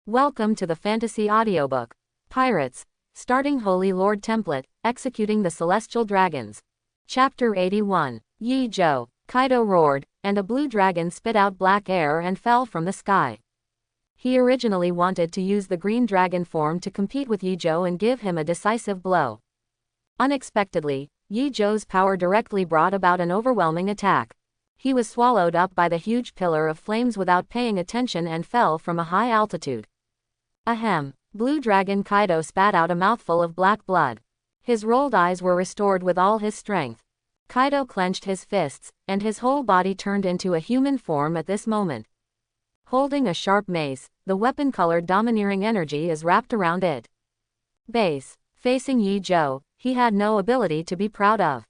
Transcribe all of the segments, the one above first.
Welcome to the Fantasy Audiobook. Pirates, starting Holy Lord Template, executing the Celestial Dragons. Chapter 81. Yi Zhou. Kaido roared, and a blue dragon spit out black air and fell from the sky. He originally wanted to use the green dragon form to compete with Yi Zhou and give him a decisive blow. Unexpectedly, Yi Zhou's power directly brought about an overwhelming attack. He was swallowed up by the huge pillar of flames without paying attention and fell from a high altitude. Ahem. Blue Dragon Kaido spat out a mouthful of black blood. His rolled eyes were restored with all his strength. Kaido clenched his fists, and his whole body turned into a human form at this moment. Holding a sharp mace, the weapon-colored domineering energy is wrapped around it. Base. Facing Yi Zhou, he had no ability to be proud of.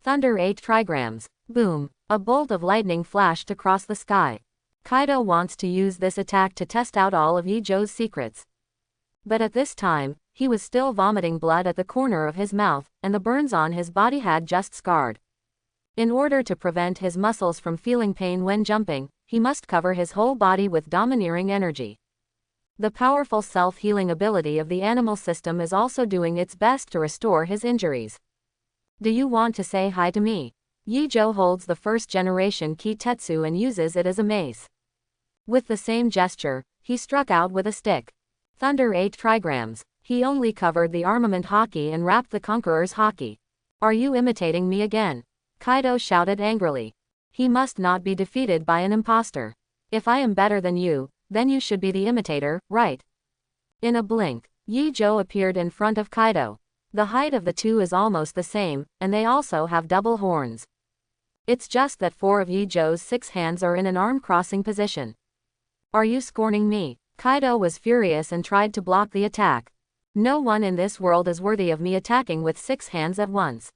Thunder 8 trigrams. Boom. A bolt of lightning flashed across the sky. Kaido wants to use this attack to test out all of Yi Zhou's secrets. But at this time, he was still vomiting blood at the corner of his mouth, and the burns on his body had just scarred. In order to prevent his muscles from feeling pain when jumping, he must cover his whole body with domineering energy. The powerful self-healing ability of the animal system is also doing its best to restore his injuries. Do you want to say hi to me? Yi Zhou holds the first-generation Kitetsu and uses it as a mace. With the same gesture, he struck out with a stick. Thunder 8 trigrams. He only covered the armament haki and wrapped the conqueror's haki. Are you imitating me again? Kaido shouted angrily. He must not be defeated by an imposter. If I am better than you, then you should be the imitator, right? In a blink, Yi Zhou appeared in front of Kaido. The height of the two is almost the same, and they also have double horns. It's just that 4 of Yi Zhou's 6 hands are in an arm-crossing position. Are you scorning me? Kaido was furious and tried to block the attack. No one in this world is worthy of me attacking with 6 hands at once.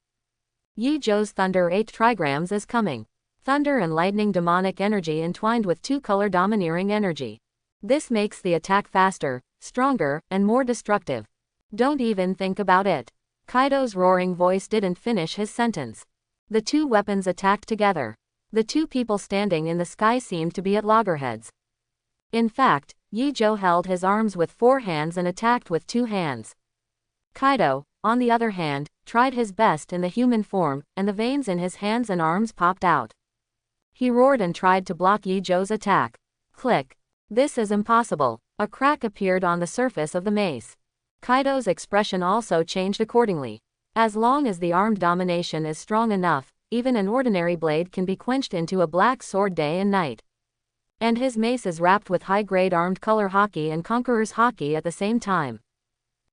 Yi Zhou's Thunder 8 trigrams is coming. Thunder and lightning demonic energy entwined with 2-color domineering energy. This makes the attack faster, stronger, and more destructive. Don't even think about it. Kaido's roaring voice didn't finish his sentence. The two weapons attacked together. The two people standing in the sky seemed to be at loggerheads. In fact, Yi Zhou held his arms with 4 hands and attacked with 2 hands. Kaido, on the other hand, tried his best in the human form, and the veins in his hands and arms popped out. He roared and tried to block Yi Zhou's attack. Click. This is impossible. A crack appeared on the surface of the mace. Kaido's expression also changed accordingly. As long as the armed domination is strong enough, even an ordinary blade can be quenched into a black sword day and night. And his mace is wrapped with high-grade armed color haki and conqueror's haki at the same time.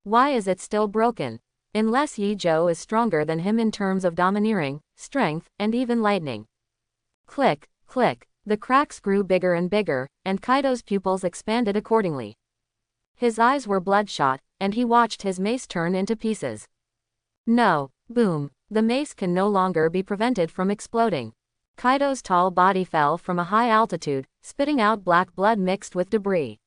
Why is it still broken? Unless Yi Zhou is stronger than him in terms of domineering, strength, and even lightning. Click, click. The cracks grew bigger and bigger, and Kaido's pupils expanded accordingly. His eyes were bloodshot, and he watched his mace turn into pieces. No. Boom. The mace can no longer be prevented from exploding. Kaido's tall body fell from a high altitude, spitting out black blood mixed with debris.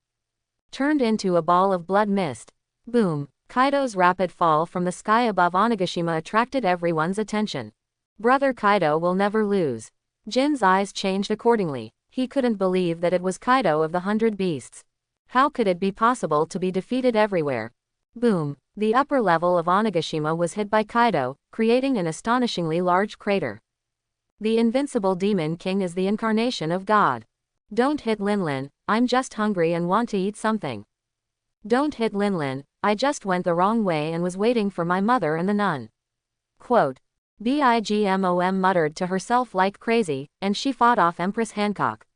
Turned into a ball of blood mist. Boom. Kaido's rapid fall from the sky above Onigashima attracted everyone's attention. Brother Kaido will never lose. Jin's eyes changed accordingly. He couldn't believe that it was Kaido of the 100 Beasts. How could it be possible to be defeated everywhere? Boom. The upper level of Onigashima was hit by Kaido, creating an astonishingly large crater. The invincible Demon King is the incarnation of God. Don't hit Linlin, I'm just hungry and want to eat something. Don't hit Linlin, I just went the wrong way and was waiting for my mother and the nun. Quote. Bigmom muttered to herself like crazy, and she fought off Empress Hancock.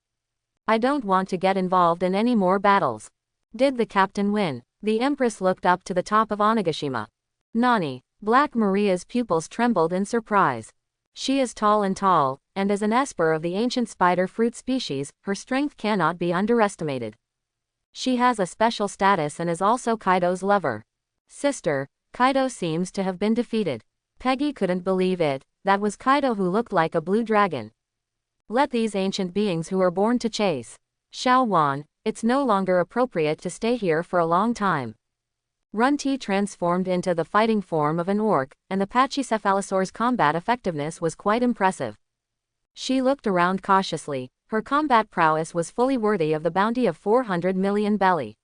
I don't want to get involved in any more battles. Did the captain win? The Empress looked up to the top of Onigashima. Nani? Black Maria's pupils trembled in surprise. She is tall, and as an esper of the ancient spider fruit species, her strength cannot be underestimated. She has a special status and is also Kaido's lover. Sister, Kaido seems to have been defeated. Peggy couldn't believe it, that was Kaido who looked like a blue dragon. Let these ancient beings who are born to chase. Xiao Wan, it's no longer appropriate to stay here for a long time. Runti transformed into the fighting form of an orc, and the Pachycephalosaur's combat effectiveness was quite impressive. She looked around cautiously. Her combat prowess was fully worthy of the bounty of 400 million belly.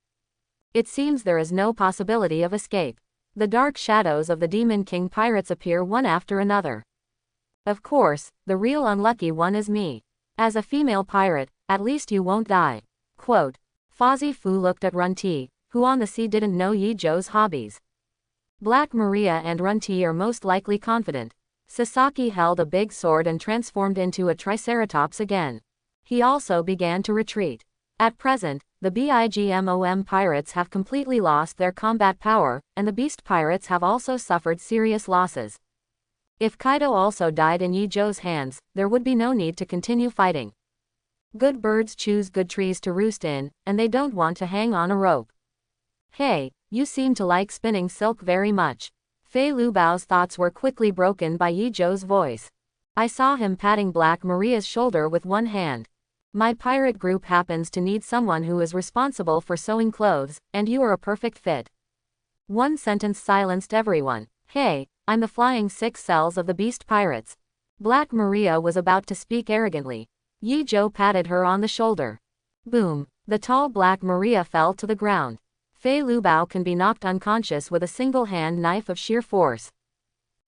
It seems there is no possibility of escape. The dark shadows of the Demon King pirates appear one after another. Of course, the real unlucky one is me. As a female pirate, at least you won't die. Quote. Fozzie Fu looked at Runti, who on the sea didn't know Yi Zhou's hobbies. Black Maria and Runti are most likely confident. Sasaki held a big sword and transformed into a triceratops again. He also began to retreat. At present, the BIGMOM pirates have completely lost their combat power, and the beast pirates have also suffered serious losses. If Kaido also died in Yi Zhou's hands, there would be no need to continue fighting. Good birds choose good trees to roost in, and they don't want to hang on a rope. Hey, you seem to like spinning silk very much. Fei Lu Bao's thoughts were quickly broken by Yi Zhou's voice. I saw him patting Black Maria's shoulder with one hand. My pirate group happens to need someone who is responsible for sewing clothes, and you are a perfect fit. One sentence silenced everyone. Hey, I'm the flying 6 cells of the beast pirates. Black Maria was about to speak arrogantly. Yi Zhou patted her on the shoulder. Boom. The tall Black Maria fell to the ground. Fei Lu Bao can be knocked unconscious with a single-hand knife of sheer force.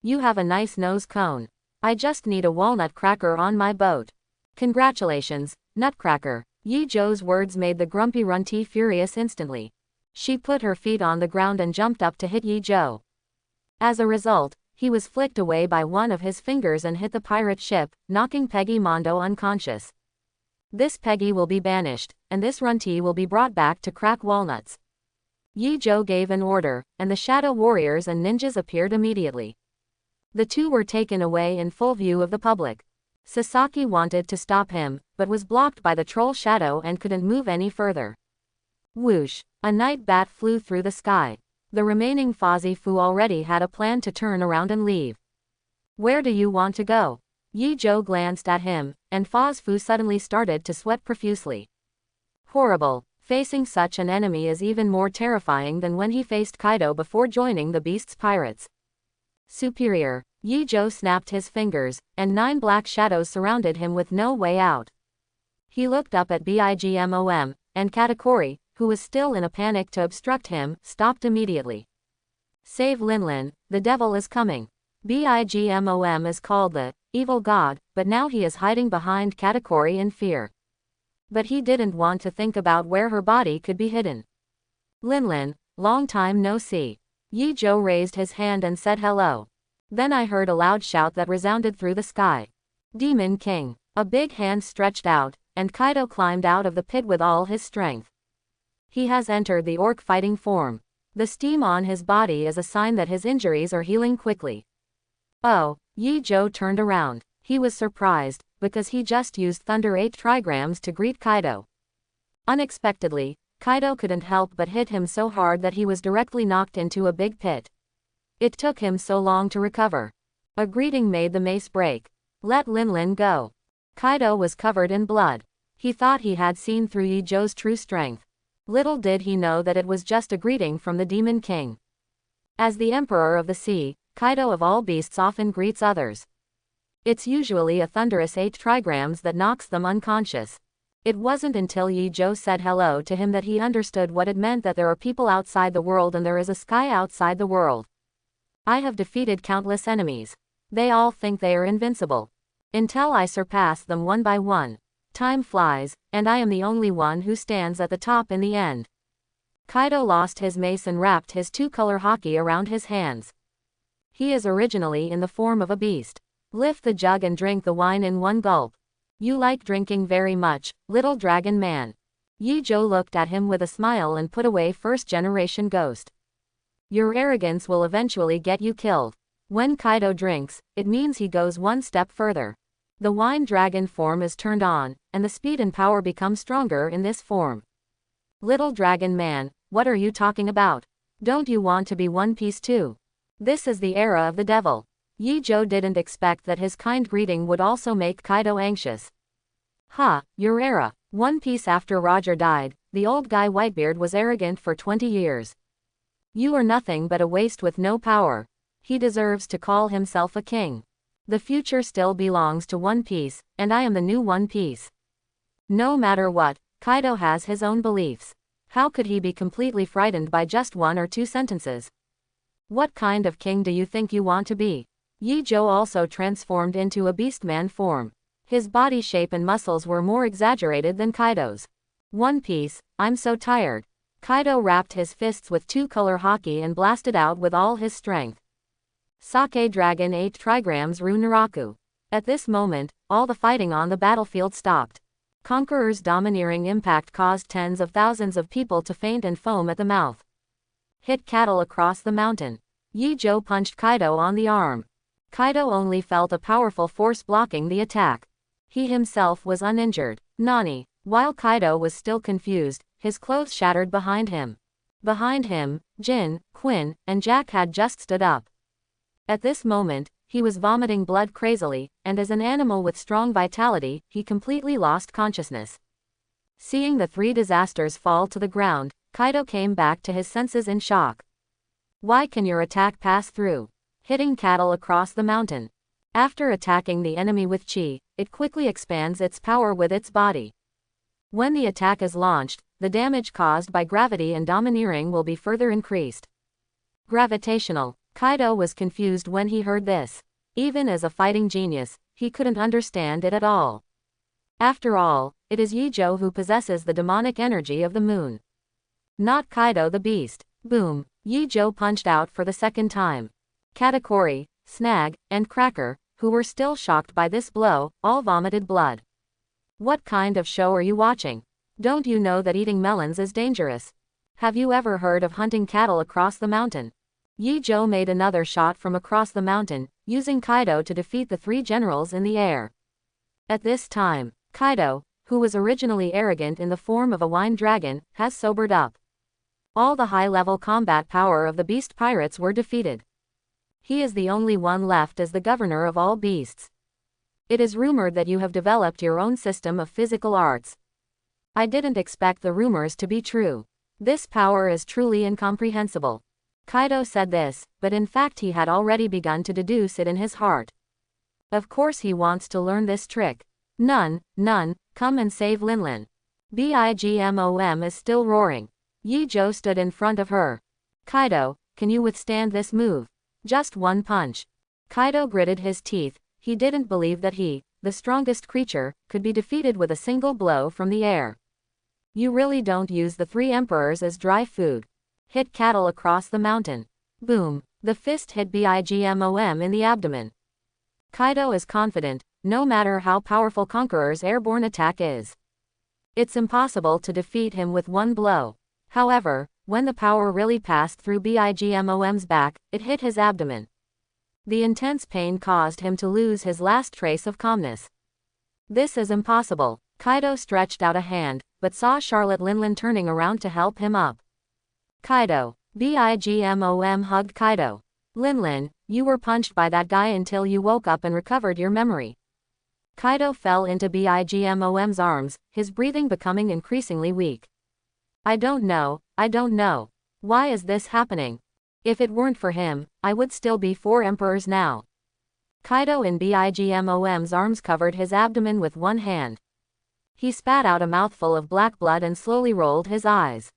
You have a nice nose cone. I just need a walnut cracker on my boat. Congratulations, Nutcracker. Yi Zhou's words made the grumpy Runti furious instantly. She put her feet on the ground and jumped up to hit Yi Zhou. As a result, he was flicked away by one of his fingers and hit the pirate ship, knocking Peggy Mondo unconscious. This Peggy will be banished, and this Runti will be brought back to crack walnuts. Yi Zhou gave an order, and the shadow warriors and ninjas appeared immediately. The two were taken away in full view of the public. Sasaki wanted to stop him, but was blocked by the troll shadow and couldn't move any further. Whoosh! A night bat flew through the sky. The remaining Fozzie Fu already had a plan to turn around and leave. Where do you want to go? Yi Zhou glanced at him, and Foz Fu suddenly started to sweat profusely. Horrible. Facing such an enemy is even more terrifying than when he faced Kaido before joining the Beast's pirates. Superior. Yi Zhou snapped his fingers, and 9 black shadows surrounded him with no way out. He looked up at BIGMOM, and Katakuri, who was still in a panic to obstruct him, stopped immediately. Save Linlin, the devil is coming. BIGMOM is called the evil god, but now he is hiding behind Katakuri in fear. But he didn't want to think about where her body could be hidden. Linlin, long time no see. Yi Zhou raised his hand and said hello. Then I heard a loud shout that resounded through the sky. Demon King. A big hand stretched out, and Kaido climbed out of the pit with all his strength. He has entered the orc fighting form. The steam on his body is a sign that his injuries are healing quickly. Oh, Yi Zhou turned around. He was surprised, because he just used Thunder 8 trigrams to greet Kaido. Unexpectedly, Kaido couldn't help but hit him so hard that he was directly knocked into a big pit. It took him so long to recover. A greeting made the mace break. Let Linlin go. Kaido was covered in blood. He thought he had seen through Yi Zhou's true strength. Little did he know that it was just a greeting from the Demon King. As the Emperor of the Sea, Kaido of all beasts often greets others. It's usually a thunderous 8 trigrams that knocks them unconscious. It wasn't until Yi Zhou said hello to him that he understood what it meant that there are people outside the world and there is a sky outside the world. I have defeated countless enemies. They all think they are invincible. Until I surpass them one by one. Time flies, and I am the only one who stands at the top in the end. Kaido lost his mace and wrapped his 2-color hockey around his hands. He is originally in the form of a beast. Lift the jug and drink the wine in one gulp. You like drinking very much, little dragon man. Yi Zhou looked at him with a smile and put away first-generation ghost. Your arrogance will eventually get you killed. When Kaido drinks, it means he goes one step further. The wine dragon form is turned on, and the speed and power become stronger in this form. Little dragon man, what are you talking about? Don't you want to be One Piece too? This is the era of the devil. Yi Zhou didn't expect that his kind greeting would also make Kaido anxious. Ha, your era. One Piece after Roger died, the old guy Whitebeard was arrogant for 20 years. You are nothing but a waste with no power. He deserves to call himself a king. The future still belongs to One Piece, and I am the new One Piece. No matter what, Kaido has his own beliefs. How could he be completely frightened by just 1 or 2 sentences? What kind of king do you think you want to be? Yi Zhou also transformed into a beast-man form. His body shape and muscles were more exaggerated than Kaido's. One Piece, I'm so tired. Kaido wrapped his fists with 2-color haki and blasted out with all his strength. Sake Dragon 8 Trigrams Ru Naraku. At this moment, all the fighting on the battlefield stopped. Conqueror's domineering impact caused tens of thousands of people to faint and foam at the mouth. Hit cattle across the mountain. Yi Zhou punched Kaido on the arm. Kaido only felt a powerful force blocking the attack. He himself was uninjured. Nani. While Kaido was still confused, his clothes shattered behind him. Behind him, Jin, Quinn, and Jack had just stood up. At this moment, he was vomiting blood crazily, and as an animal with strong vitality, he completely lost consciousness. Seeing the 3 disasters fall to the ground, Kaido came back to his senses in shock. Why can your attack pass through? Hitting cattle across the mountain. After attacking the enemy with chi, it quickly expands its power with its body. When the attack is launched, the damage caused by gravity and domineering will be further increased. Gravitational. Kaido was confused when he heard this. Even as a fighting genius, he couldn't understand it at all. After all, it is Yi Zhou who possesses the demonic energy of the moon. Not Kaido the beast. Boom. Yi Zhou punched out for the second time. Katakuri, Snag, and Cracker, who were still shocked by this blow, all vomited blood. What kind of show are you watching? Don't you know that eating melons is dangerous? Have you ever heard of hunting cattle across the mountain? Yi Zhou made another shot from across the mountain, using Kaido to defeat the 3 generals in the air. At this time, Kaido, who was originally arrogant in the form of a wine dragon, has sobered up. All the high-level combat power of the beast pirates were defeated. He is the only one left as the governor of all beasts. It is rumored that you have developed your own system of physical arts. I didn't expect the rumors to be true. This power is truly incomprehensible. Kaido said this, but in fact he had already begun to deduce it in his heart. Of course he wants to learn this trick. None, come and save Linlin. Bigmom is still roaring. Yi Zhou stood in front of her. Kaido, can you withstand this move? Just 1 punch. Kaido gritted his teeth. He didn't believe that he, the strongest creature, could be defeated with a single blow from the air. You really don't use the 3 emperors as dry food. Hit cattle across the mountain. Boom. The fist hit Bigmom in the abdomen. Kaido is confident, no matter how powerful Conqueror's airborne attack is. It's impossible to defeat him with 1 blow. However, when the power really passed through Bigmom's back, it hit his abdomen. The intense pain caused him to lose his last trace of calmness. This is impossible. Kaido stretched out a hand, but saw Charlotte Linlin turning around to help him up. Kaido. Bigmom hugged Kaido. Linlin, you were punched by that guy until you woke up and recovered your memory. Kaido fell into Bigmom's arms, his breathing becoming increasingly weak. I don't know. Why is this happening? If it weren't for him, I would still be 4 emperors now. Kaido in Bigmom's arms covered his abdomen with 1 hand. He spat out a mouthful of black blood and slowly rolled his eyes.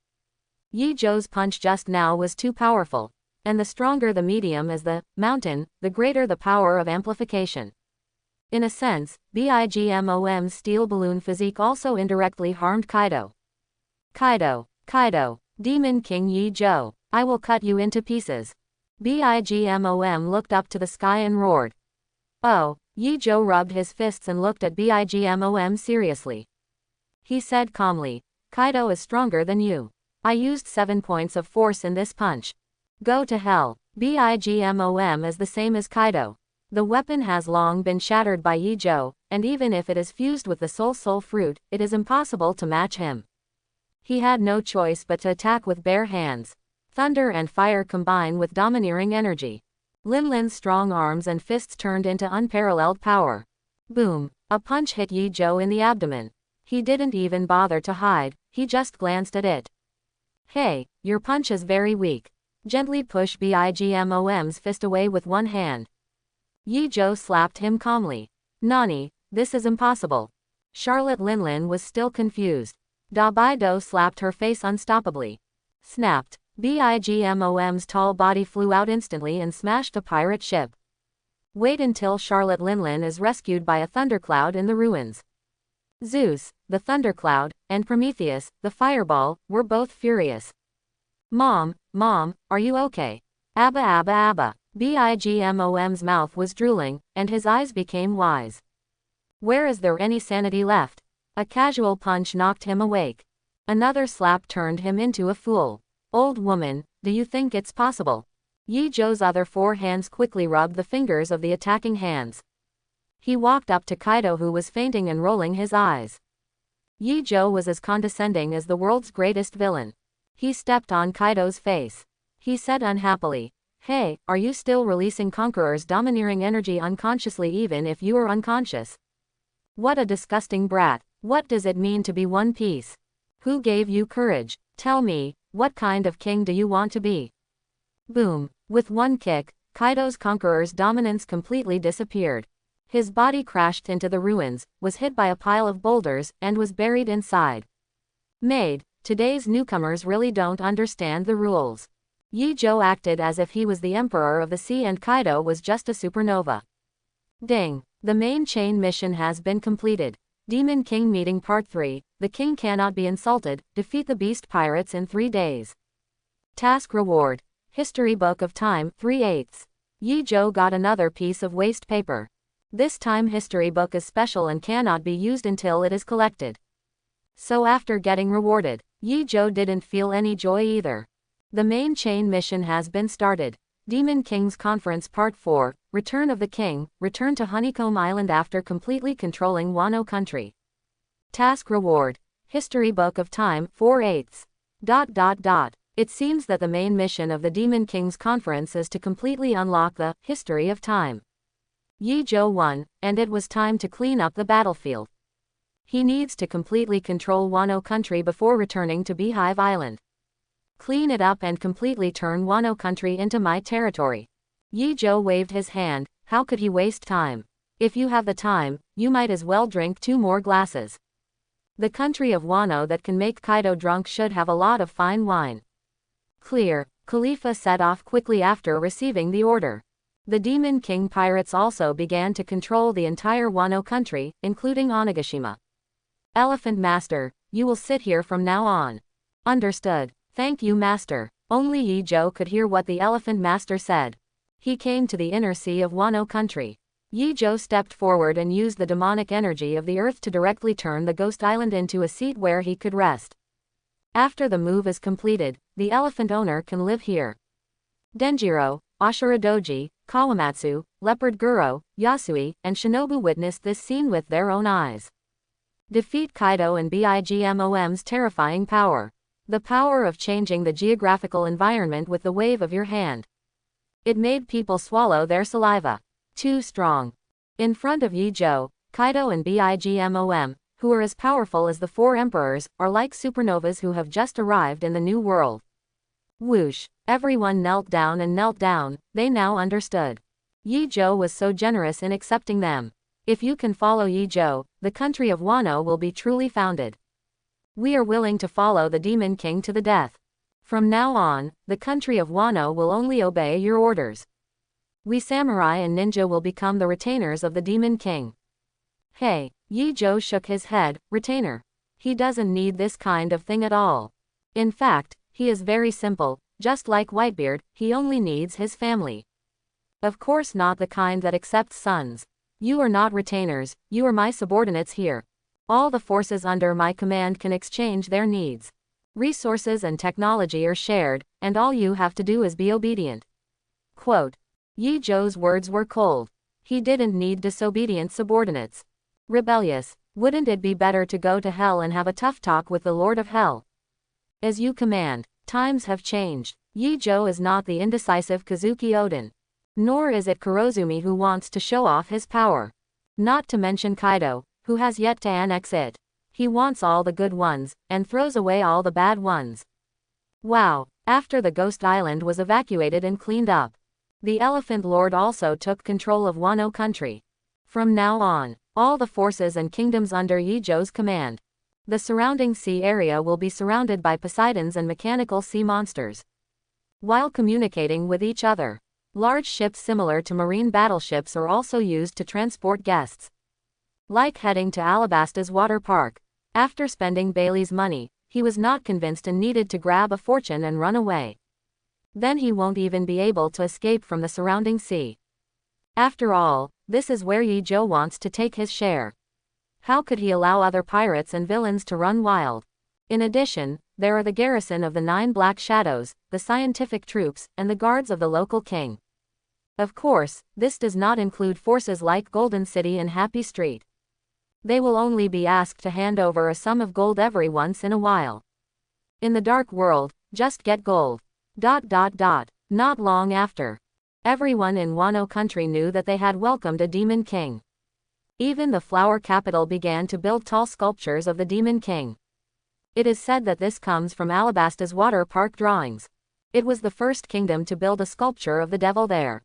Yi Zhou's punch just now was too powerful, and the stronger the medium is the mountain, the greater the power of amplification. In a sense, Bigmom's steel balloon physique also indirectly harmed Kaido. Kaido, Demon King Yi Zhou, I will cut you into pieces. Bigmom looked up to the sky and roared. Oh, Yi Zhou rubbed his fists and looked at Bigmom seriously. He said calmly, Kaido is stronger than you. I used 7 points of force in this punch. Go to hell. Bigmom is the same as Kaido. The weapon has long been shattered by Yi Zhou, and even if it is fused with the soul fruit, it is impossible to match him. He had no choice but to attack with bare hands. Thunder and fire combine with domineering energy. Linlin's strong arms and fists turned into unparalleled power. Boom! A punch hit Yi Zhou in the abdomen. He didn't even bother to hide, he just glanced at it. Hey, your punch is very weak. Gently push Bigmom's fist away with 1 hand. Yi Zhou slapped him calmly. Nani, this is impossible. Charlotte Linlin was still confused. Dabido slapped her face unstoppably. Snapped. Bigmom's tall body flew out instantly and smashed the pirate ship. Wait until Charlotte Linlin is rescued by a thundercloud in the ruins. Zeus, the thundercloud, and Prometheus, the fireball, were both furious. Mom, are you okay? Abba abba abba. Bigmom's mouth was drooling, and his eyes became wise. Where is there any sanity left? A casual punch knocked him awake. Another slap turned him into a fool. Old woman, do you think it's possible? Yi Zhou's other 4 hands quickly rubbed the fingers of the attacking hands. He walked up to Kaido, who was fainting and rolling his eyes. Yi Zhou was as condescending as the world's greatest villain. He stepped on Kaido's face. He said unhappily, "Hey, are you still releasing Conqueror's domineering energy unconsciously even if you are unconscious? What a disgusting brat. What does it mean to be One Piece? Who gave you courage? Tell me, what kind of king do you want to be?" Boom. With one kick, Kaido's Conqueror's dominance completely disappeared. His body crashed into the ruins, was hit by a pile of boulders, and was buried inside. Maid, today's newcomers really don't understand the rules. Yi Zhou acted as if he was the emperor of the sea and Kaido was just a supernova. Ding. The main chain mission has been completed. Demon King Meeting Part 3, the king cannot be insulted, defeat the beast pirates in 3 days. Task reward. History Book of Time, 3/8. Yi Zhou got another piece of waste paper. This time history book is special and cannot be used until it is collected. So after getting rewarded, Yi Zhou didn't feel any joy either. The main chain mission has been started. Demon King's Conference Part 4, Return of the King, return to Honeycomb Island after completely controlling Wano country. Task reward. History Book of Time, 4/8. It seems that the main mission of the Demon King's Conference is to completely unlock the history of time. Yi Zhou won, and it was time to clean up the battlefield. He needs to completely control Wano country before returning to Beehive Island. Clean it up and completely turn Wano country into my territory. Yi Zhou waved his hand. How could he waste time? If you have the time, you might as well drink 2 more glasses. The country of Wano that can make Kaido drunk should have a lot of fine wine. Clear. Khalifa set off quickly after receiving the order. The Demon King pirates also began to control the entire Wano country, including Onigashima. Elephant Master, you will sit here from now on. Understood. Thank you, Master. Only Yi Zhou could hear what the Elephant Master said. He came to the inner sea of Wano country. Yi Zhou stepped forward and used the demonic energy of the earth to directly turn the ghost island into a seat where he could rest. After the move is completed, the elephant owner can live here. Denjiro, Ashura Doji, Kawamatsu, Leopard Guro, Yasui, and Shinobu witnessed this scene with their own eyes. Defeat Kaido and Bigmom's terrifying power. The power of changing the geographical environment with the wave of your hand. It made people swallow their saliva. Too strong. In front of Yi Zhou, Kaido and Bigmom, who are as powerful as the 4 emperors, are like supernovas who have just arrived in the new world. Whoosh. Everyone knelt down and knelt down. They now understood. Yi Zhou was so generous in accepting them. If you can follow Yi Zhou, the country of Wano will be truly founded. We are willing to follow the Demon King to the death. From now on, the country of Wano will only obey your orders. We samurai and ninja will become the retainers of the Demon King. Hey, Yi Zhou shook his head. Retainer. He doesn't need this kind of thing at all. In fact, he is very simple, just like Whitebeard, he only needs his family. Of course not the kind that accepts sons. You are not retainers, you are my subordinates here. All the forces under my command can exchange their needs. Resources and technology are shared, and all you have to do is be obedient. Quote. Yi Zhou's words were cold. He didn't need disobedient subordinates. Rebellious. Wouldn't it be better to go to hell and have a tough talk with the Lord of Hell? As you command. Times have changed. Yi Zhou is not the indecisive Kazuki Oden. Nor is it Kurozumi who wants to show off his power. Not to mention Kaido, who has yet to annex it. He wants all the good ones, and throws away all the bad ones. Wow. After the Ghost Island was evacuated and cleaned up, the Elephant Lord also took control of Wano country. From now on, all the forces and kingdoms under Yi Zhou's command. The surrounding sea area will be surrounded by Poseidons and mechanical sea monsters. While communicating with each other, large ships similar to marine battleships are also used to transport guests. Like heading to Alabasta's water park. After spending Bailey's money, he was not convinced and needed to grab a fortune and run away. Then he won't even be able to escape from the surrounding sea. After all, this is where Yi Zhou wants to take his share. How could he allow other pirates and villains to run wild? In addition, there are the garrison of the 9 Black Shadows, the scientific troops, and the guards of the local king. Of course, this does not include forces like Golden City and Happy Street. They will only be asked to hand over a sum of gold every once in a while. In the dark world, just get gold. Not long after, everyone in Wano country knew that they had welcomed a demon king. Even the flower capital began to build tall sculptures of the demon king. It is said that this comes from Alabasta's water park drawings. It was the first kingdom to build a sculpture of the devil there.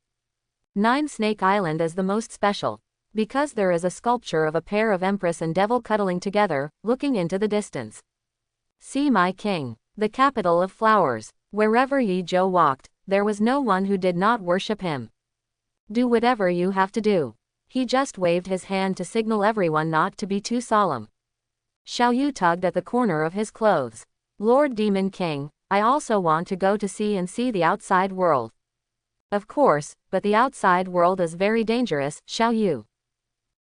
9 Snake Island is the most special, because there is a sculpture of a pair of empress and devil cuddling together, looking into the distance. See my king, the capital of flowers. Wherever Yi Zhou walked, there was no one who did not worship him. Do whatever you have to do. He just waved his hand to signal everyone not to be too solemn. Xiao Yu tugged at the corner of his clothes. Lord Demon King, I also want to go to sea and see the outside world. Of course, but the outside world is very dangerous, Xiao Yu.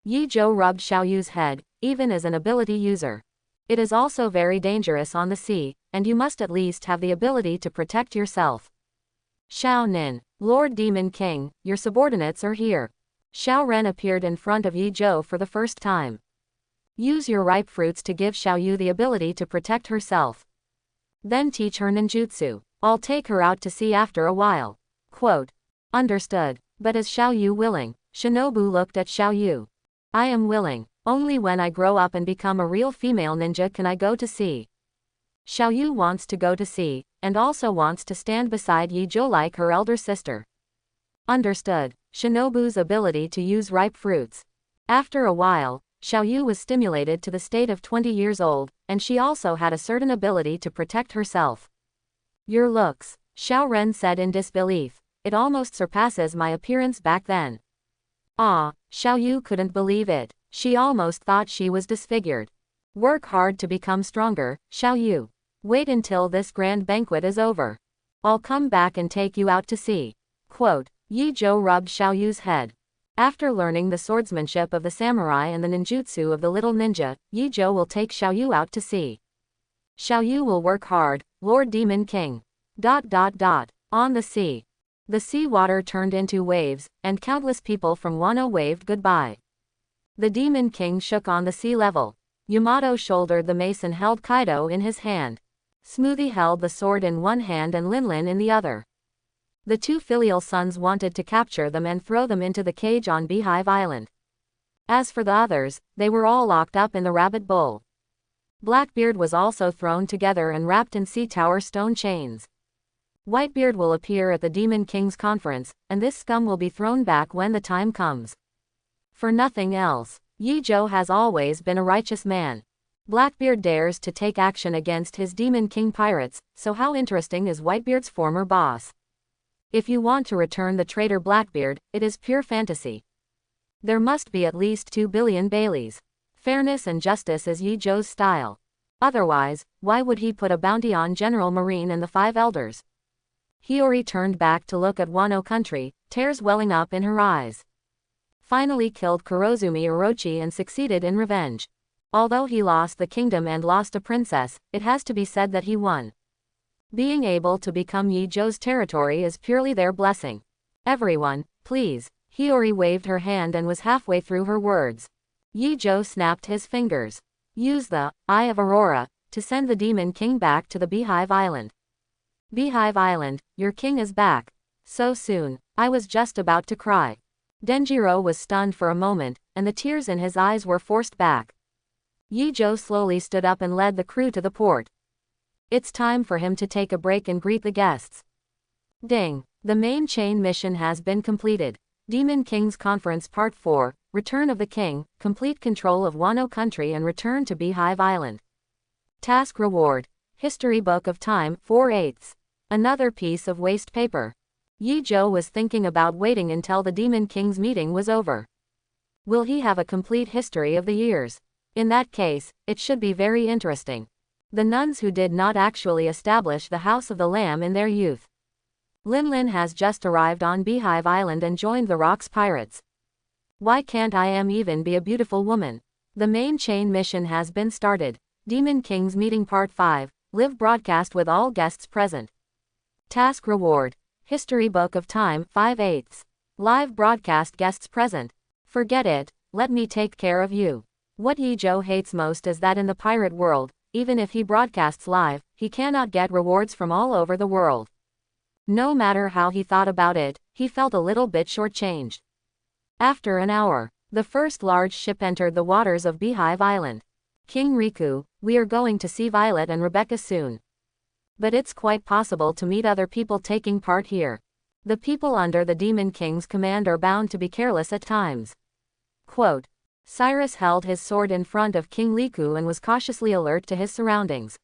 Yi Zhou rubbed Xiao Yu's head, even as an ability user. It is also very dangerous on the sea, and you must at least have the ability to protect yourself. Xiao Nin, Lord Demon King, your subordinates are here. Xiao Ren appeared in front of Yi Zhou for the first time. Use your ripe fruits to give Xiao Yu the ability to protect herself. Then teach her ninjutsu. I'll take her out to sea after a while. Quote. Understood. But is Xiao Yu willing? Shinobu looked at Xiao Yu. I am willing. Only when I grow up and become a real female ninja can I go to sea. Xiao Yu wants to go to sea, and also wants to stand beside Yi Zhou like her elder sister. Understood. Shinobu's ability to use ripe fruits. After a while, Xiao Yu was stimulated to the state of 20 years old, and she also had a certain ability to protect herself. Your looks, Xiao Ren said in disbelief. It almost surpasses my appearance back then. Ah, Xiao Yu couldn't believe it. She almost thought she was disfigured. Work hard to become stronger, Xiao Yu. Wait until this grand banquet is over. I'll come back and take you out to sea. Quote. Yi Zhou rubbed Xiao Yu's head. After learning the swordsmanship of the samurai and the ninjutsu of the little ninja, Yi Zhou will take Xiao Yu out to sea. Xiao Yu will work hard, Lord Demon King. On the sea. The sea water turned into waves, and countless people from Wano waved goodbye. The Demon King shook on the sea level. Yamato shouldered the mace and held Kaido in his hand. Smoothie held the sword in one hand and Linlin in the other. The 2 filial sons wanted to capture them and throw them into the cage on Beehive Island. As for the others, they were all locked up in the rabbit bowl. Blackbeard was also thrown together and wrapped in sea tower stone chains. Whitebeard will appear at the Demon King's conference, and this scum will be thrown back when the time comes. For nothing else, Yi Zhou has always been a righteous man. Blackbeard dares to take action against his Demon King pirates, so how interesting is Whitebeard's former boss? If you want to return the traitor Blackbeard, it is pure fantasy. There must be at least 2 billion Baileys. Fairness and justice is Yi Zhou's style. Otherwise, why would he put a bounty on General Marine and the 5 elders? Hiyori turned back to look at Wano country, tears welling up in her eyes. Finally killed Kurozumi Orochi and succeeded in revenge. Although he lost the kingdom and lost a princess, it has to be said that he won. Being able to become Yi Zhou's territory is purely their blessing. Everyone, please. Hiyori waved her hand and was halfway through her words. Yi Zhou snapped his fingers. Use the Eye of Aurora to send the Demon King back to the Beehive Island. Beehive Island, your king is back. So soon, I was just about to cry. Denjiro was stunned for a moment, and the tears in his eyes were forced back. Yi Zhou slowly stood up and led the crew to the port. It's time for him to take a break and greet the guests. Ding! The main chain mission has been completed. Demon King's Conference Part 4, Return of the King, complete control of Wano country and return to Beehive Island. Task reward. History book of time, 4/8. Another piece of waste paper. Yi Zhou was thinking about waiting until the Demon King's meeting was over. Will he have a complete history of the years? In that case, it should be very interesting. The nuns who did not actually establish the House of the Lamb in their youth. Lin Lin has just arrived on Beehive Island and joined the Rocks Pirates. Why can't I even be a beautiful woman? The main chain mission has been started. Demon King's Meeting Part 5, live broadcast with all guests present. Task reward. History book of time, 5/8. Live broadcast guests present. Forget it, let me take care of you. What Yi Zhou hates most is that in the pirate world, even if he broadcasts live, he cannot get rewards from all over the world. No matter how he thought about it, he felt a little bit shortchanged. After an hour, the first large ship entered the waters of Beehive Island. King Riku, we are going to see Violet and Rebecca soon. But it's quite possible to meet other people taking part here. The people under the Demon King's command are bound to be careless at times. Quote. Cyrus held his sword in front of King Riku and was cautiously alert to his surroundings.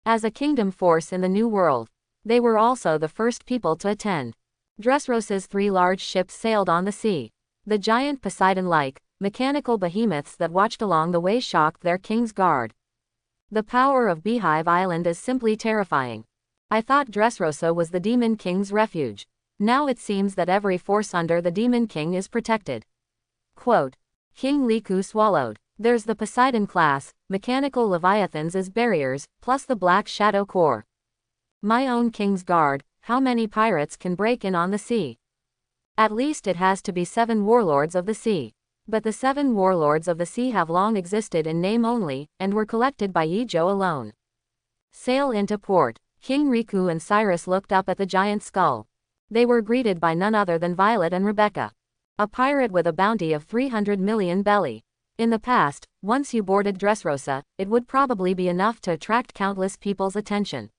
As a kingdom force in the New World, they were also the first people to attend. Dressrosa's 3 large ships sailed on the sea. The giant Poseidon-like, mechanical behemoths that watched along the way shocked their king's guard. The power of Beehive Island is simply terrifying. I thought Dressrosa was the Demon King's refuge. Now it seems that every force under the Demon King is protected. Quote. King Riku swallowed. There's the Poseidon class, mechanical leviathans as barriers, plus the Black Shadow Corps. My own King's Guard, how many pirates can break in on the sea? At least it has to be 7 warlords of the sea. But the 7 warlords of the sea have long existed in name only, and were collected by Yi Zhou alone. Sail into port. King Riku and Cyrus looked up at the giant skull. They were greeted by none other than Violet and Rebecca. A pirate with a bounty of 300 million belly. In the past, once you boarded Dressrosa, it would probably be enough to attract countless people's attention.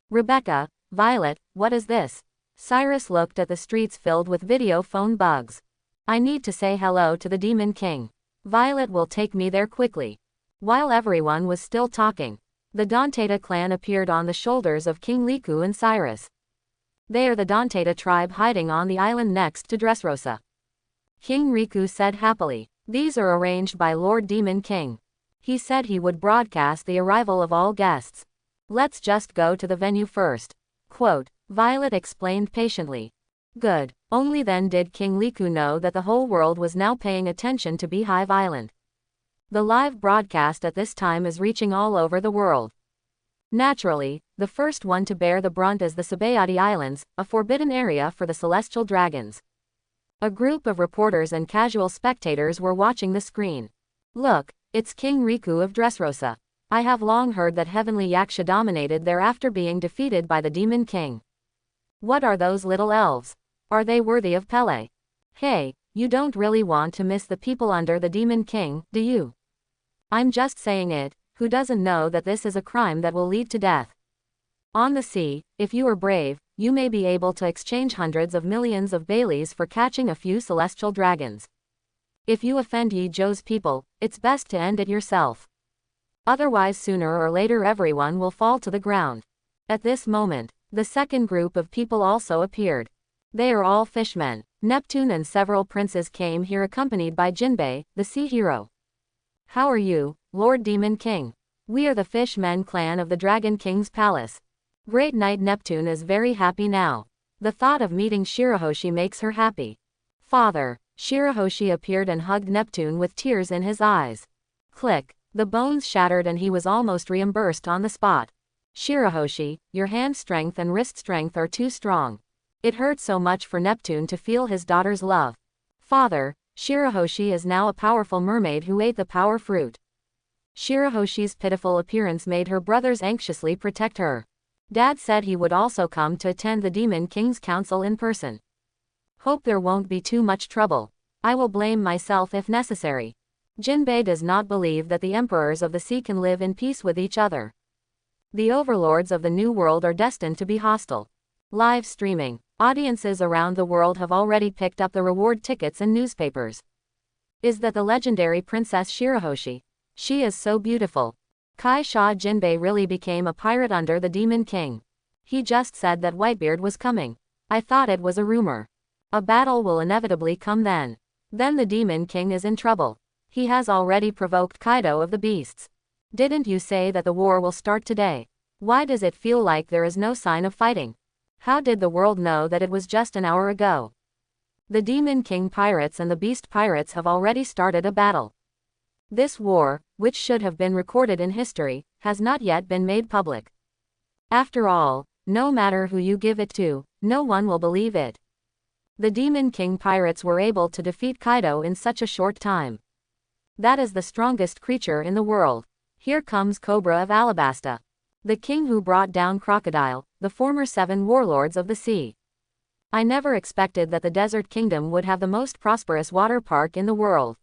Rebecca, Violet, what is this? Cyrus looked at the streets filled with video phone bugs. I need to say hello to the Demon King. Violet will take me there quickly. While everyone was still talking, the Dantata clan appeared on the shoulders of King Riku and Cyrus. They are the Dantata tribe hiding on the island next to Dressrosa. King Riku said happily. These are arranged by Lord Demon King. He said he would broadcast the arrival of all guests. Let's just go to the venue first. Quote. Violet explained patiently. Good. Only then did King Riku know that the whole world was now paying attention to Beehive Island. The live broadcast at this time is reaching all over the world. Naturally, the first one to bear the brunt is the Sabayati Islands, a forbidden area for the celestial dragons. A group of reporters and casual spectators were watching the screen. Look, it's King Riku of Dressrosa. I have long heard that Heavenly Yaksha dominated there after being defeated by the Demon King. What are those little elves? Are they worthy of Pele? Hey, you don't really want to miss the people under the Demon King, do you? I'm just saying it, who doesn't know that this is a crime that will lead to death? On the sea, if you are brave, you may be able to exchange hundreds of millions of Baileys for catching a few celestial dragons. If you offend Yi Zhou's people, it's best to end it yourself. Otherwise sooner or later everyone will fall to the ground. At this moment, the second group of people also appeared. They are all fishmen. Neptune and several princes came here accompanied by Jinbei, the sea hero. How are you, Lord Demon King? We are the Fishmen clan of the Dragon King's palace. Great Knight Neptune is very happy now. The thought of meeting Shirahoshi makes her happy. Father, Shirahoshi appeared and hugged Neptune with tears in his eyes. Click, the bones shattered and he was almost reimbursed on the spot. Shirahoshi, your hand strength and wrist strength are too strong. It hurt so much for Neptune to feel his daughter's love. Father, Shirahoshi is now a powerful mermaid who ate the power fruit. Shirahoshi's pitiful appearance made her brothers anxiously protect her. Dad said he would also come to attend the Demon King's council in person. Hope there won't be too much trouble. I will blame myself if necessary. Jinbei does not believe that the emperors of the sea can live in peace with each other. The overlords of the New World are destined to be hostile. Live streaming. Audiences around the world have already picked up the reward tickets and newspapers. Is that the legendary Princess Shirahoshi? She is so beautiful. Kai Sha Jinbei really became a pirate under the Demon King. He just said that Whitebeard was coming. I thought it was a rumor. A battle will inevitably come then. Then the Demon King is in trouble. He has already provoked Kaido of the Beasts. Didn't you say that the war will start today? Why does it feel like there is no sign of fighting? How did the world know that it was just an hour ago? The Demon King pirates and the Beast pirates have already started a battle. This war, which should have been recorded in history, has not yet been made public. After all, no matter who you give it to, no one will believe it. The Demon King pirates were able to defeat Kaido in such a short time. That is the strongest creature in the world. Here comes Cobra of Alabasta. The king who brought down Crocodile, the former 7 warlords of the sea. I never expected that the Desert Kingdom would have the most prosperous water park in the world.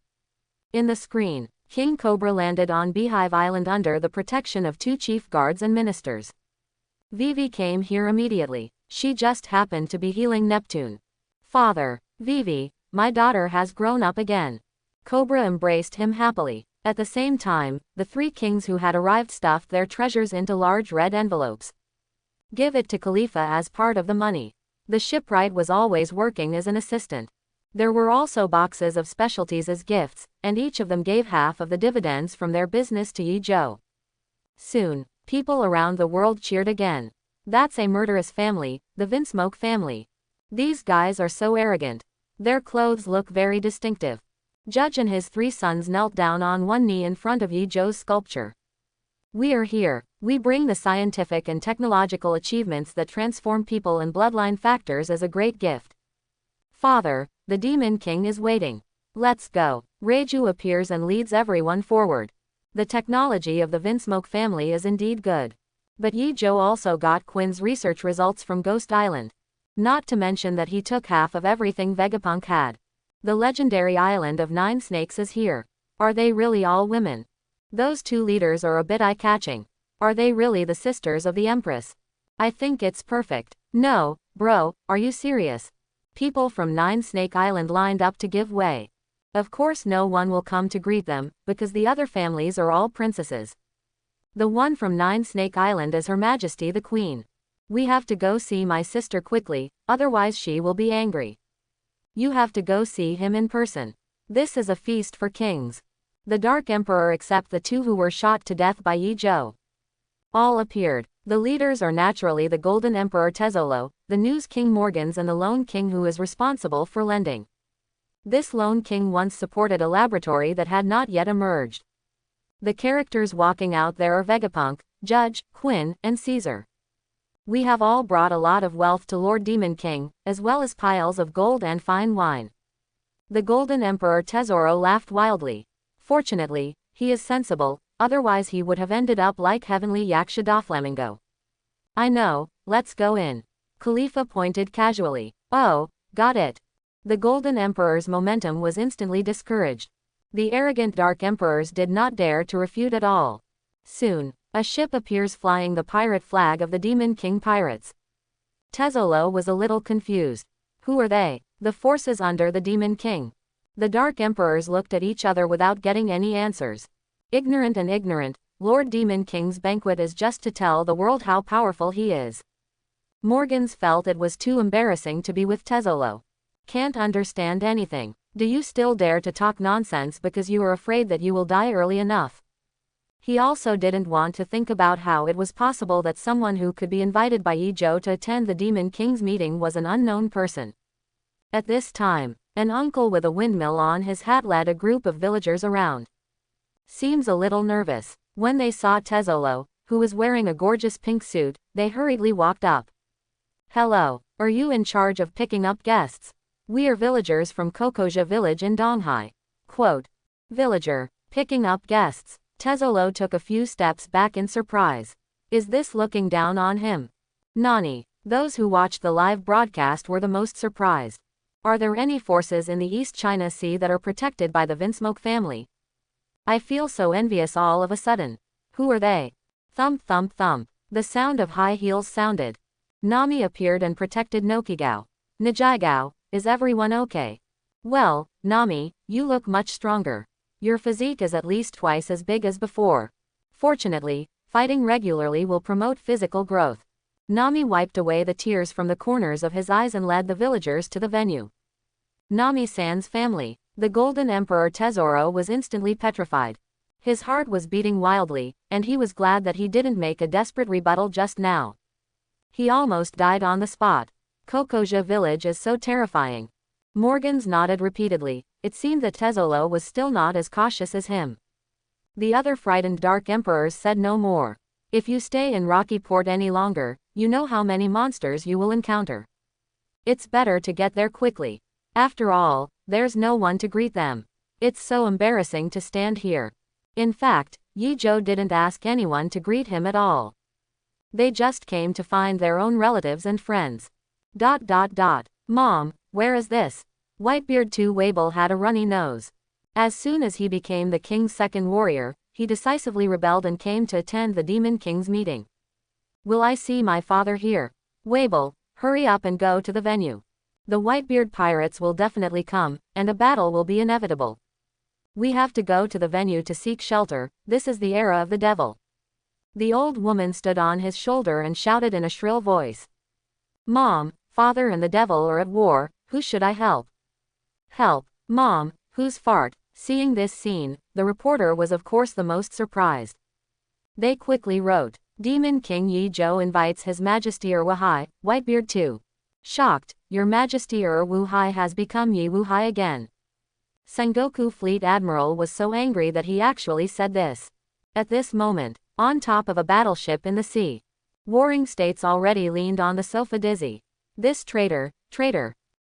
In the screen, King Cobra landed on Beehive Island under the protection of 2 chief guards and ministers. Vivi came here immediately. She just happened to be healing Neptune. Father, Vivi, my daughter has grown up again. Cobra embraced him happily. At the same time, the 3 kings who had arrived stuffed their treasures into large red envelopes. Give it to Khalifa as part of the money. The shipwright was always working as an assistant. There were also boxes of specialties as gifts, and each of them gave half of the dividends from their business to Yi Zhou. Soon, people around the world cheered again. That's a murderous family, the Vinsmoke family. These guys are so arrogant. Their clothes look very distinctive. Judge and his 3 sons knelt down on one knee in front of Yi Zhou's sculpture. We are here. We bring the scientific and technological achievements that transform people and bloodline factors as a great gift. Father, the Demon King is waiting. Let's go. Reiju appears and leads everyone forward. The technology of the Vinsmoke family is indeed good. But Yi Zhou also got Quinn's research results from Ghost Island. Not to mention that he took half of everything Vegapunk had. The legendary island of 9 snakes is here. Are they really all women? Those 2 leaders are a bit eye-catching. Are they really the sisters of the Empress? I think it's perfect. No, bro, are you serious? People from 9 Snake Island lined up to give way. Of course no one will come to greet them, because the other families are all princesses. The one from 9 Snake Island is Her Majesty the Queen. We have to go see my sister quickly, otherwise she will be angry. You have to go see him in person. This is a feast for kings. The Dark Emperor except the 2 who were shot to death by Yi Zhou. All appeared. The leaders are naturally the Golden Emperor Tezzolo, the News King Morgans and the Lone King who is responsible for lending. This Lone King once supported a laboratory that had not yet emerged. The characters walking out there are Vegapunk, Judge, Quinn, and Caesar. We have all brought a lot of wealth to Lord Demon King, as well as piles of gold and fine wine. The Golden Emperor Tezzoro laughed wildly. Fortunately, he is sensible, otherwise he would have ended up like Heavenly Yaksha Doflamingo. I know, let's go in. Khalifa pointed casually. Oh, got it. The Golden Emperor's momentum was instantly discouraged. The arrogant Dark Emperors did not dare to refute at all. Soon, a ship appears flying the pirate flag of the Demon King pirates. Tezzolo was a little confused. Who are they? The forces under the Demon King. The Dark Emperors looked at each other without getting any answers. Ignorant and ignorant, Lord Demon King's banquet is just to tell the world how powerful he is. Morgans felt it was too embarrassing to be with Tezzolo. Can't understand anything. Do you still dare to talk nonsense because you are afraid that you will die early enough? He also didn't want to think about how it was possible that someone who could be invited by Yi Zhou to attend the Demon King's meeting was an unknown person. At this time, an uncle with a windmill on his hat led a group of villagers around. Seems a little nervous. When they saw Tezzolo, who was wearing a gorgeous pink suit, they hurriedly walked up. Hello, are you in charge of picking up guests? We are villagers from Kokoja village in Donghai. Quote. Villager, picking up guests. Tezzolo took a few steps back in surprise. Is this looking down on him? Nani. Those who watched the live broadcast were the most surprised. Are there any forces in the East China Sea that are protected by the Vinsmoke family? I feel so envious all of a sudden. Who are they? Thump thump thump. The sound of high heels sounded. Nami appeared and protected Nokigao. Nijigao, is everyone okay? Well, Nami, you look much stronger. Your physique is at least twice as big as before. Fortunately, fighting regularly will promote physical growth. Nami wiped away the tears from the corners of his eyes and led the villagers to the venue. Nami-san's family. The Golden Emperor Tesoro was instantly petrified. His heart was beating wildly, and he was glad that he didn't make a desperate rebuttal just now. He almost died on the spot. Kokoja village is so terrifying. Morgans nodded repeatedly. It seemed that Tesoro was still not as cautious as him. The other frightened Dark Emperors said no more. If you stay in Rocky Port any longer, you know how many monsters you will encounter. It's better to get there quickly. After all, there's no one to greet them. It's so embarrassing to stand here. In fact, Yi-Jo didn't ask anyone to greet him at all. They just came to find their own relatives and friends. Mom, where is this? Whitebeard 2 Weibo had a runny nose. As soon as he became the king's second warrior, he decisively rebelled and came to attend the Demon King's meeting. Will I see my father here? Weibo, hurry up and go to the venue. The Whitebeard pirates will definitely come, and a battle will be inevitable. We have to go to the venue to seek shelter. This is the era of the devil. The old woman stood on his shoulder and shouted in a shrill voice. Mom, father and the devil are at war, who should I help? Help, Mom, who's fart? Seeing this scene, the reporter was of course the most surprised. They quickly wrote, Demon King Yi-Jo invites His Majesty Wuhai, Whitebeard 2. Shocked, Your Majesty Wuhai has become Yi Wuhai again. Sengoku Fleet Admiral was so angry that he actually said this. At this moment, on top of a battleship in the sea, warring states already leaned on the sofa dizzy. This traitor.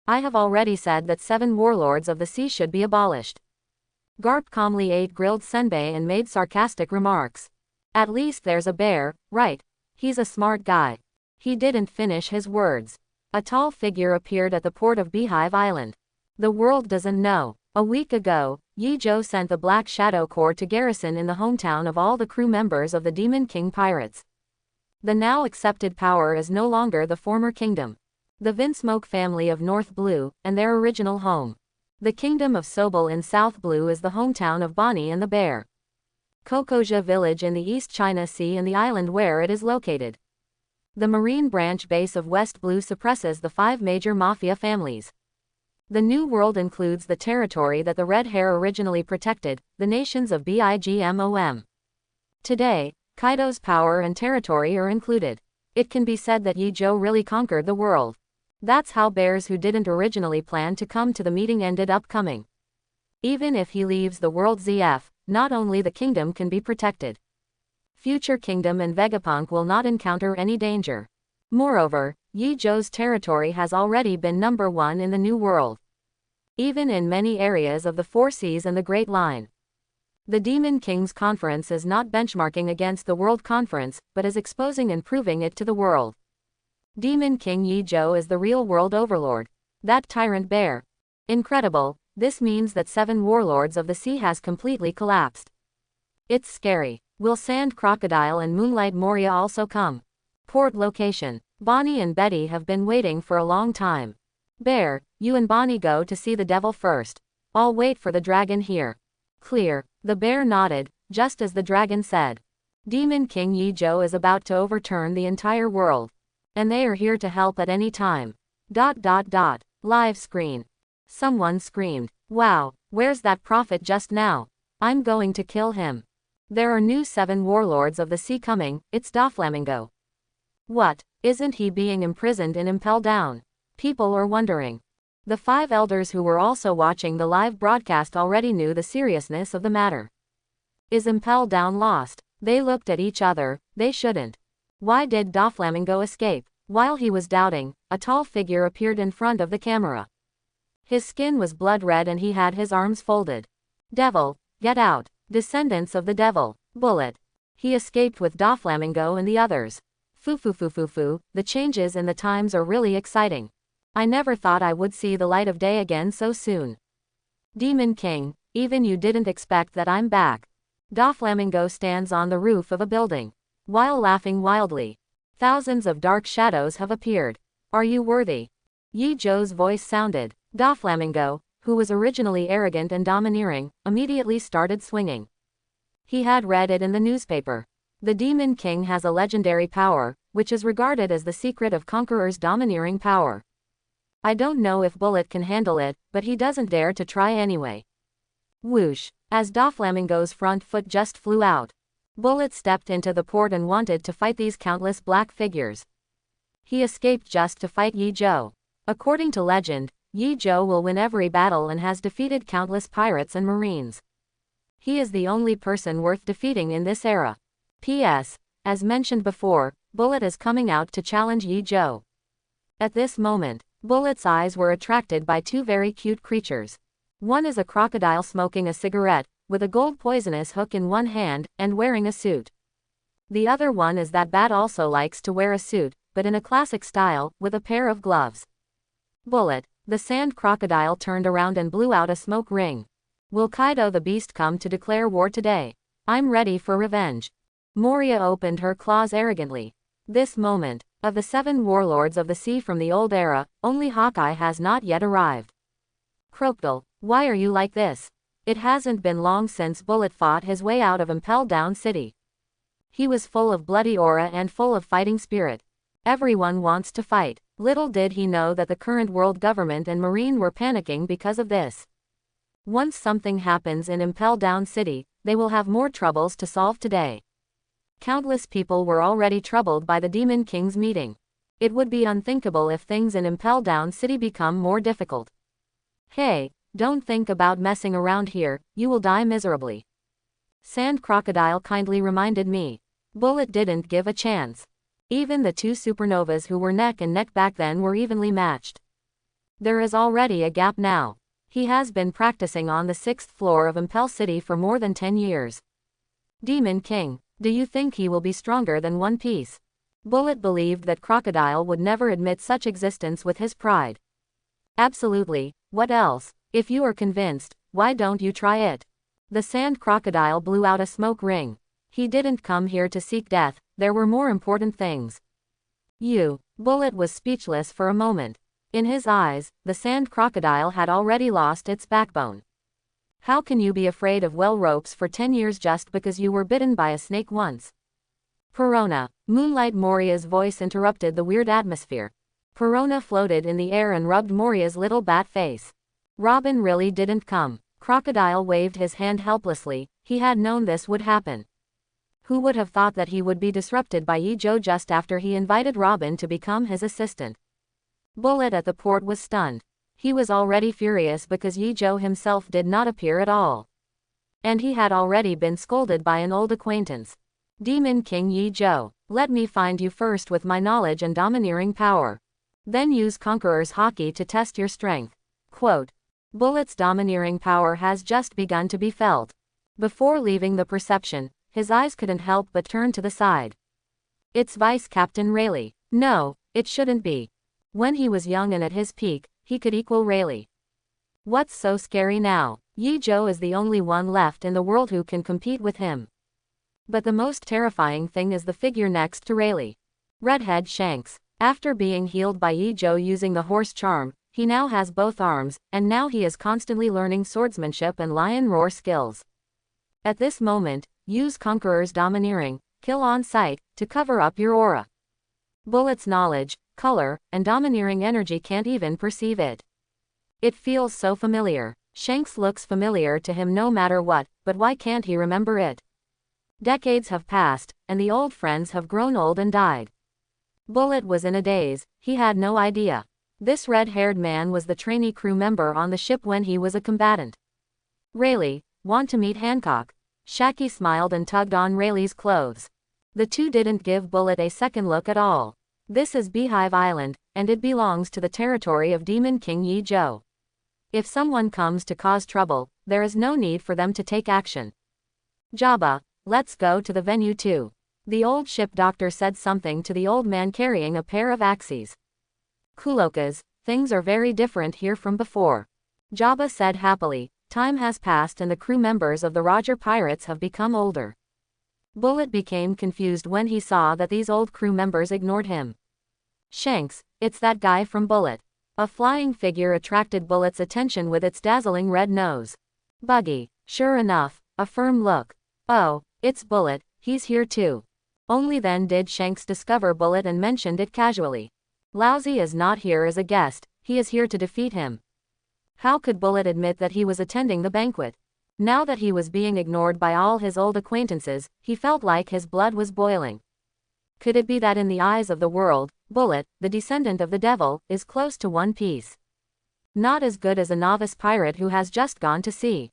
I have already said that 7 warlords of the sea should be abolished. Garp calmly ate grilled senbei and made sarcastic remarks. At least there's a bear, right? He's a smart guy. He didn't finish his words. A tall figure appeared at the port of Beehive Island. The world doesn't know. A week ago, Yi-Jo sent the Black Shadow Corps to garrison in the hometown of all the crew members of the Demon King pirates. The now accepted power is no longer the former kingdom. The Vinsmoke family of North Blue, and their original home. The kingdom of Sobel in South Blue is the hometown of Bonnie and the Bear. Kokoja village in the East China Sea and the island where it is located. The Marine Branch base of West Blue suppresses the 5 major mafia families. The New World includes the territory that the Red Hair originally protected, the nations of Bigmom. Today, Kaido's power and territory are included. It can be said that Yi-Jo really conquered the world. That's how bears who didn't originally plan to come to the meeting ended up coming. Even if he leaves the world ZF, not only the kingdom can be protected. Future Kingdom and Vegapunk will not encounter any danger. Moreover, Yi-Jo's territory has already been number 1 in the New World. Even in many areas of the Four Seas and the Great Line. The Demon King's conference is not benchmarking against the World Conference, but is exposing and proving it to the world. Demon King Yi-Jo is the real world overlord. That tyrant bear. Incredible, this means that 7 warlords of the sea has completely collapsed. It's scary. Will Sand Crocodile and Moonlight Moria also come? Port location. Bonnie and Betty have been waiting for a long time. Bear, you and Bonnie go to see the devil first. I'll wait for the dragon here. Clear. The bear nodded, just as the dragon said. Demon King Yi-Jo is about to overturn the entire world. And they are here to help at any time. Live screen. Someone screamed. Wow, where's that prophet just now? I'm going to kill him. There are new 7 warlords of the sea coming, it's Doflamingo. What, isn't he being imprisoned in Impel Down? People are wondering. The 5 elders who were also watching the live broadcast already knew the seriousness of the matter. Is Impel Down lost? They looked at each other. They shouldn't. Why did Doflamingo escape? While he was doubting, a tall figure appeared in front of the camera. His skin was blood red and he had his arms folded. Devil, get out. Descendants of the devil. Bullet. He escaped with Doflamingo and the others. The changes in the times are really exciting. I never thought I would see the light of day again so soon. Demon King, even you didn't expect that I'm back. Doflamingo stands on the roof of a building, while laughing wildly. Thousands of dark shadows have appeared. Are you worthy? Yi-Jo's voice sounded. Doflamingo, who was originally arrogant and domineering, immediately started swinging. He had read it in the newspaper. The Demon King has a legendary power, which is regarded as the secret of Conqueror's domineering power. I don't know if Bullet can handle it, but he doesn't dare to try anyway. Whoosh! As Doflamingo's front foot just flew out. Bullet stepped into the port and wanted to fight these countless black figures. He escaped just to fight Yi Zhou. According to legend, Yi Zhou will win every battle and has defeated countless pirates and marines. He is the only person worth defeating in this era. P.S. As mentioned before, Bullet is coming out to challenge Yi Zhou. At this moment, Bullet's eyes were attracted by two very cute creatures. One is a crocodile smoking a cigarette, with a gold poisonous hook in one hand, and wearing a suit. The other one is that bat also likes to wear a suit, but in a classic style, with a pair of gloves. Bullet, the sand crocodile, turned around and blew out a smoke ring. Will Kaido the Beast come to declare war today? I'm ready for revenge. Moria opened her claws arrogantly. This moment, of the 7 warlords of the sea from the old era, only Hawkeye has not yet arrived. Crocodile, why are you like this? It hasn't been long since Bullet fought his way out of Impel Down City. He was full of bloody aura and full of fighting spirit. Everyone wants to fight. Little did he know that the current world government and Marine were panicking because of this. Once something happens in Impel Down City, they will have more troubles to solve today. Countless people were already troubled by the Demon King's meeting. It would be unthinkable if things in Impel Down City become more difficult. Hey, don't think about messing around here, you will die miserably. Sand Crocodile kindly reminded me. Bullet didn't give a chance. Even the 2 supernovas who were neck and neck back then were evenly matched. There is already a gap now. He has been practicing on the 6th floor of Impel City for more than 10 years. Demon King, do you think he will be stronger than One Piece? Bullet believed that Crocodile would never admit such existence with his pride. Absolutely, what else? If you are convinced, why don't you try it? The sand crocodile blew out a smoke ring. He didn't come here to seek death, there were more important things. Bullet was speechless for a moment. In his eyes, the sand crocodile had already lost its backbone. How can you be afraid of well ropes for 10 years just because you were bitten by a snake once? Perona, Moonlight Moria's voice interrupted the weird atmosphere. Perona floated in the air and rubbed Moria's little bat face. Robin really didn't come. Crocodile waved his hand helplessly, he had known this would happen. Who would have thought that he would be disrupted by Yi Zhou just after he invited Robin to become his assistant? Bullet at the port was stunned. He was already furious because Yi Zhou himself did not appear at all. And he had already been scolded by an old acquaintance. Demon King Yi Zhou, let me find you first with my knowledge and domineering power. Then use Conqueror's Haki to test your strength. Quote. Bullet's domineering power has just begun to be felt. Before leaving the perception, his eyes couldn't help but turn to the side. It's Vice Captain Rayleigh. No, it shouldn't be. When he was young and at his peak, he could equal Rayleigh. What's so scary now? Yi Zhou is the only one left in the world who can compete with him. But the most terrifying thing is the figure next to Rayleigh. Redhead Shanks. After being healed by Yi Zhou using the horse charm, he now has both arms, and now he is constantly learning swordsmanship and lion roar skills. At this moment, use Conqueror's domineering, kill on sight, to cover up your aura. Bullet's knowledge, color, and domineering energy can't even perceive it. It feels so familiar. Shanks looks familiar to him no matter what, but why can't he remember it? Decades have passed, and the old friends have grown old and died. Bullet was in a daze, he had no idea. This red-haired man was the trainee crew member on the ship when he was a combatant. Rayleigh, want to meet Hancock? Shaki smiled and tugged on Rayleigh's clothes. The two didn't give Bullet a second look at all. This is Beehive Island, and it belongs to the territory of Demon King Yi Zhou. If someone comes to cause trouble, there is no need for them to take action. Jabba, let's go to the venue too. The old ship doctor said something to the old man carrying a pair of axes. Kulokas, things are very different here from before. Jabba said happily, time has passed and the crew members of the Roger Pirates have become older. Bullet became confused when he saw that these old crew members ignored him. Shanks, it's that guy from Bullet. A flying figure attracted Bullet's attention with its dazzling red nose. Buggy, sure enough, a firm look. Oh, it's Bullet, he's here too. Only then did Shanks discover Bullet and mentioned it casually. Lousy is not here as a guest, he is here to defeat him. How could Bullet admit that he was attending the banquet? Now that he was being ignored by all his old acquaintances, he felt like his blood was boiling. Could it be that in the eyes of the world, Bullet, the descendant of the devil, is close to One Piece? Not as good as a novice pirate who has just gone to sea.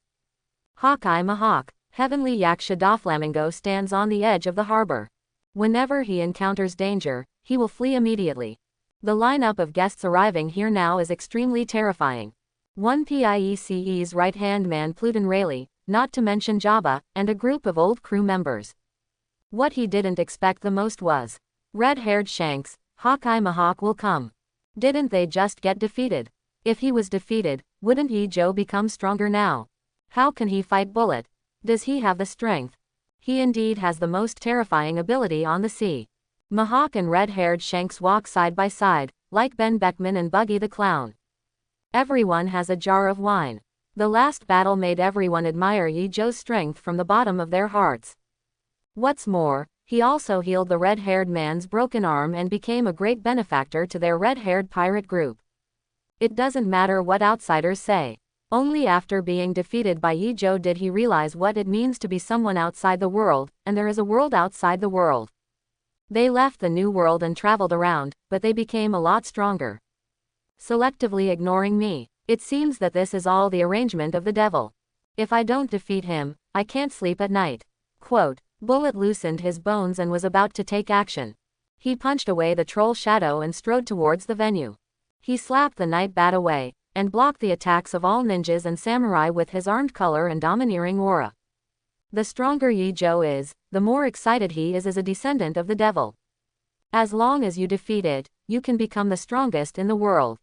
Hawkeye Mahawk, Heavenly Yaksha Doflamingo stands on the edge of the harbor. Whenever he encounters danger, he will flee immediately. The lineup of guests arriving here now is extremely terrifying. One Piece's right-hand man Pluton Rayleigh, not to mention Jabba, and a group of old crew members. What he didn't expect the most was red-haired Shanks. Hawkeye Mahawk will come. Didn't they just get defeated? If he was defeated, wouldn't Joe become stronger now? How can he fight Bullet? Does he have the strength? He indeed has the most terrifying ability on the sea. Mahawk and red-haired Shanks walk side by side, like Ben Beckman and Buggy the Clown. Everyone has a jar of wine. The last battle made everyone admire Joe's strength from the bottom of their hearts. What's more, he also healed the red-haired man's broken arm and became a great benefactor to their red-haired pirate group. It doesn't matter what outsiders say. Only after being defeated by Joe did he realize what it means to be someone outside the world, and there is a world outside the world. They left the new world and traveled around, but they became a lot stronger. Selectively ignoring me. It seems that this is all the arrangement of the devil. If I don't defeat him, I can't sleep at night. Quote, Bullet loosened his bones and was about to take action. He punched away the troll shadow and strode towards the venue. He slapped the night bat away, and blocked the attacks of all ninjas and samurai with his armed color and domineering aura. The stronger Joe is, the more excited he is as a descendant of the devil. As long as you defeat it, you can become the strongest in the world.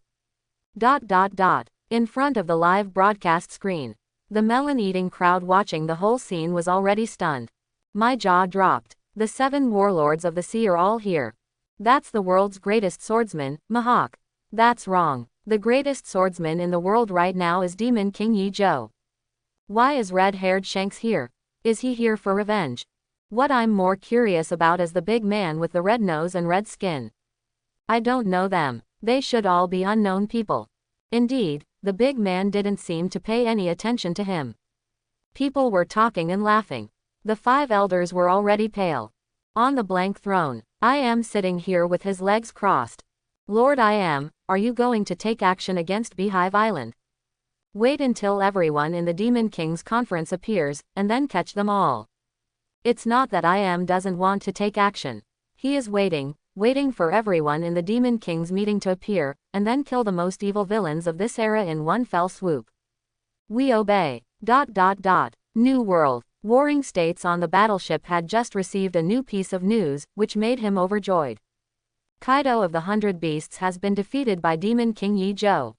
In front of the live broadcast screen. The melon-eating crowd watching the whole scene was already stunned. My jaw dropped. The 7 warlords of the sea are all here. That's the world's greatest swordsman, Mahawk. That's wrong. The greatest swordsman in the world right now is Demon King Joe. Why is red-haired Shanks here? Is he here for revenge? What I'm more curious about is the big man with the red nose and red skin. I don't know them. They should all be unknown people. Indeed, the big man didn't seem to pay any attention to him. People were talking and laughing. The 5 elders were already pale. On the blank throne, I am sitting here with his legs crossed. Lord I am, are you going to take action against Beehive Island? Wait until everyone in the Demon King's conference appears, and then catch them all. It's not that I am doesn't want to take action. He is waiting for everyone in the Demon King's meeting to appear, and then kill the most evil villains of this era in one fell swoop. We obey. New World. Warring States on the battleship had just received a new piece of news, which made him overjoyed. Kaido of the 100 Beasts has been defeated by Demon King Joe.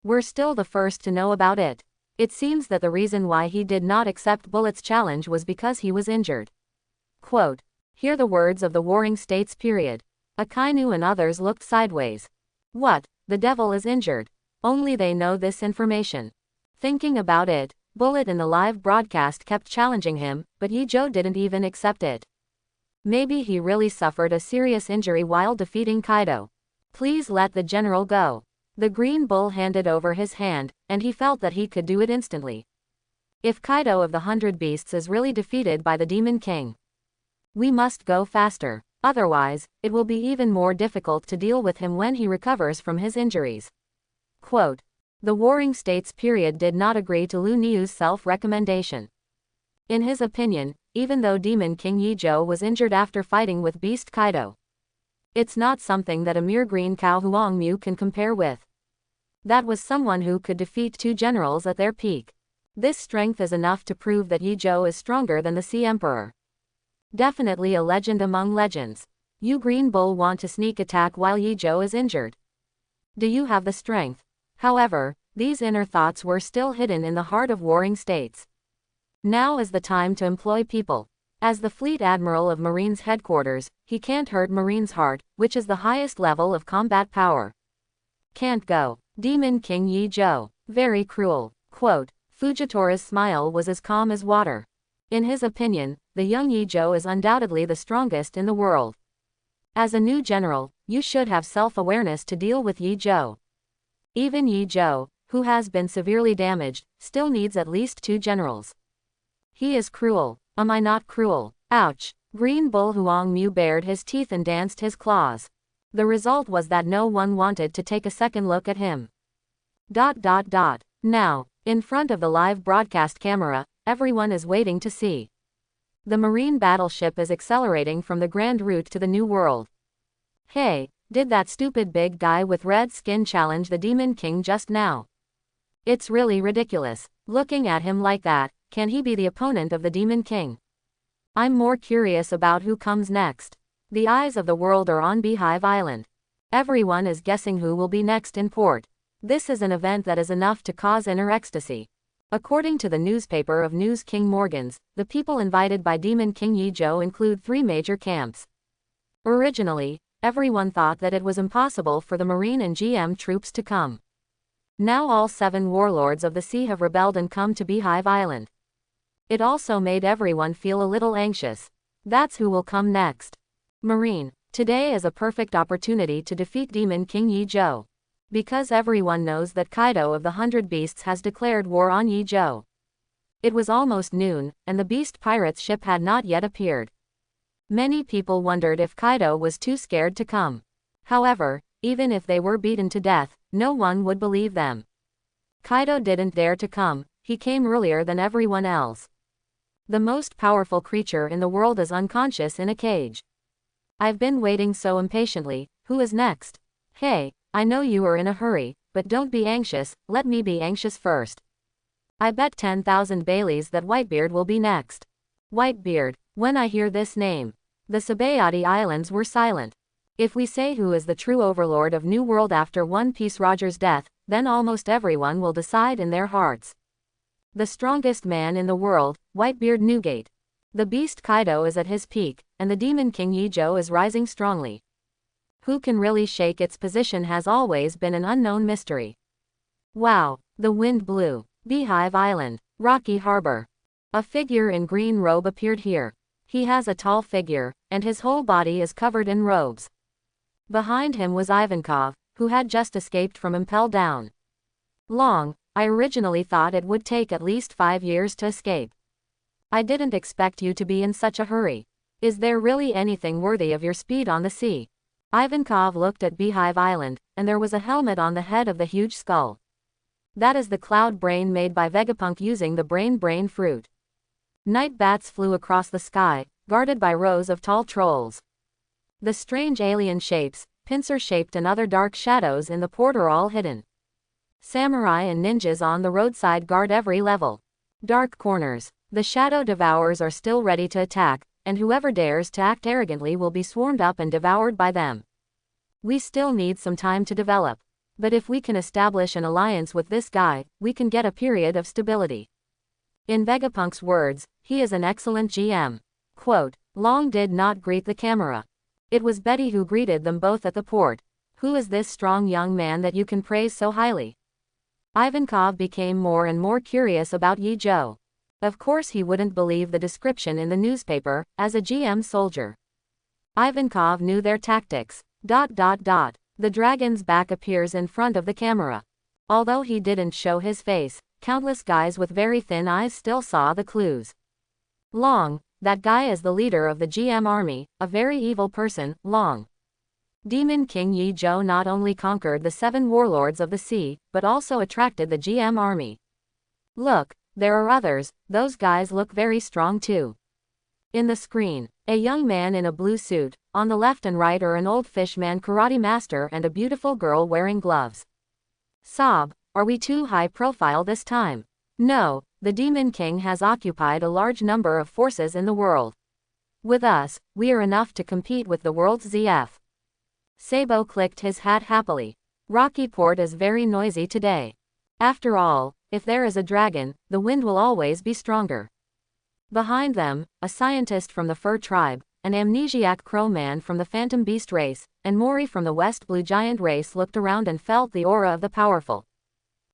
We're still the first to know about it. It seems that the reason why he did not accept Bullet's challenge was because he was injured. Quote, hear the words of the Warring States period. Akainu and others looked sideways. What? The devil is injured. Only they know this information. Thinking about it, Bullet in the live broadcast kept challenging him, but Joe didn't even accept it. Maybe he really suffered a serious injury while defeating Kaido. Please let the general go. The Green Bull handed over his hand, and he felt that he could do it instantly. If Kaido of the 100 Beasts is really defeated by the Demon King, we must go faster. Otherwise, it will be even more difficult to deal with him when he recovers from his injuries. Quote, the Warring States period did not agree to Lu Niu's self-recommendation. In his opinion, even though Demon King Joe was injured after fighting with Beast Kaido, it's not something that a mere green cow Huangmu can compare with. That was someone who could defeat 2 generals at their peak. This strength is enough to prove that Joe is stronger than the Sea Emperor. Definitely a legend among legends. You Green Bull want to sneak attack while Joe is injured. Do you have the strength? However, these inner thoughts were still hidden in the heart of Warring States. Now is the time to employ people. As the Fleet Admiral of Marines headquarters, he can't hurt Marine's heart, which is the highest level of combat power. Can't go. Demon King Joe. Very cruel. Quote, Fujitora's smile was as calm as water. In his opinion, the young Yi Zhou is undoubtedly the strongest in the world. As a new general, you should have self-awareness to deal with Yi Zhou. Even Yi Zhou, who has been severely damaged, still needs at least 2 generals. He is cruel. Am I not cruel? Ouch. Green Bull Huang Mu bared his teeth and danced his claws. The result was that no one wanted to take a second look at him. Now, in front of the live broadcast camera, everyone is waiting to see. The marine battleship is accelerating from the Grand Route to the New World. Hey, did that stupid big guy with red skin challenge the Demon King just now? It's really ridiculous. Looking at him like that, can he be the opponent of the Demon King? I'm more curious about who comes next. The eyes of the world are on Beehive Island. Everyone is guessing who will be next in port. This is an event that is enough to cause inner ecstasy. According to the newspaper of News King Morgans, the people invited by Demon King Yi Zhou include 3 major camps. Originally, everyone thought that it was impossible for the Marine and GM troops to come. Now all 7 warlords of the sea have rebelled and come to Beehive Island. It also made everyone feel a little anxious. That's who will come next. Marine, today is a perfect opportunity to defeat Demon King Yi Zhou. Because everyone knows that Kaido of the 100 Beasts has declared war on Yi Zhou. It was almost noon, and the Beast Pirates ship had not yet appeared. Many people wondered if Kaido was too scared to come. However, even if they were beaten to death, no one would believe them. Kaido didn't dare to come, he came earlier than everyone else. The most powerful creature in the world is unconscious in a cage. I've been waiting so impatiently. Who is next? Hey, I know you are in a hurry, but don't be anxious, let me be anxious first. I bet 10,000 Baileys that Whitebeard will be next. Whitebeard, when I hear this name. The Sabayati Islands were silent. If we say who is the true overlord of New World after One Piece Roger's death, then almost everyone will decide in their hearts. The strongest man in the world, Whitebeard Newgate. The beast Kaido is at his peak, and the Demon King Yi Zhou is rising strongly. Who can really shake its position has always been an unknown mystery. Wow, the wind blew. Beehive Island, Rocky Harbor. A figure in green robe appeared here. He has a tall figure, and his whole body is covered in robes. Behind him was Ivankov, who had just escaped from Impel Down. Long, I originally thought it would take at least 5 years to escape. I didn't expect you to be in such a hurry. Is there really anything worthy of your speed on the sea? Ivankov looked at Beehive Island, and there was a helmet on the head of the huge skull. That is the cloud brain made by Vegapunk using the brain fruit. Night bats flew across the sky, guarded by rows of tall trolls. The strange alien shapes, pincer-shaped and other dark shadows in the port are all hidden. Samurai and ninjas on the roadside guard every level. Dark corners. The shadow devourers are still ready to attack, and whoever dares to act arrogantly will be swarmed up and devoured by them. We still need some time to develop. But if we can establish an alliance with this guy, we can get a period of stability. In Vegapunk's words, he is an excellent GM. Quote, Long did not greet the camera. It was Betty who greeted them both at the port. Who is this strong young man that you can praise so highly? Ivankov became more and more curious about Yi Zhou. Of course he wouldn't believe the description in the newspaper, as a GM soldier. Ivankov knew their tactics. The dragon's back appears in front of the camera. Although he didn't show his face, countless guys with very thin eyes still saw the clues. Long, that guy is the leader of the GM army, a very evil person, Long. Demon King Yi Zhou not only conquered the 7 warlords of the sea, but also attracted the GM army. Look, there are others, those guys look very strong too. In the screen, a young man in a blue suit, on the left and right are an old fishman karate master and a beautiful girl wearing gloves. Sob, are we too high profile this time? No, the Demon King has occupied a large number of forces in the world. With us, we are enough to compete with the world's ZF. Sabo clicked his hat happily. Rocky Port is very noisy today. After all, if there is a dragon, the wind will always be stronger. Behind them, a scientist from the Fur tribe, an amnesiac crow man from the Phantom Beast race, and Mori from the West Blue Giant race looked around and felt the aura of the powerful.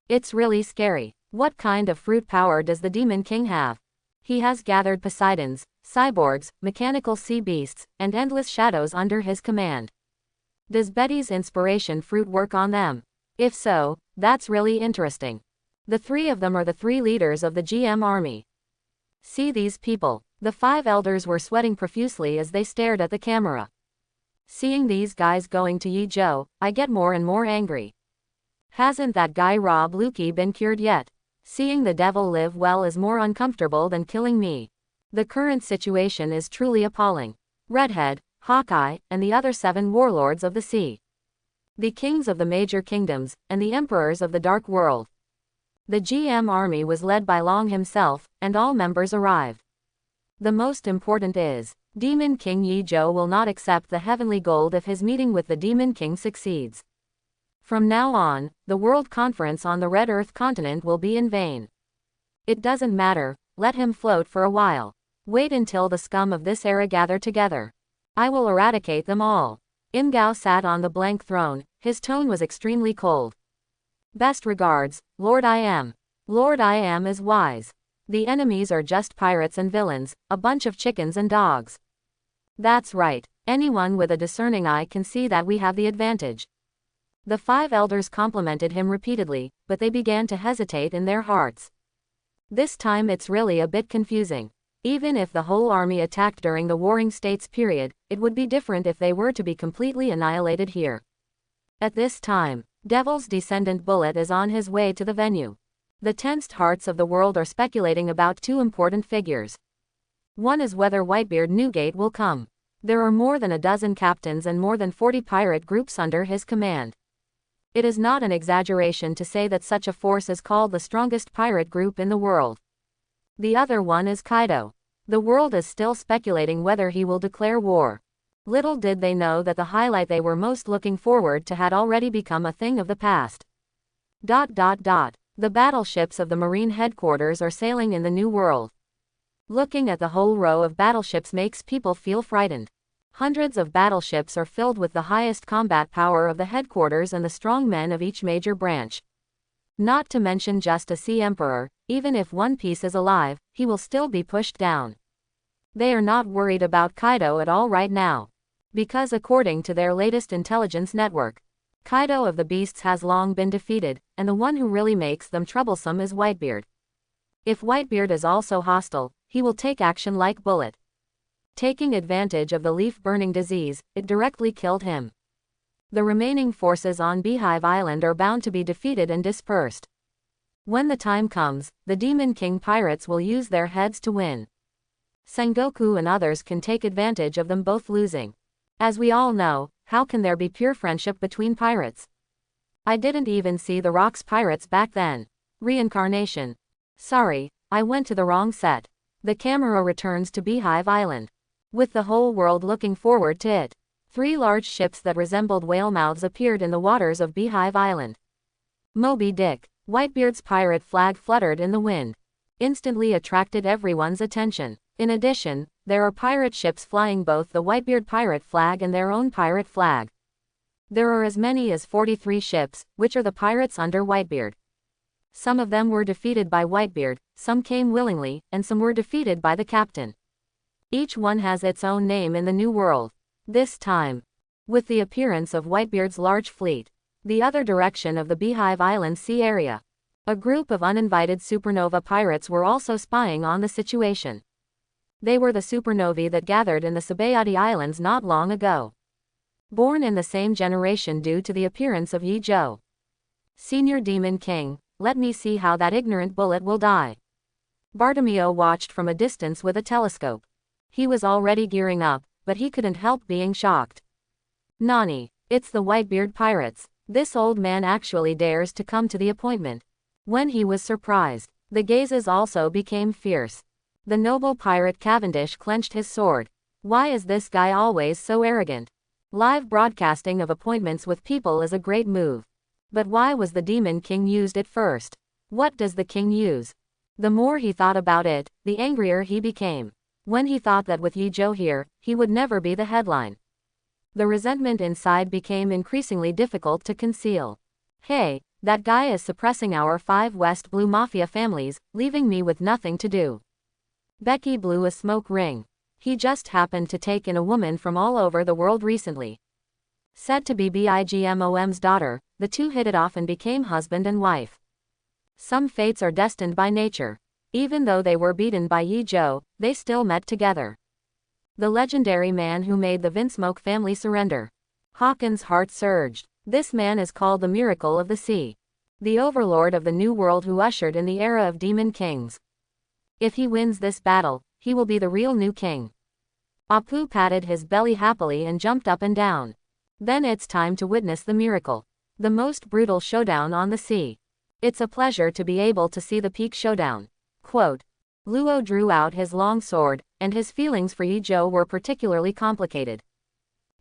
It's really scary. What kind of fruit power does the Demon King have? He has gathered Poseidons, cyborgs, mechanical sea beasts, and endless shadows under his command. Does Betty's inspiration fruit work on them? If so, that's really interesting. The three of them are the three leaders of the GM army. See these people. The five elders were sweating profusely as they stared at the camera. Seeing these guys going to Yi Zhou, I get more and more angry. Hasn't that guy Rob Lukey been cured yet? Seeing the devil live well is more uncomfortable than killing me. The current situation is truly appalling. Redhead, Hawkeye, and the other 7 warlords of the sea. The kings of the major kingdoms, and the emperors of the dark world. The GM army was led by Long himself, and all members arrived. The most important is, Demon King Yi Zhou will not accept the heavenly gold if his meeting with the Demon King succeeds. From now on, the World Conference on the Red Earth continent will be in vain. It doesn't matter, let him float for a while. Wait until the scum of this era gather together. I will eradicate them all. Imgao sat on the blank throne, his tone was extremely cold. Best regards, Lord I Am. Lord I Am is wise. The enemies are just pirates and villains, a bunch of chickens and dogs. That's right, anyone with a discerning eye can see that we have the advantage. The 5 elders complimented him repeatedly, but they began to hesitate in their hearts. This time it's really a bit confusing. Even if the whole army attacked during the Warring States period, it would be different if they were to be completely annihilated here. At this time, Devil's descendant Bullet is on his way to the venue. The tensed hearts of the world are speculating about 2 important figures. One is whether Whitebeard Newgate will come. There are more than a dozen captains and more than 40 pirate groups under his command. It is not an exaggeration to say that such a force is called the strongest pirate group in the world. The other one is Kaido. The world is still speculating whether he will declare war. Little did they know that the highlight they were most looking forward to had already become a thing of the past. The battleships of the Marine headquarters are sailing in the New World. Looking at the whole row of battleships makes people feel frightened. Hundreds of battleships are filled with the highest combat power of the headquarters and the strong men of each major branch. Not to mention just a Sea Emperor, even if One Piece is alive, he will still be pushed down. They are not worried about Kaido at all right now. Because according to their latest intelligence network, Kaido of the Beasts has long been defeated, and the one who really makes them troublesome is Whitebeard. If Whitebeard is also hostile, he will take action like Bullet. Taking advantage of the leaf-burning disease, it directly killed him. The remaining forces on Beehive Island are bound to be defeated and dispersed. When the time comes, the Demon King pirates will use their heads to win. Sengoku and others can take advantage of them both losing. As we all know, how can there be pure friendship between pirates? I didn't even see the Rocks pirates back then. Reincarnation. Sorry, I went to the wrong set. The camera returns to Beehive Island. With the whole world looking forward to it. 3 large ships that resembled whale mouths appeared in the waters of Beehive Island. Moby Dick, Whitebeard's pirate flag fluttered in the wind. Instantly attracted everyone's attention. In addition, there are pirate ships flying both the Whitebeard pirate flag and their own pirate flag. There are as many as 43 ships, which are the pirates under Whitebeard. Some of them were defeated by Whitebeard, some came willingly, and some were defeated by the captain. Each one has its own name in the New World. This time, with the appearance of Whitebeard's large fleet, the other direction of the Beehive Island sea area, a group of uninvited supernova pirates were also spying on the situation. They were the supernovae that gathered in the Sabayati Islands not long ago. Born in the same generation due to the appearance of Yi Zhou. Senior Demon King, let me see how that ignorant Bullet will die. Bartimeo watched from a distance with a telescope. He was already gearing up, but he couldn't help being shocked. Nani, it's the Whitebeard pirates. This old man actually dares to come to the appointment. When he was surprised, the gazes also became fierce. The noble pirate Cavendish clenched his sword. Why is this guy always so arrogant? Live broadcasting of appointments with people is a great move. But why was the Demon King used at first? What does the king use? The more he thought about it, the angrier he became. When he thought that with Yi Zhou here, he would never be the headline. The resentment inside became increasingly difficult to conceal. Hey, that guy is suppressing our 5 West Blue Mafia families, leaving me with nothing to do. Becky blew a smoke ring. He just happened to take in a woman from all over the world recently. Said to be Bigmom's daughter, the two hit it off and became husband and wife. Some fates are destined by nature. Even though they were beaten by Yi Zhou, they still met together. The legendary man who made the Vinsmoke family surrender. Hawken's heart surged. This man is called the Miracle of the Sea. The overlord of the New World who ushered in the era of demon kings. If he wins this battle, he will be the real new king. Apu patted his belly happily and jumped up and down. Then it's time to witness the miracle. The most brutal showdown on the sea. It's a pleasure to be able to see the peak showdown. Quote. Luo drew out his long sword, and his feelings for Yi Zhou were particularly complicated.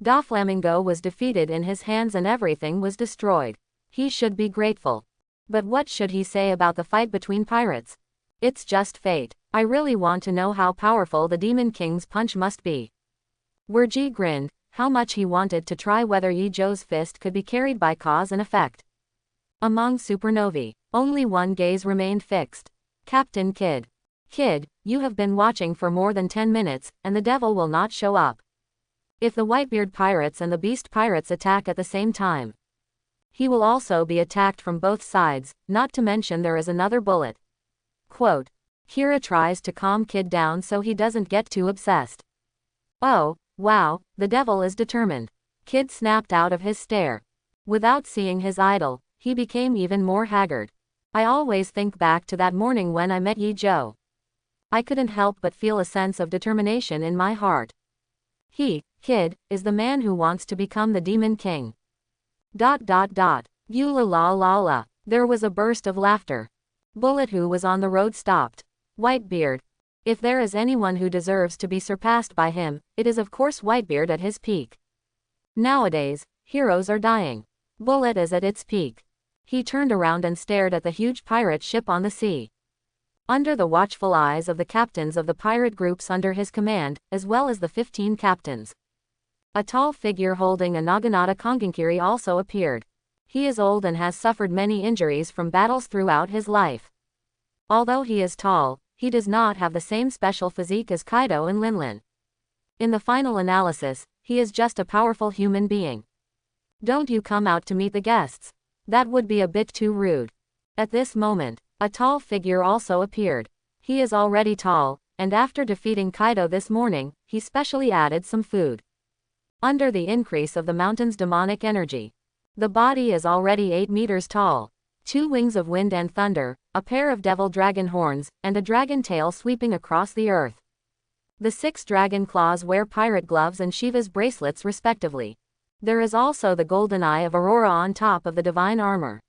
Doflamingo was defeated in his hands and everything was destroyed. He should be grateful. But what should he say about the fight between pirates? It's just fate. I really want to know how powerful the Demon King's punch must be. Werji grinned, how much he wanted to try whether Yi Zhou's fist could be carried by cause and effect. Among supernovae, only one gaze remained fixed. Captain Kidd. Kidd, you have been watching for more than 10 minutes, and the devil will not show up. If the Whitebeard pirates and the Beast pirates attack at the same time, he will also be attacked from both sides, not to mention there is another bullet. Quote. Kira tries to calm Kidd down so he doesn't get too obsessed. Oh, wow, the devil is determined. Kidd snapped out of his stare. Without seeing his idol, he became even more haggard. I always think back to that morning when I met Yi Zhou. I couldn't help but feel a sense of determination in my heart. He, Kidd, is the man who wants to become the Demon King. ... Eula la la la. There was a burst of laughter. Bullet, who was on the road, stopped. Whitebeard. If there is anyone who deserves to be surpassed by him, it is of course Whitebeard at his peak. Nowadays, heroes are dying. Bullet is at its peak. He turned around and stared at the huge pirate ship on the sea. Under the watchful eyes of the captains of the pirate groups under his command, as well as the 15 captains. A tall figure holding a Naginata Kongankiri also appeared. He is old and has suffered many injuries from battles throughout his life. Although he is tall, he does not have the same special physique as Kaido and Linlin. In the final analysis, he is just a powerful human being. Don't you come out to meet the guests? That would be a bit too rude. At this moment, a tall figure also appeared. He is already tall, and after defeating Kaido this morning, he specially added some food. Under the increase of the mountain's demonic energy, the body is already 8 meters tall. 2 wings of wind and thunder, a pair of devil dragon horns, and a dragon tail sweeping across the earth. The 6 dragon claws wear pirate gloves and Shiva's bracelets respectively. There is also the golden eye of Aurora on top of the divine armor.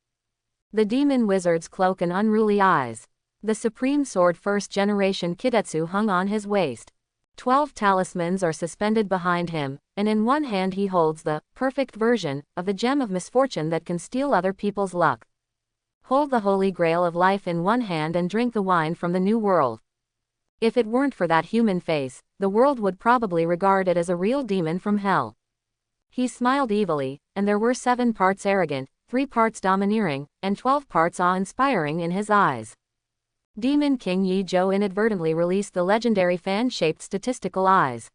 The demon wizard's cloak and unruly eyes. The supreme sword first generation Kidetsu hung on his waist. 12 talismans are suspended behind him, and in one hand he holds the perfect version of the gem of misfortune that can steal other people's luck. Hold the holy grail of life in one hand and drink the wine from the new world. If it weren't for that human face, the world would probably regard it as a real demon from hell. He smiled evilly, and there were 7 parts arrogant, 3 parts domineering, and 12 parts awe-inspiring in his eyes. Demon King Yi Zhou inadvertently released the legendary fan-shaped statistical eyes.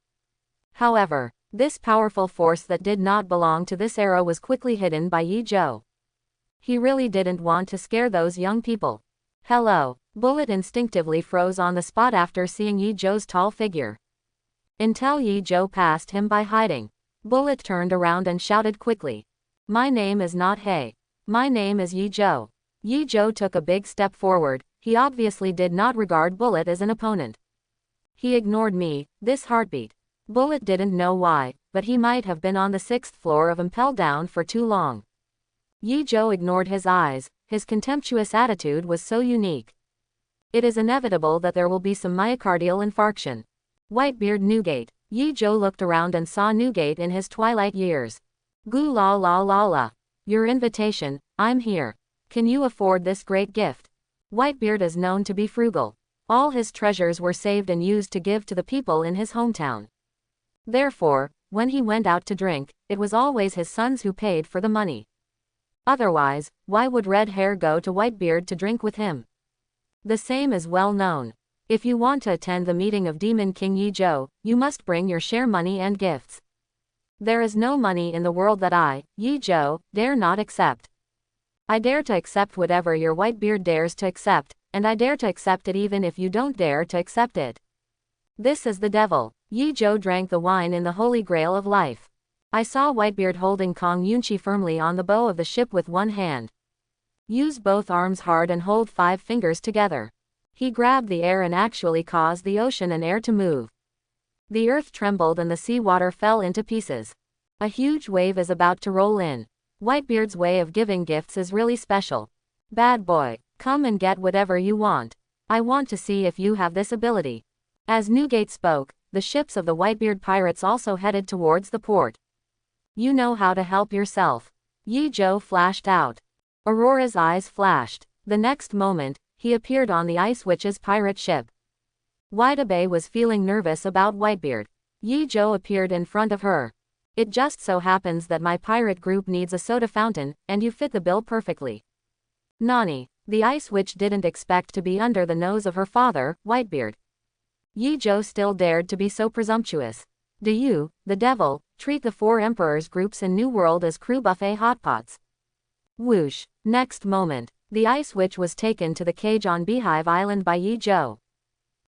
However, this powerful force that did not belong to this era was quickly hidden by Yi Zhou. He really didn't want to scare those young people. Hello. Bullet instinctively froze on the spot after seeing Yi Zhou's tall figure. Until Yi Zhou passed him by hiding. Bullet turned around and shouted quickly. My name is not Hei. My name is Yi Zhou. Yi Zhou took a big step forward. He obviously did not regard Bullet as an opponent. He ignored me, this heartbeat. Bullet didn't know why, but he might have been on the 6th floor of Impel Down for too long. Yi Zhou ignored his eyes, his contemptuous attitude was so unique. It is inevitable that there will be some myocardial infarction. Whitebeard Newgate. Yi Zhou looked around and saw Newgate in his twilight years. Gu la la la la. Your invitation, I'm here. Can you afford this great gift? Whitebeard is known to be frugal. All his treasures were saved and used to give to the people in his hometown. Therefore, when he went out to drink, it was always his sons who paid for the money. Otherwise, why would Red Hair go to Whitebeard to drink with him? The same is well known. If you want to attend the meeting of Demon King Yi Zhou, you must bring your share money and gifts. There is no money in the world that I, Yi Zhou, dare not accept. I dare to accept whatever your Whitebeard dares to accept, and I dare to accept it even if you don't dare to accept it. This is the devil. Yi Zhou drank the wine in the holy grail of life. I saw Whitebeard holding Kong Yunqi firmly on the bow of the ship with one hand. Use both arms hard and hold 5 fingers together. He grabbed the air and actually caused the ocean and air to move. The earth trembled and the sea water fell into pieces. A huge wave is about to roll in. Whitebeard's way of giving gifts is really special. Bad boy, come and get whatever you want. I want to see if you have this ability. As Newgate spoke, the ships of the Whitebeard pirates also headed towards the port. You know how to help yourself. Yi Zhou flashed out. Aurora's eyes flashed. The next moment, he appeared on the Ice Witch's pirate ship. Whiteabe was feeling nervous about Whitebeard. Yi Zhou appeared in front of her. It just so happens that my pirate group needs a soda fountain, and you fit the bill perfectly. Nani, the Ice Witch didn't expect to be under the nose of her father, Whitebeard. Yi Zhou still dared to be so presumptuous. Do you, the devil, treat the 4 emperors groups in New World as crew buffet hotpots? Whoosh. Next moment, the Ice Witch was taken to the cage on Beehive Island by Yi Zhou.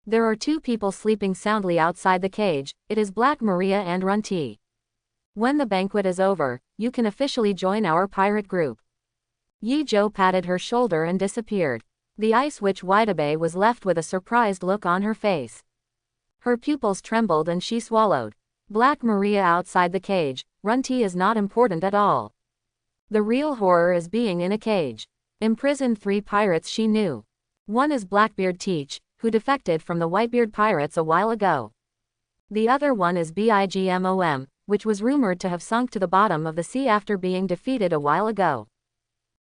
There are 2 people sleeping soundly outside the cage. It is Black Maria and Runty. When the banquet is over, you can officially join our pirate group. Yi Zhou patted her shoulder and disappeared. The Ice Witch Whiteabe was left with a surprised look on her face. Her pupils trembled and she swallowed. Black Maria outside the cage. Runty is not important at all. The real horror is being in a cage. Imprisoned 3 pirates she knew. One is Blackbeard Teach, who defected from the Whitebeard pirates a while ago. The other one is Bigmom, which was rumored to have sunk to the bottom of the sea after being defeated a while ago.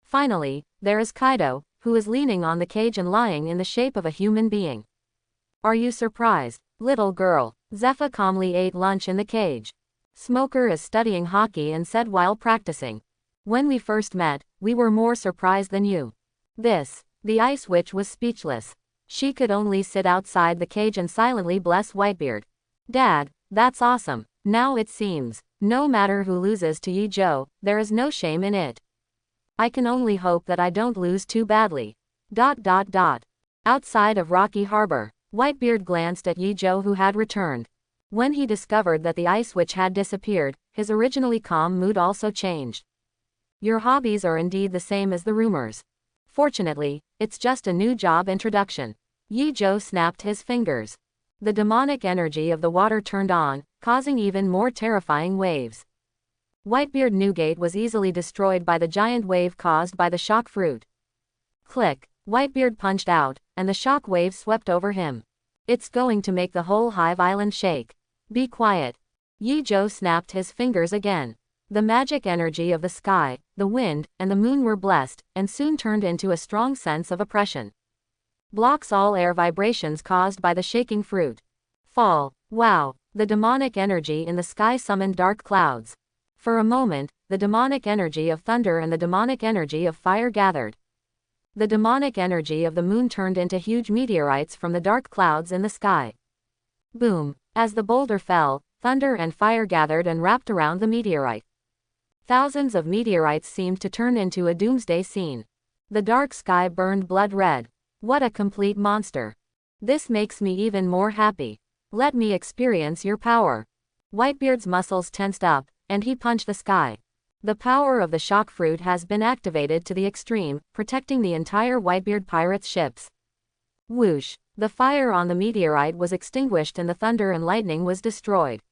Finally, there is Kaido, who is leaning on the cage and lying in the shape of a human being. Are you surprised, little girl? Zephyr calmly ate lunch in the cage. Smoker is studying hockey and said while practicing. When we first met, we were more surprised than you. The Ice Witch was speechless. She could only sit outside the cage and silently bless Whitebeard. Dad, that's awesome. Now it seems, no matter who loses to Yi Zhou, there is no shame in it. I can only hope that I don't lose too badly. Outside of Rocky Harbor, Whitebeard glanced at Yi Zhou who had returned. When he discovered that the Ice Witch had disappeared, his originally calm mood also changed. Your hobbies are indeed the same as the rumors. Fortunately, it's just a new job introduction. Yi Zhou snapped his fingers. The demonic energy of the water turned on, causing even more terrifying waves. Whitebeard Newgate was easily destroyed by the giant wave caused by the shock fruit. Click. Whitebeard punched out, and the shock wave swept over him. It's going to make the whole Hive Island shake. Be quiet. Yi Zhou snapped his fingers again. The magic energy of the sky, the wind, and the moon were blessed, and soon turned into a strong sense of oppression. Blocks all air vibrations caused by the shaking fruit. Fall. Wow. The demonic energy in the sky summoned dark clouds. For a moment, the demonic energy of thunder and the demonic energy of fire gathered. The demonic energy of the moon turned into huge meteorites from the dark clouds in the sky. Boom. As the boulder fell, thunder and fire gathered and wrapped around the meteorite. Thousands of meteorites seemed to turn into a doomsday scene. The dark sky burned blood red. What a complete monster. This makes me even more happy. Let me experience your power. Whitebeard's muscles tensed up, and he punched the sky. The power of the shock fruit has been activated to the extreme, protecting the entire Whitebeard pirates' ships. Whoosh. The fire on the meteorite was extinguished and the thunder and lightning was destroyed.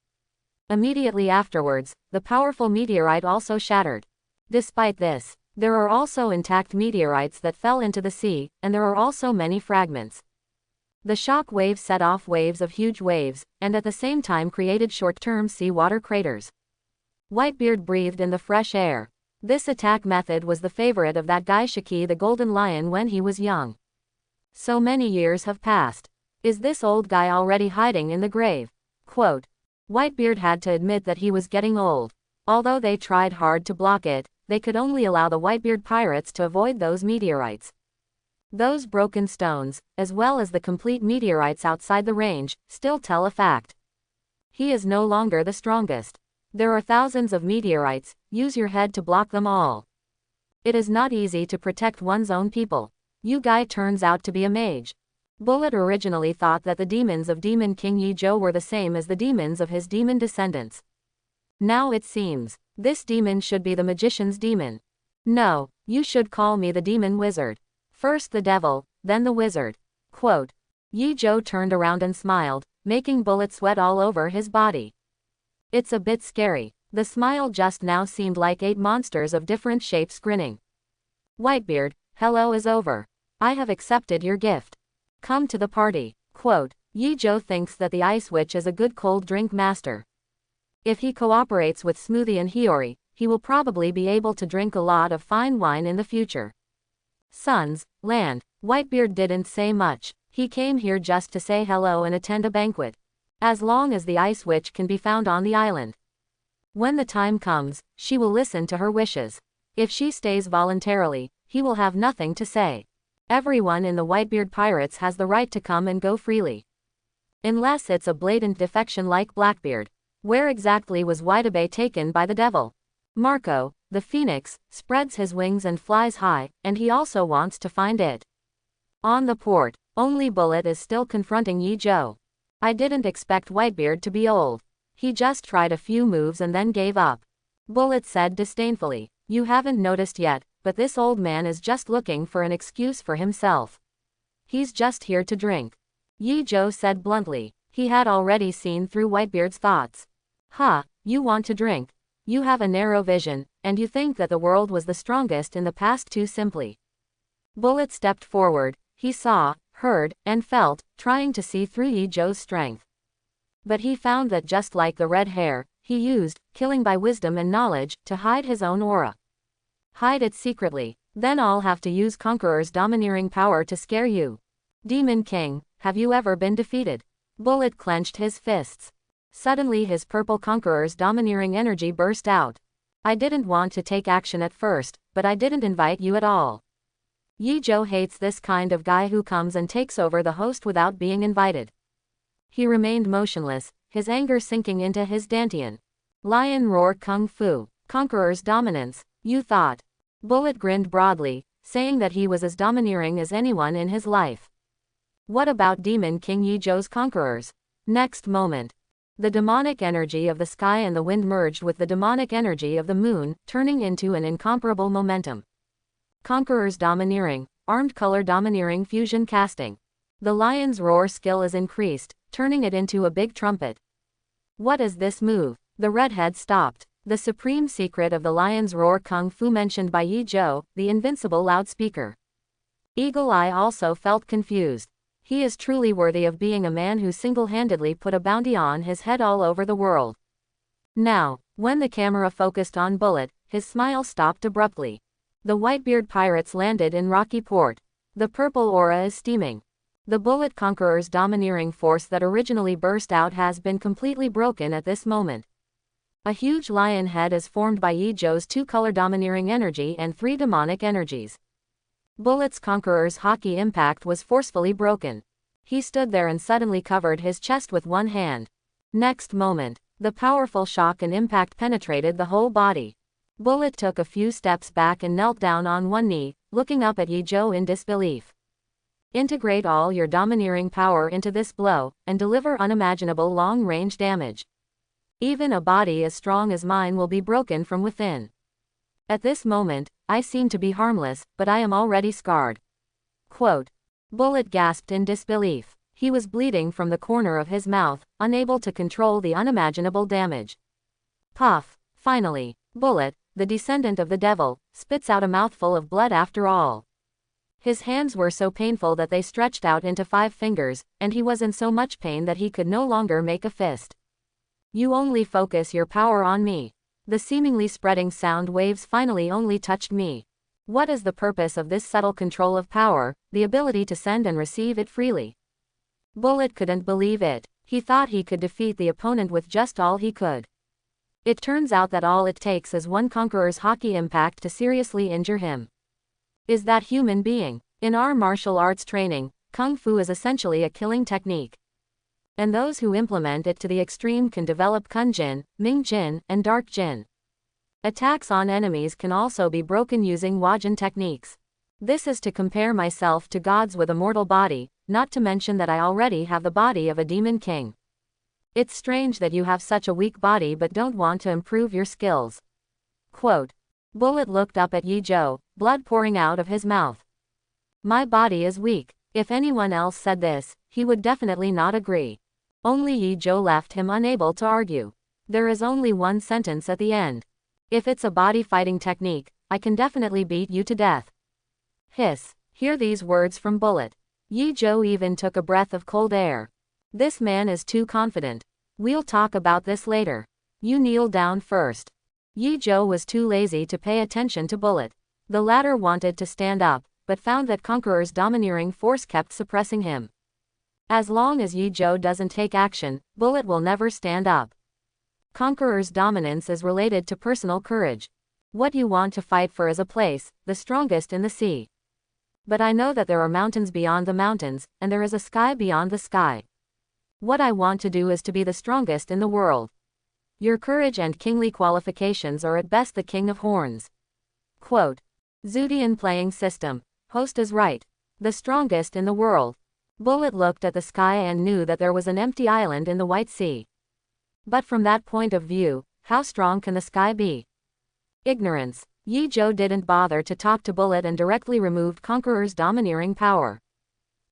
Immediately afterwards, the powerful meteorite also shattered. Despite this, there are also intact meteorites that fell into the sea, and there are also many fragments. The shock wave set off waves of huge waves, and at the same time created short-term seawater craters. Whitebeard breathed in the fresh air. This attack method was the favorite of that guy Shiki the Golden Lion when he was young. So many years have passed. Is this old guy already hiding in the grave? Quote. Whitebeard had to admit that he was getting old. Although they tried hard to block it, they could only allow the Whitebeard pirates to avoid those meteorites. Those broken stones, as well as the complete meteorites outside the range, still tell a fact. He is no longer the strongest. There are thousands of meteorites, use your head to block them all. It is not easy to protect one's own people. You guy turns out to be a mage. Bullet originally thought that the demons of Demon King Yi Zhou were the same as the demons of his demon descendants. Now it seems, this demon should be the magician's demon. No, you should call me the demon wizard. First the devil, then the wizard. Quote. Yi Zhou turned around and smiled, making Bullet sweat all over his body. It's a bit scary. The smile just now seemed like 8 monsters of different shapes grinning. Whitebeard, hello is over. I have accepted your gift. Come to the party. Quote. Yi Zhou thinks that the Ice Witch is a good cold drink master. If he cooperates with Smoothie and Hiyori, he will probably be able to drink a lot of fine wine in the future. Sons, land. Whitebeard didn't say much. He came here just to say hello and attend a banquet. As long as the Ice Witch can be found on the island. When the time comes, she will listen to her wishes. If she stays voluntarily, he will have nothing to say. Everyone in the Whitebeard Pirates has the right to come and go freely. Unless it's a blatant defection like Blackbeard. Where exactly was Whitebeard taken by the devil? Marco, the phoenix, spreads his wings and flies high, and he also wants to find it. On the port, only Bullet is still confronting Yi Zhou. I didn't expect Whitebeard to be old. He just tried a few moves and then gave up. Bullet said disdainfully, you haven't noticed yet, but this old man is just looking for an excuse for himself. He's just here to drink. Yi Zhou said bluntly. He had already seen through Whitebeard's thoughts. You want to drink. You have a narrow vision, and you think that the world was the strongest in the past too simply. Bullet stepped forward. He saw, heard, and felt, trying to see through Yi Zhou's strength. But he found that just like the red hair, he used, killing by wisdom and knowledge, to hide his own aura. Hide it secretly, then I'll have to use Conqueror's domineering power to scare you. Demon King, have you ever been defeated? Bullet clenched his fists. Suddenly his purple Conqueror's domineering energy burst out. I didn't want to take action at first, but I didn't invite you at all. Yi Zhou hates this kind of guy who comes and takes over the host without being invited. He remained motionless, his anger sinking into his dantian. Lion roar kung fu, Conqueror's dominance, you thought. Bullet grinned broadly, saying that he was as domineering as anyone in his life. What about Demon King Yi Zhou's conquerors? Next moment. The demonic energy of the sky and the wind merged with the demonic energy of the moon, turning into an incomparable momentum. Conqueror's domineering, armed color domineering fusion casting. The lion's roar skill is increased, turning it into a big trumpet. What is this move? The redhead stopped. The supreme secret of the lion's roar kung fu mentioned by Yi Zhou, the invincible loudspeaker. Eagle Eye also felt confused. He is truly worthy of being a man who single-handedly put a bounty on his head all over the world. Now, when the camera focused on Bullet, his smile stopped abruptly. The Whitebeard pirates landed in Rocky Port. The purple aura is steaming. The Bullet Conqueror's domineering force that originally burst out has been completely broken at this moment. A huge lion head is formed by Yi Zhou's 2-color domineering energy and 3 demonic energies. Bullet's Conqueror's hockey impact was forcefully broken. He stood there and suddenly covered his chest with one hand. Next moment, the powerful shock and impact penetrated the whole body. Bullet took a few steps back and knelt down on one knee, looking up at Yi Zhou in disbelief. Integrate all your domineering power into this blow, and deliver unimaginable long-range damage. Even a body as strong as mine will be broken from within. At this moment, I seem to be harmless, but I am already scarred. Quote. Bullet gasped in disbelief. He was bleeding from the corner of his mouth, unable to control the unimaginable damage. Puff. Finally, Bullet, the descendant of the devil, spits out a mouthful of blood after all. His hands were so painful that they stretched out into 5 fingers, and he was in so much pain that he could no longer make a fist. You only focus your power on me. The seemingly spreading sound waves finally only touched me. What is the purpose of this subtle control of power, the ability to send and receive it freely? Bullet couldn't believe it. He thought he could defeat the opponent with just all he could. It turns out that all it takes is one conqueror's hockey impact to seriously injure him. Is that human being? In our martial arts training, Kung Fu is essentially a killing technique. And those who implement it to the extreme can develop Kun Jin, Ming Jin, and Dark Jin. Attacks on enemies can also be broken using Huajin techniques. This is to compare myself to gods with a mortal body, not to mention that I already have the body of a demon king. It's strange that you have such a weak body but don't want to improve your skills. Quote. Bullet looked up at Yi Zhou, blood pouring out of his mouth. My body is weak. If anyone else said this, he would definitely not agree. Only Yi Zhou left him unable to argue. There is only one sentence at the end. If it's a body fighting technique, I can definitely beat you to death. Hiss. Hear these words from Bullet. Yi Zhou even took a breath of cold air. This man is too confident. We'll talk about this later. You kneel down first. Yi Zhou was too lazy to pay attention to Bullet. The latter wanted to stand up, but found that Conqueror's domineering force kept suppressing him. As long as Yi Zhou doesn't take action, Bullet will never stand up. Conqueror's dominance is related to personal courage. What you want to fight for is a place, the strongest in the sea. But I know that there are mountains beyond the mountains, and there is a sky beyond the sky. What I want to do is to be the strongest in the world. Your courage and kingly qualifications are at best the king of horns. Quote. Zudian playing system. Host is right. The strongest in the world. Bullet looked at the sky and knew that there was an empty island in the White Sea. But from that point of view, how strong can the sky be? Ignorance. Yi Zhou didn't bother to talk to Bullet and directly removed Conqueror's domineering power.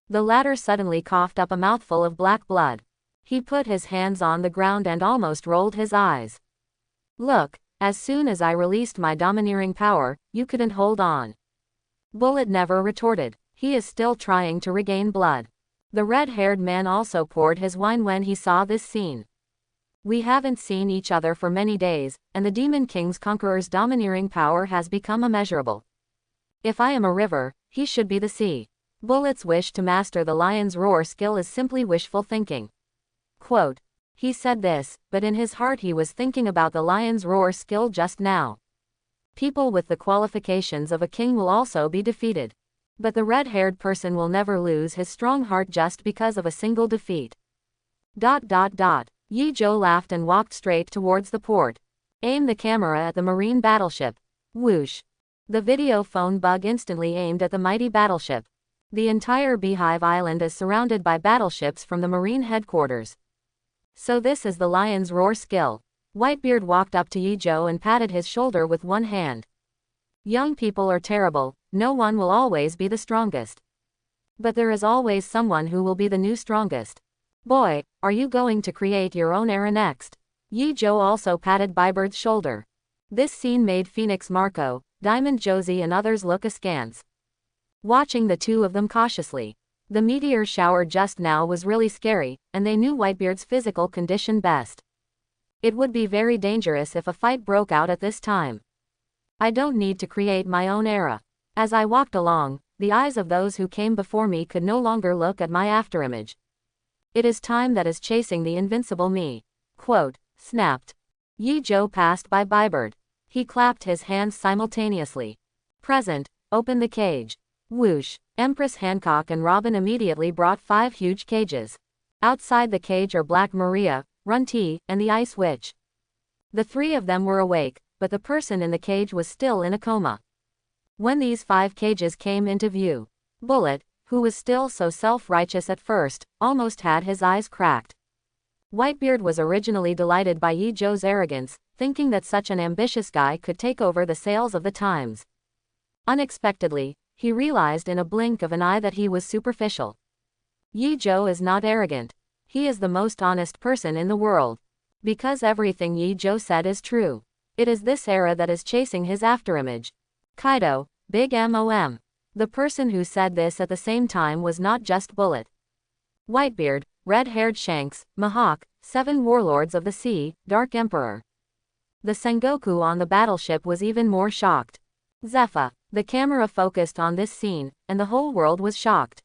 The latter suddenly coughed up a mouthful of black blood. He put his hands on the ground and almost rolled his eyes. Look, as soon as I released my domineering power, you couldn't hold on. Bullet never retorted. He is still trying to regain blood. The red-haired man also poured his wine when he saw this scene. We haven't seen each other for many days, and the Demon King's Conqueror's domineering power has become immeasurable. If I am a river, he should be the sea. Bullet's wish to master the lion's roar skill is simply wishful thinking. Quote. He said this, but in his heart he was thinking about the lion's roar skill just now. People with the qualifications of a king will also be defeated. But the red-haired person will never lose his strong heart just because of a single defeat. Yi Zhou laughed and walked straight towards the port. Aim the camera at the marine battleship. Whoosh. The video phone bug instantly aimed at the mighty battleship. The entire Beehive Island is surrounded by battleships from the marine headquarters. So this is the lion's roar skill. Whitebeard walked up to Yi Zhou and patted his shoulder with one hand. Young people are terrible, no one will always be the strongest. But there is always someone who will be the new strongest. Boy, are you going to create your own era next? Yi Zhou also patted Bybird's shoulder. This scene made Phoenix Marco, Diamond Josie and others look askance. Watching the two of them cautiously. The meteor shower just now was really scary, and they knew Whitebeard's physical condition best. It would be very dangerous if a fight broke out at this time. I don't need to create my own era. As I walked along, the eyes of those who came before me could no longer look at my afterimage. It is time that is chasing the invincible me. Quote. Snapped. Yi Zhou passed by Bybird. He clapped his hands simultaneously. Present, open the cage. Whoosh. Empress Hancock and Robin immediately brought 5 huge cages. Outside the cage are Black Maria, Runty, and the Ice Witch. The 3 of them were awake, but the person in the cage was still in a coma. When these 5 cages came into view, Bullet, who was still so self-righteous at first, almost had his eyes cracked. Whitebeard was originally delighted by Yi Zhou's arrogance, thinking that such an ambitious guy could take over the sails of the times. Unexpectedly, he realized in a blink of an eye that he was superficial. Yi Zhou is not arrogant. He is the most honest person in the world. Because everything Yi Zhou said is true. It is this era that is chasing his afterimage. Kaido, Big Mom. The person who said this at the same time was not just Bullet. Whitebeard, red-haired Shanks, Mihawk, 7 warlords of the sea, Dark Emperor. The Sengoku on the battleship was even more shocked. Zephyr. The camera focused on this scene, and the whole world was shocked.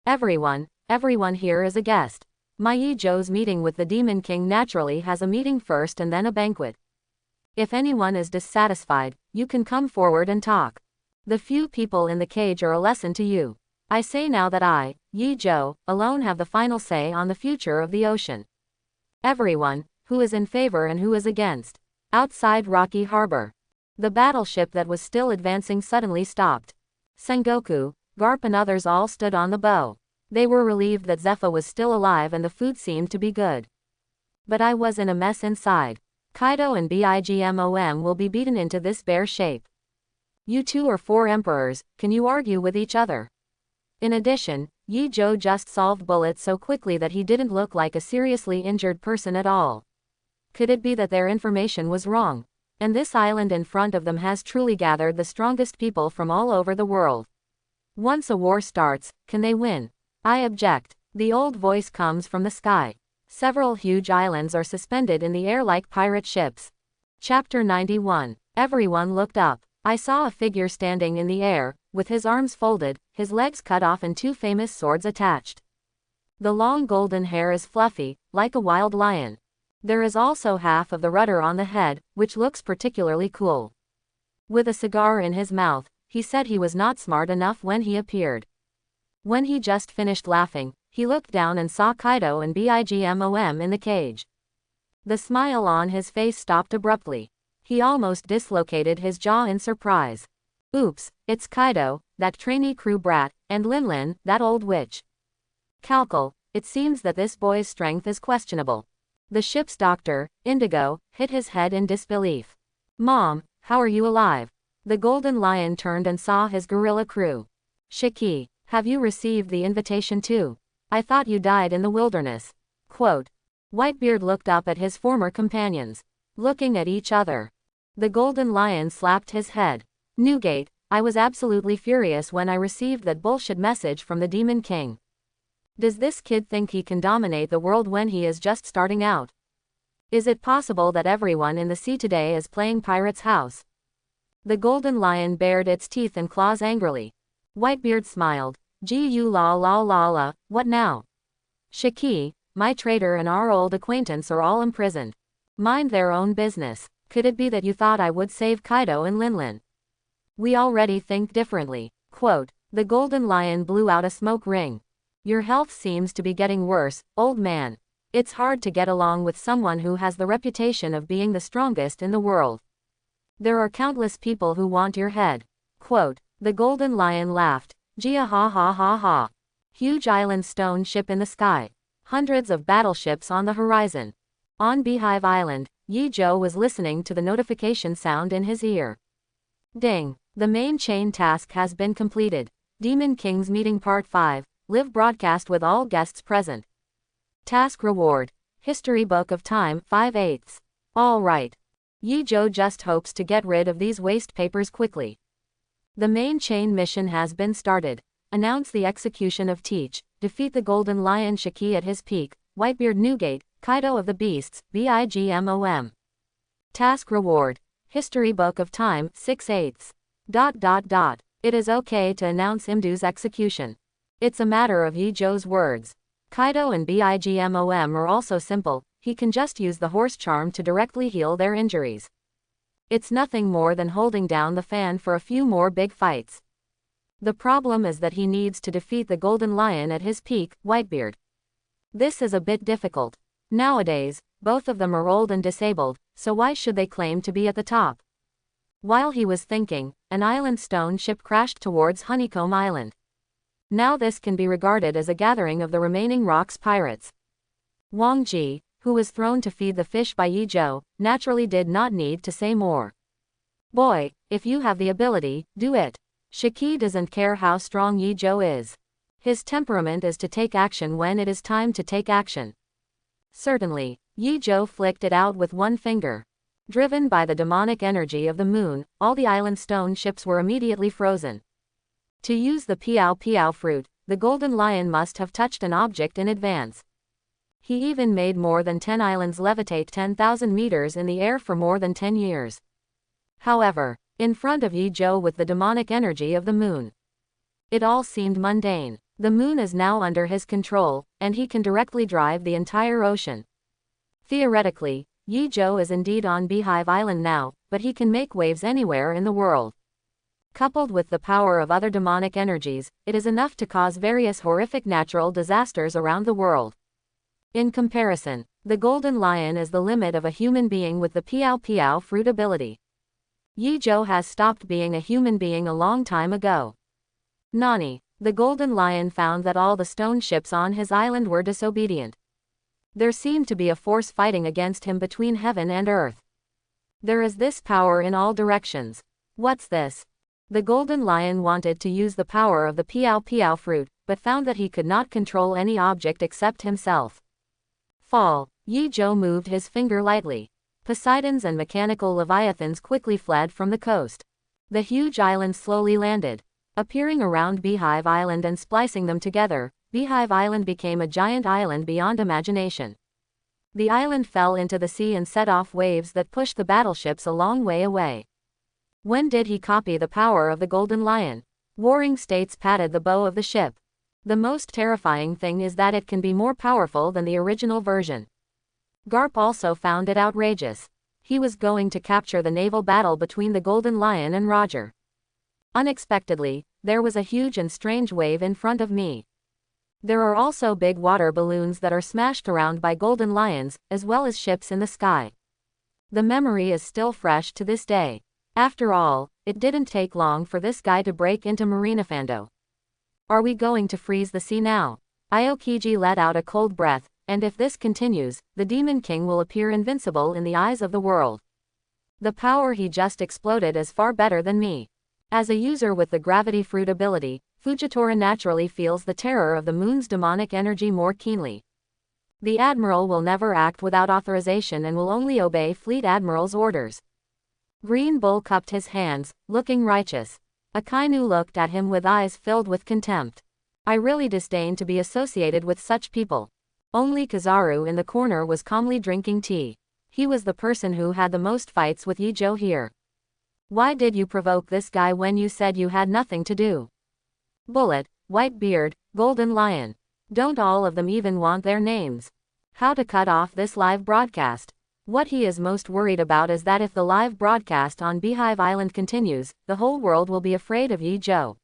Everyone here is a guest. My Yi Zhou's meeting with the Demon King naturally has a meeting first and then a banquet. If anyone is dissatisfied, you can come forward and talk. The few people in the cage are a lesson to you. I say now that I, Yi Zhou, alone have the final say on the future of the ocean. Everyone, who is in favor and who is against. Outside Rocky Harbor. The battleship that was still advancing suddenly stopped. Sengoku, Garp and others all stood on the bow. They were relieved that Zephyr was still alive and the food seemed to be good. But I was in a mess inside. Kaido and Bigmom will be beaten into this bare shape. You two are 4 emperors, can you argue with each other? In addition, Yi Zhou just solved bullets so quickly that he didn't look like a seriously injured person at all. Could it be that their information was wrong? And this island in front of them has truly gathered the strongest people from all over the world. Once a war starts, can they win? I object. The old voice comes from the sky. Several huge islands are suspended in the air like pirate ships. Chapter 91. Everyone looked up. I saw a figure standing in the air, with his arms folded, his legs cut off and 2 famous swords attached. The long golden hair is fluffy, like a wild lion. There is also half of the rudder on the head, which looks particularly cool. With a cigar in his mouth, he said he was not smart enough when he appeared. When he just finished laughing, he looked down and saw Kaido and Bigmom in the cage. The smile on his face stopped abruptly. He almost dislocated his jaw in surprise. Oops, it's Kaido, that trainee crew brat, and Linlin, that old witch. Calcal, it seems that this boy's strength is questionable. The ship's doctor, Indigo, hit his head in disbelief. Mom, how are you alive? The Golden Lion turned and saw his gorilla crew. Shiki, have you received the invitation too? I thought you died in the wilderness. Quote. Whitebeard looked up at his former companions, looking at each other. The Golden Lion slapped his head. Newgate, I was absolutely furious when I received that bullshit message from the Demon King. Does this kid think he can dominate the world when he is just starting out? Is it possible that everyone in the sea today is playing Pirate's House? The Golden Lion bared its teeth and claws angrily. Whitebeard smiled. Gu la la la la, what now? Shiki, my traitor and our old acquaintance are all imprisoned. Mind their own business. Could it be that you thought I would save Kaido and Linlin? We already think differently. Quote. The Golden Lion blew out a smoke ring. Your health seems to be getting worse, old man. It's hard to get along with someone who has the reputation of being the strongest in the world. There are countless people who want your head. Quote. The Golden Lion laughed. Gia ha ha ha ha. Huge island stone ship in the sky. Hundreds of battleships on the horizon. On Beehive Island, Yi Zhou was listening to the notification sound in his ear. Ding. The main chain task has been completed. Demon King's Meeting Part 5. Live broadcast with all guests present. Task reward. History Book of Time 5/8. All right. Yi Zhou just hopes to get rid of these waste papers quickly. The main chain mission has been started. Announce the execution of Teach. Defeat the Golden Lion Shiki at his peak. Whitebeard Newgate. Kaido of the Beasts. Bigmom. Task reward. History Book of Time 6/8. It is okay to announce Imdu's execution. It's a matter of Yi Zhou's words. Kaido and Bigmom are also simple, he can just use the horse charm to directly heal their injuries. It's nothing more than holding down the fan for a few more big fights. The problem is that he needs to defeat the Golden Lion at his peak, Whitebeard. This is a bit difficult. Nowadays, both of them are old and disabled, so why should they claim to be at the top? While he was thinking, an island stone ship crashed towards Honeycomb Island. Now this can be regarded as a gathering of the remaining Rocks pirates. Wang Ji, who was thrown to feed the fish by Yi Zhou, naturally did not need to say more. Boy, if you have the ability, do it. Shiki doesn't care how strong Yi Zhou is. His temperament is to take action when it is time to take action. Certainly, Yi Zhou flicked it out with one finger. Driven by the demonic energy of the moon, all the island stone ships were immediately frozen. To use the Piao Piao fruit, the Golden Lion must have touched an object in advance. He even made more than 10 islands levitate 10,000 meters in the air for more than 10 years. However, in front of Yi Zhou with the demonic energy of the moon, it all seemed mundane. The moon is now under his control, and he can directly drive the entire ocean. Theoretically, Yi Zhou is indeed on Beehive Island now, but he can make waves anywhere in the world. Coupled with the power of other demonic energies, it is enough to cause various horrific natural disasters around the world. In comparison, the golden lion is the limit of a human being with the Piao Piao fruit ability. Yi Zhou has stopped being a human being a long time ago. Nani, the golden lion found that all the stone ships on his island were disobedient. There seemed to be a force fighting against him between heaven and earth. There is this power in all directions. What's this? The golden lion wanted to use the power of the Piao Piao fruit, but found that he could not control any object except himself. Fall. Yi Zhou moved his finger lightly. Poseidons and mechanical leviathans quickly fled from the coast. The huge island slowly landed. Appearing around Beehive Island and splicing them together, Beehive Island became a giant island beyond imagination. The island fell into the sea and set off waves that pushed the battleships a long way away. When did he copy the power of the golden lion? Warring states patted the bow of the ship. The most terrifying thing is that it can be more powerful than the original version. Garp also found it outrageous. He was going to capture the naval battle between the golden lion and Roger. Unexpectedly, there was a huge and strange wave in front of me. There are also big water balloons that are smashed around by golden lions, as well as ships in the sky. The memory is still fresh to this day. After all, it didn't take long for this guy to break into Marinafando. Are we going to freeze the sea now? Aokiji let out a cold breath, and if this continues, the Demon King will appear invincible in the eyes of the world. The power he just exploded is far better than me. As a user with the gravity fruit ability, Fujitora naturally feels the terror of the moon's demonic energy more keenly. The Admiral will never act without authorization and will only obey Fleet Admiral's orders. Green Bull cupped his hands, looking righteous. Akainu looked at him with eyes filled with contempt. I really disdain to be associated with such people. Only Kizaru in the corner was calmly drinking tea. He was the person who had the most fights with Yi Zhou here. Why did you provoke this guy when you said you had nothing to do? Bullet, Whitebeard, Golden Lion. Don't all of them even want their names? How to cut off this live broadcast? What he is most worried about is that if the live broadcast on Beehive Island continues, the whole world will be afraid of Yi Zhou.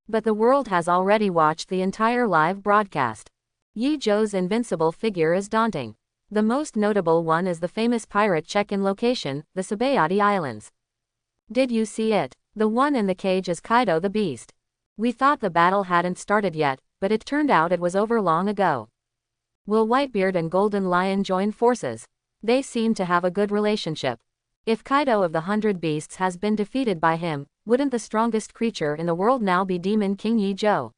But the world has already watched the entire live broadcast. Yi Zhou's invincible figure is daunting. The most notable one is the famous pirate check-in location, the Sabayati Islands. Did you see it? The one in the cage is Kaido the Beast. We thought the battle hadn't started yet, but it turned out it was over long ago. Will Whitebeard and Golden Lion join forces? They seem to have a good relationship. If Kaido of the 100 Beasts has been defeated by him, wouldn't the strongest creature in the world now be Demon King Yi Zhou?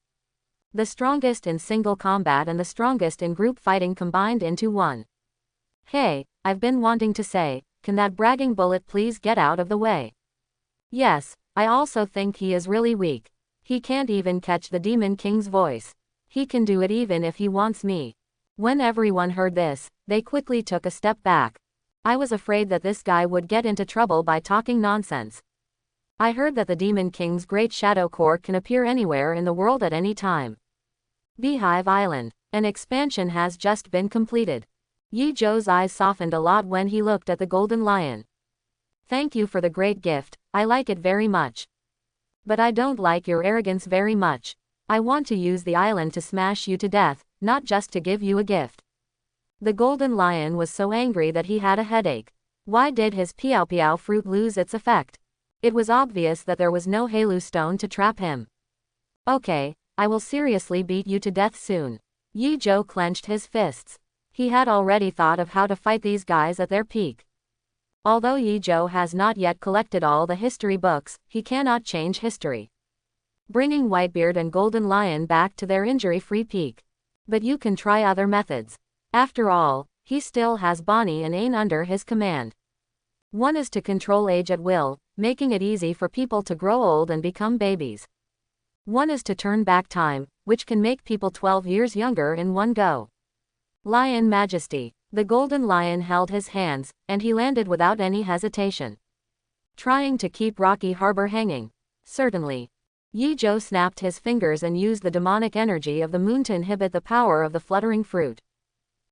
The strongest in single combat and the strongest in group fighting combined into one. Hey, I've been wanting to say, can that bragging bullet please get out of the way? Yes, I also think he is really weak. He can't even catch the Demon King's voice. He can do it even if he wants me. When everyone heard this, they quickly took a step back. I was afraid that this guy would get into trouble by talking nonsense. I heard that the Demon King's Great Shadow Court can appear anywhere in the world at any time. Beehive Island. An expansion has just been completed. Yi Zhou's eyes softened a lot when he looked at the Golden Lion. Thank you for the great gift, I like it very much. But I don't like your arrogance very much. I want to use the island to smash you to death, not just to give you a gift. The Golden Lion was so angry that he had a headache. Why did his Piao Piao fruit lose its effect? It was obvious that there was no Halu stone to trap him. Okay, I will seriously beat you to death soon. Yi Zhou clenched his fists. He had already thought of how to fight these guys at their peak. Although Yi Zhou has not yet collected all the history books, he cannot change history. Bringing Whitebeard and Golden Lion back to their injury-free peak. But you can try other methods. After all, he still has Bonnie and Ain under his command. One is to control age at will, making it easy for people to grow old and become babies. One is to turn back time, which can make people 12 years younger in one go. Lion Majesty. The Golden Lion held his hands, and he landed without any hesitation. Trying to keep Rocky Harbor hanging. Certainly. Yi Zhou snapped his fingers and used the demonic energy of the moon to inhibit the power of the fluttering fruit.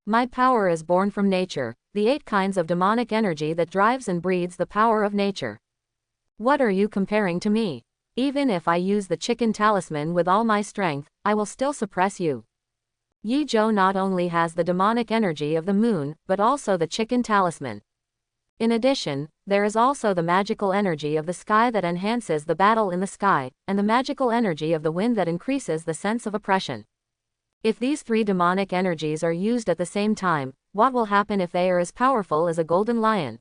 My power is born from nature, the 8 kinds of demonic energy that drives and breeds the power of nature. What are you comparing to me? Even if I use the chicken talisman with all my strength, I will still suppress you. Yi Zhou not only has the demonic energy of the moon, but also the chicken talisman. In addition, there is also the magical energy of the sky that enhances the battle in the sky, and the magical energy of the wind that increases the sense of oppression. If these three demonic energies are used at the same time, what will happen if they are as powerful as a golden lion?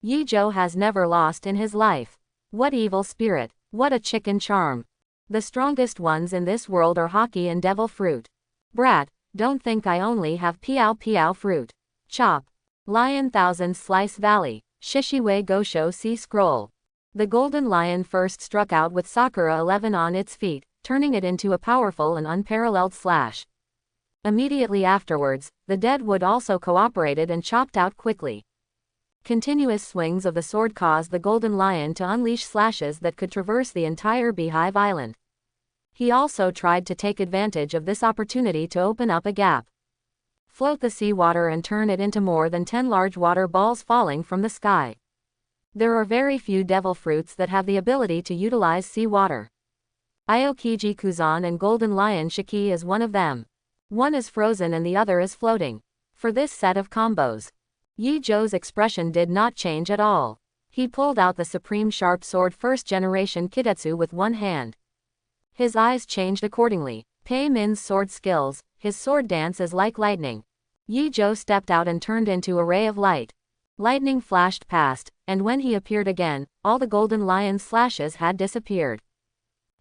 Yi Zhou has never lost in his life. What evil spirit, what a chicken charm. The strongest ones in this world are hockey and devil fruit. Brat, don't think I only have piao piao fruit. Chop. Lion Thousand Slice Valley, Shishiwei Gosho C Scroll. The golden lion first struck out with Sakura 11 on its feet, turning it into a powerful and unparalleled slash. Immediately afterwards, the dead wood also cooperated and chopped out quickly. Continuous swings of the sword caused the golden lion to unleash slashes that could traverse the entire Beehive Island. He also tried to take advantage of this opportunity to open up a gap. Float the seawater and turn it into more than 10 large water balls falling from the sky. There are very few devil fruits that have the ability to utilize seawater. Aokiji Kuzan and Golden Lion Shiki is one of them. One is frozen and the other is floating. For this set of combos, Yi Zhou's expression did not change at all. He pulled out the Supreme Sharp Sword First Generation Kidetsu with one hand. His eyes changed accordingly. Pei Min's sword skills, his sword dance is like lightning. Yi Zhou stepped out and turned into a ray of light. Lightning flashed past, and when he appeared again, all the golden lion's slashes had disappeared.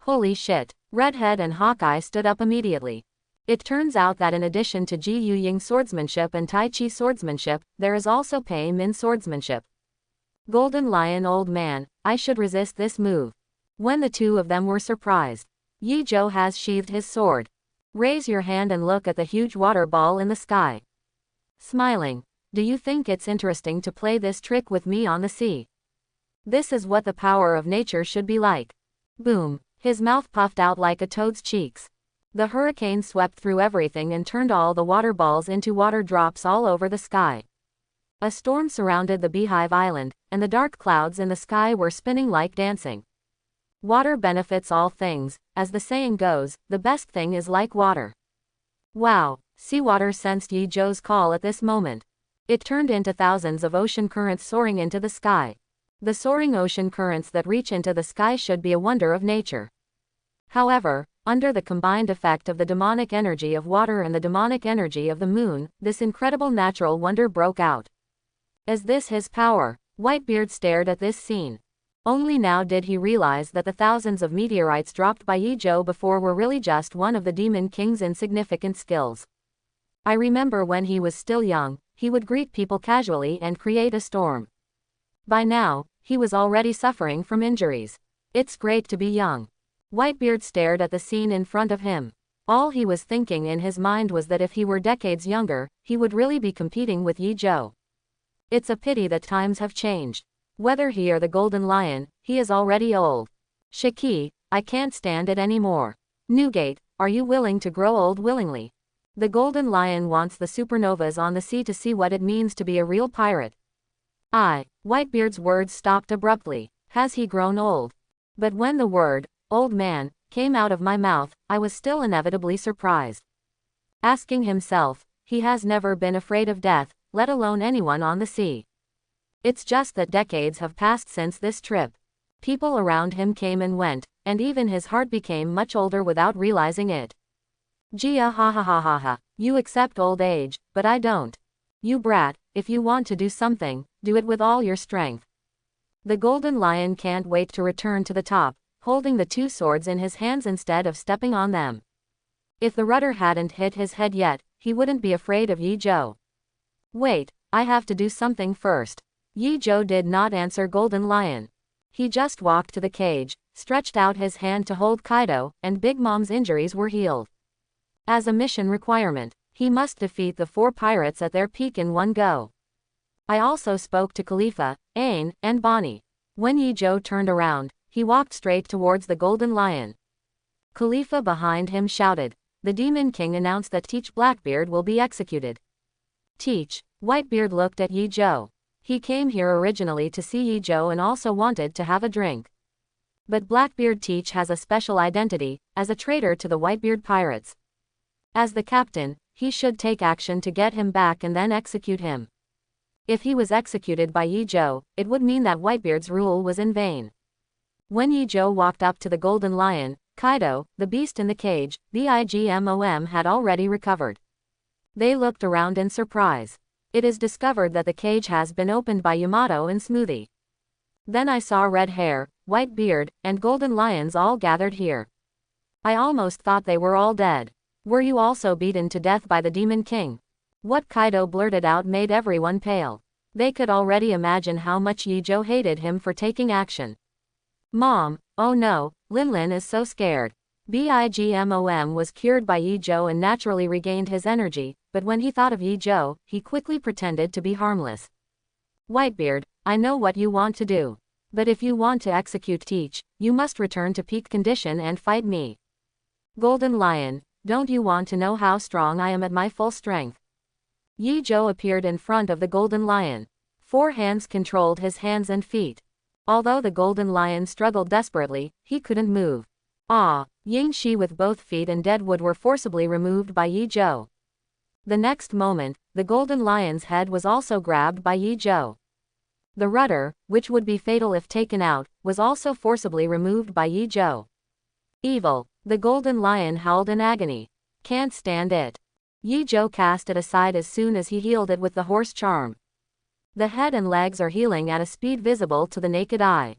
Holy shit! Redhead and Hawkeye stood up immediately. It turns out that in addition to Ji Yuying swordsmanship and Tai Chi swordsmanship, there is also Pei Min swordsmanship. Golden Lion old man, I should resist this move. When the two of them were surprised, Yi Zhou has sheathed his sword. Raise your hand and look at the huge water ball in the sky. Smiling. Do you think it's interesting to play this trick with me on the sea? This is what the power of nature should be like. Boom. His mouth puffed out like a toad's cheeks. The hurricane swept through everything and turned all the water balls into water drops all over the sky. A storm surrounded the Beehive Island, and the dark clouds in the sky were spinning like dancing. Water benefits all things, as the saying goes, the best thing is like water. Wow, seawater sensed Yi Zhou's call at this moment. It turned into thousands of ocean currents soaring into the sky. The soaring ocean currents that reach into the sky should be a wonder of nature. However, under the combined effect of the demonic energy of water and the demonic energy of the moon, this incredible natural wonder broke out. Is this his power? Whitebeard stared at this scene. Only now did he realize that the thousands of meteorites dropped by Yi Zhou before were really just one of the Demon King's insignificant skills. I remember when he was still young, he would greet people casually and create a storm. By now, he was already suffering from injuries. It's great to be young. Whitebeard stared at the scene in front of him. All he was thinking in his mind was that if he were decades younger, he would really be competing with Yi Zhou. It's a pity that times have changed. Whether he or the Golden Lion, he is already old. Shiki, I can't stand it anymore. Newgate, are you willing to grow old willingly? The Golden Lion wants the supernovas on the sea to see what it means to be a real pirate. Whitebeard's words stopped abruptly. Has he grown old? But when the word, old man, came out of my mouth, I was still inevitably surprised. Asking himself, he has never been afraid of death, let alone anyone on the sea. It's just that decades have passed since this trip. People around him came and went, and even his heart became much older without realizing it. Gia ha ha ha ha ha, you accept old age, but I don't. You brat, if you want to do something, do it with all your strength. The Golden Lion can't wait to return to the top, holding the two swords in his hands instead of stepping on them. If the rudder hadn't hit his head yet, he wouldn't be afraid of Yi Zhou. Wait, I have to do something first. Yi Zhou did not answer Golden Lion. He just walked to the cage, stretched out his hand to hold Kaido, and Big Mom's injuries were healed. As a mission requirement, he must defeat the 4 pirates at their peak in one go. I also spoke to Khalifa, Aang, and Bonnie. When Yi Zhou turned around, he walked straight towards the Golden Lion. Khalifa behind him shouted. The Demon King announced that Teach Blackbeard will be executed. Teach, Whitebeard looked at Yi Zhou. He came here originally to see Yi Zhou and also wanted to have a drink. But Blackbeard Teach has a special identity, as a traitor to the Whitebeard pirates. As the captain, he should take action to get him back and then execute him. If he was executed by Yi Zhou, it would mean that Whitebeard's rule was in vain. When Yi Zhou walked up to the Golden Lion, Kaido, the beast in the cage, Bigmom had already recovered. They looked around in surprise. It is discovered that the cage has been opened by Yamato and Smoothie. Then I saw red hair, white beard, and golden lions all gathered here. I almost thought they were all dead. Were you also beaten to death by the Demon King? What Kaido blurted out made everyone pale. They could already imagine how much Yi Zhou hated him for taking action. Mom, oh no, Linlin is so scared. Bigmom was cured by Yi Zhou and naturally regained his energy, but when he thought of Yi Zhou, he quickly pretended to be harmless. Whitebeard, I know what you want to do. But if you want to execute Teach, you must return to peak condition and fight me. Golden Lion, don't you want to know how strong I am at my full strength? Yi Zhou appeared in front of the Golden Lion. 4 hands controlled his hands and feet. Although the Golden Lion struggled desperately, he couldn't move. Ying Shi with both feet and Deadwood were forcibly removed by Yi Zhou. The next moment, the Golden Lion's head was also grabbed by Yi Zhou. The rudder, which would be fatal if taken out, was also forcibly removed by Yi Zhou. Evil, the Golden Lion howled in agony. Can't stand it. Yi Zhou cast it aside as soon as he healed it with the horse charm. The head and legs are healing at a speed visible to the naked eye.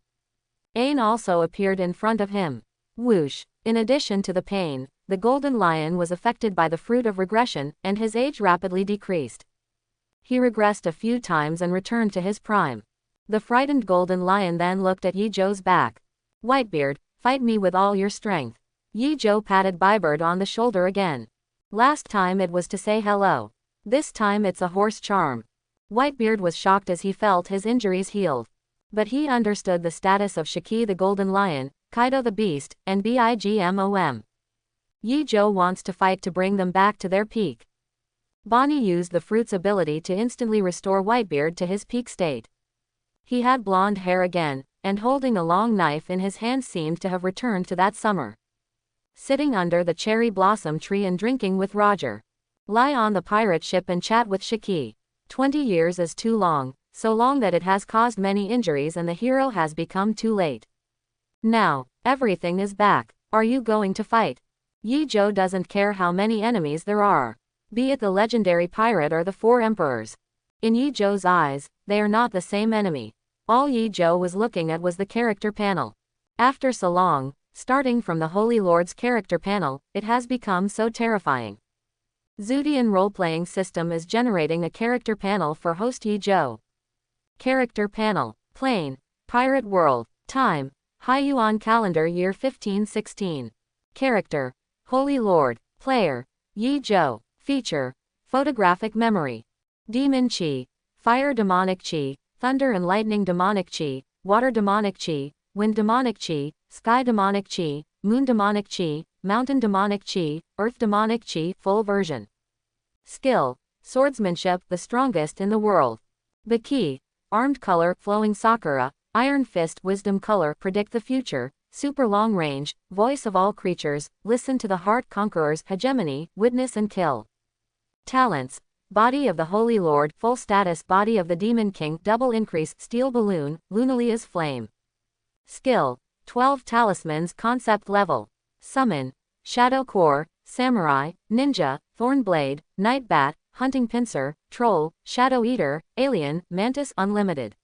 Ain also appeared in front of him. Whoosh. In addition to the pain, the Golden Lion was affected by the fruit of regression, and his age rapidly decreased. He regressed a few times and returned to his prime. The frightened Golden Lion then looked at Yi Zhou's back. Whitebeard, fight me with all your strength. Yi Zhou patted Bybird on the shoulder again. Last time it was to say hello. This time it's a horse charm. Whitebeard was shocked as he felt his injuries healed. But he understood the status of Shiki the Golden Lion, Kaido the Beast, and Bigmom. Yi Zhou wants to fight to bring them back to their peak. Bonnie used the fruit's ability to instantly restore Whitebeard to his peak state. He had blonde hair again, and holding a long knife in his hand seemed to have returned to that summer. Sitting under the cherry blossom tree and drinking with Roger. Lie on the pirate ship and chat with Shiki. 20 years is too long, so long that it has caused many injuries and the hero has become too late. Now, everything is back. Are you going to fight? Yi Zhou doesn't care how many enemies there are. Be it the legendary pirate or the 4 emperors. In Yi Zhou's eyes, they are not the same enemy. All Yi Zhou was looking at was the character panel. After so long, starting from the Holy Lord's character panel, it has become so terrifying. Zudian role-playing system is generating a character panel for host Yi Zhou. Character panel. Plane. Pirate world. Time. Haiyuan calendar year 1516. Character. Holy Lord. Player. Yi Zhou. Feature. Photographic memory. Demon Chi. Fire demonic Chi. Thunder and lightning demonic Chi. Water demonic Chi. Wind demonic Chi. Sky demonic Chi. Moon demonic Chi. Mountain demonic Chi. Earth demonic Chi. Full version. Skill. Swordsmanship, the strongest in the world. Baki. Armed color, flowing Sakura. Iron fist, wisdom color, predict the future. Super long range, voice of all creatures, listen to the heart, conquerors, hegemony, witness and kill. Talents. Body of the Holy Lord, full status, body of the Demon King, double increase, steel balloon, Lunalia's flame. Skill. 12 talismans, concept level. Summon. Shadow Core, Samurai, Ninja, Thornblade, Nightbat, Hunting Pincer, Troll, Shadow Eater, Alien, Mantis Unlimited.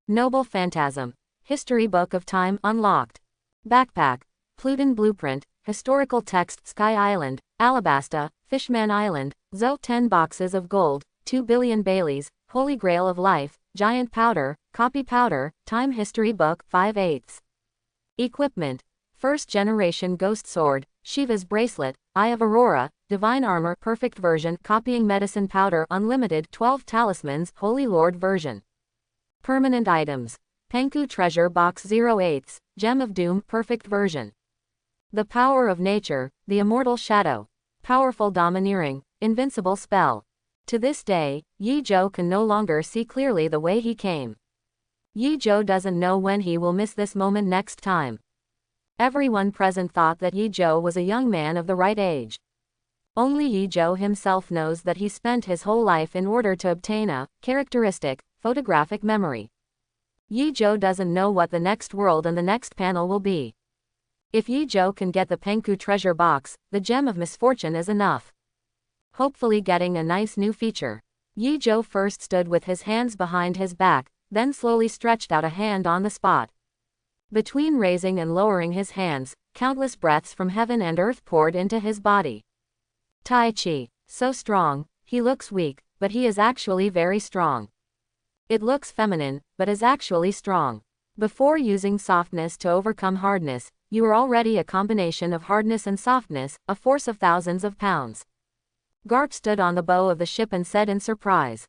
Noble Phantasm. History Book of Time unlocked. Backpack. Pluton Blueprint, Historical Text, Sky Island, Alabasta, Fishman Island, 10 boxes of gold, 2 billion Baileys, Holy Grail of Life, Giant Powder, Copy Powder, Time History Book 5/8. Equipment. First Generation Ghost Sword, Shiva's Bracelet, Eye of Aurora, Divine Armor Perfect Version, Copying Medicine Powder Unlimited, 12 Talismans, Holy Lord Version. Permanent Items. Penku Treasure Box 08, Gem of Doom Perfect Version. The Power of Nature, the Immortal Shadow. Powerful Domineering, Invincible Spell. To this day, Yi Zhou can no longer see clearly the way he came. Yi Zhou doesn't know when he will miss this moment next time. Everyone present thought that Yi Zhou was a young man of the right age. Only Yi Zhou himself knows that he spent his whole life in order to obtain a characteristic photographic memory. Yi Zhou doesn't know what the next world and the next panel will be. If Yi Zhou can get the Pengku treasure box, the gem of misfortune is enough. Hopefully getting a nice new feature. Yi Zhou first stood with his hands behind his back, then slowly stretched out a hand on the spot. Between raising and lowering his hands, countless breaths from heaven and earth poured into his body. Tai Chi, so strong, he looks weak, but he is actually very strong. It looks feminine, but is actually strong. Before using softness to overcome hardness, you are already a combination of hardness and softness, a force of thousands of pounds. Garp stood on the bow of the ship and said in surprise.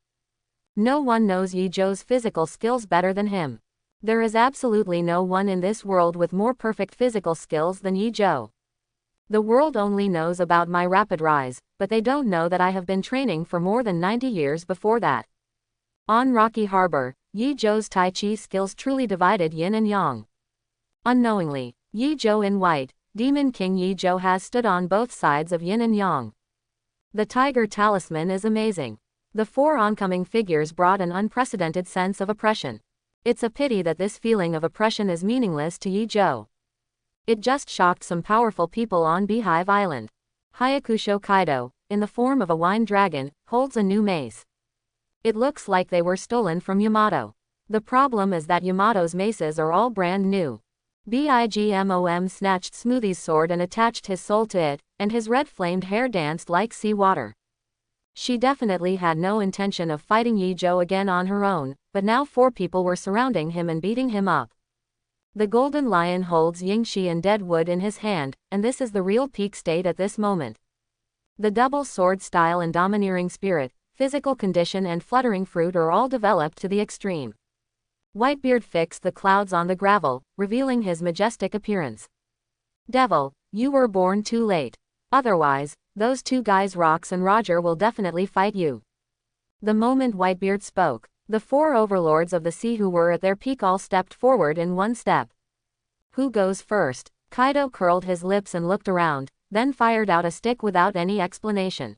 No one knows Yi Zhou's physical skills better than him. There is absolutely no one in this world with more perfect physical skills than Yi Zhou. The world only knows about my rapid rise, but they don't know that I have been training for more than 90 years before that. On Rocky Harbor, Yi Zhou's Tai Chi skills truly divided yin and yang. Unknowingly, Yi Zhou in white, Demon King Yi Zhou has stood on both sides of yin and yang. The tiger talisman is amazing. The 4 oncoming figures brought an unprecedented sense of oppression. It's a pity that this feeling of oppression is meaningless to Yi Zhou. It just shocked some powerful people on Beehive Island. Hayakusho Kaido, in the form of a wine dragon, holds a new mace. It looks like they were stolen from Yamato. The problem is that Yamato's maces are all brand new. Bigmom snatched Smoothie's sword and attached his soul to it, and his red-flamed hair danced like seawater. She definitely had no intention of fighting Yi Zhou again on her own, but now 4 people were surrounding him and beating him up. The golden lion holds Yingxi and Deadwood in his hand, and this is the real peak state at this moment. The double sword style and domineering spirit, physical condition and fluttering fruit are all developed to the extreme. Whitebeard fixed the clouds on the gravel, revealing his majestic appearance. Devil, you were born too late. Otherwise, those 2 guys Rox and Roger will definitely fight you. The moment Whitebeard spoke, the 4 overlords of the sea who were at their peak all stepped forward in one step. Who goes first? Kaido curled his lips and looked around, then fired out a stick without any explanation.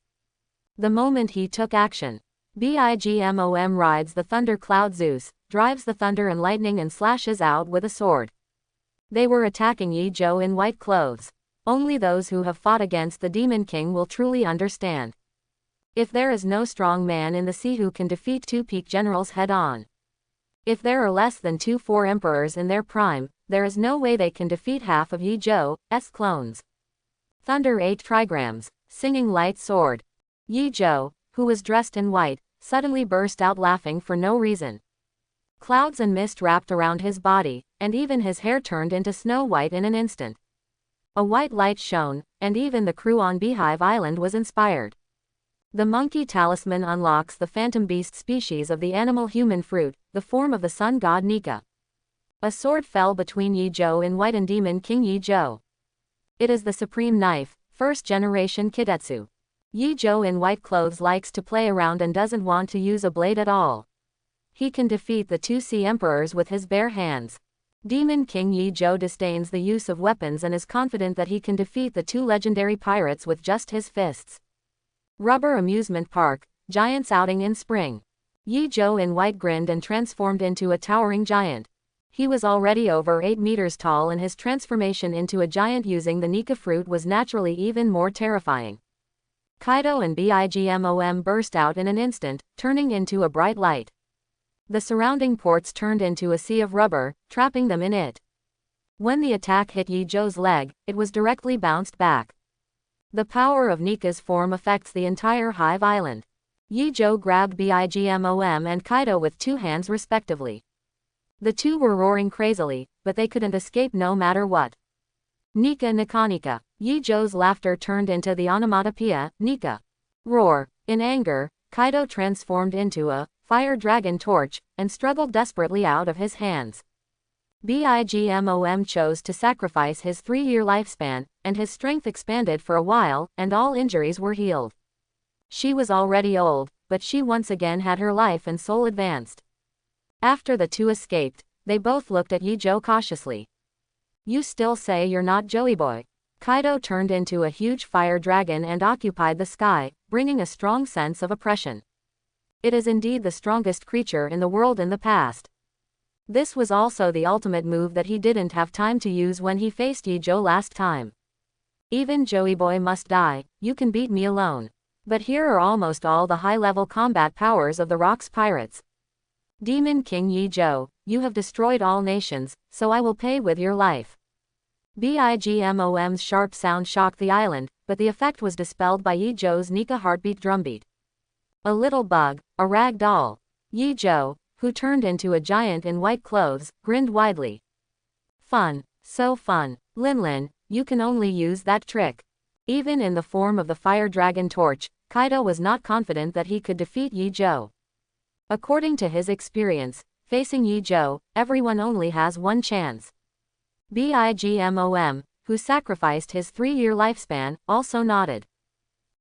The moment he took action, Bigmom rides the thunder cloud Zeus, drives the thunder and lightning and slashes out with a sword. They were attacking Yi Zhou in white clothes. Only those who have fought against the Demon King will truly understand. If there is no strong man in the sea who can defeat 2 peak generals head-on. If there are less than 4 emperors in their prime, there is no way they can defeat half of Yi Zhou's clones. Thunder 8 trigrams, singing light sword. Yi Zhou, who was dressed in white, suddenly burst out laughing for no reason. Clouds and mist wrapped around his body, and even his hair turned into snow white in an instant. A white light shone, and even the crew on Beehive Island was inspired. The monkey talisman unlocks the phantom beast species of the animal-human fruit, the form of the sun god Nika. A sword fell between Yi Zhou in white and Demon King Yi Zhou. It is the supreme knife, 1st generation Kitetsu. Yi Zhou in white clothes likes to play around and doesn't want to use a blade at all. He can defeat the 2 sea emperors with his bare hands. Demon King Yi Zhou disdains the use of weapons and is confident that he can defeat the 2 legendary pirates with just his fists. Rubber amusement park, giants outing in spring. Yi Zhou in white grinned and transformed into a towering giant. He was already over 8 meters tall and his transformation into a giant using the Nika fruit was naturally even more terrifying. Kaido and Bigmom burst out in an instant, turning into a bright light. The surrounding ports turned into a sea of rubber, trapping them in it. When the attack hit Yi Zhou's leg, it was directly bounced back. The power of Nika's form affects the entire Hive Island. Yi Zhou grabbed Bigmom and Kaido with 2 hands respectively. The 2 were roaring crazily, but they couldn't escape no matter what. Nika Nikanika. Yi Zhou's laughter turned into the onomatopoeia, Nika. Roar. In anger, Kaido transformed into a fire dragon torch, and struggled desperately out of his hands. Bigmom chose to sacrifice his 3-year lifespan, and his strength expanded for a while, and all injuries were healed. She was already old, but she once again had her life and soul advanced. After the 2 escaped, they both looked at Yi Zhou cautiously. You still say you're not Joey Boy? Kaido turned into a huge fire dragon and occupied the sky, bringing a strong sense of oppression. It is indeed the strongest creature in the world in the past. This was also the ultimate move that he didn't have time to use when he faced Yijo last time. Even Joey Boy must die, you can beat me alone. But here are almost all the high-level combat powers of the Rock's pirates. Demon King Yijo, you have destroyed all nations, so I will pay with your life. Bigmom's sharp sound shocked the island, but the effect was dispelled by Yijo's Nika heartbeat drumbeat. A little bug, a rag doll. Yijo, who turned into a giant in white clothes, grinned widely. Fun, so fun. Linlin, you can only use that trick. Even in the form of the fire dragon torch, Kaido was not confident that he could defeat Yijo. According to his experience, facing Yijo, everyone only has one chance. Bigmom, who sacrificed his 3-year lifespan, also nodded.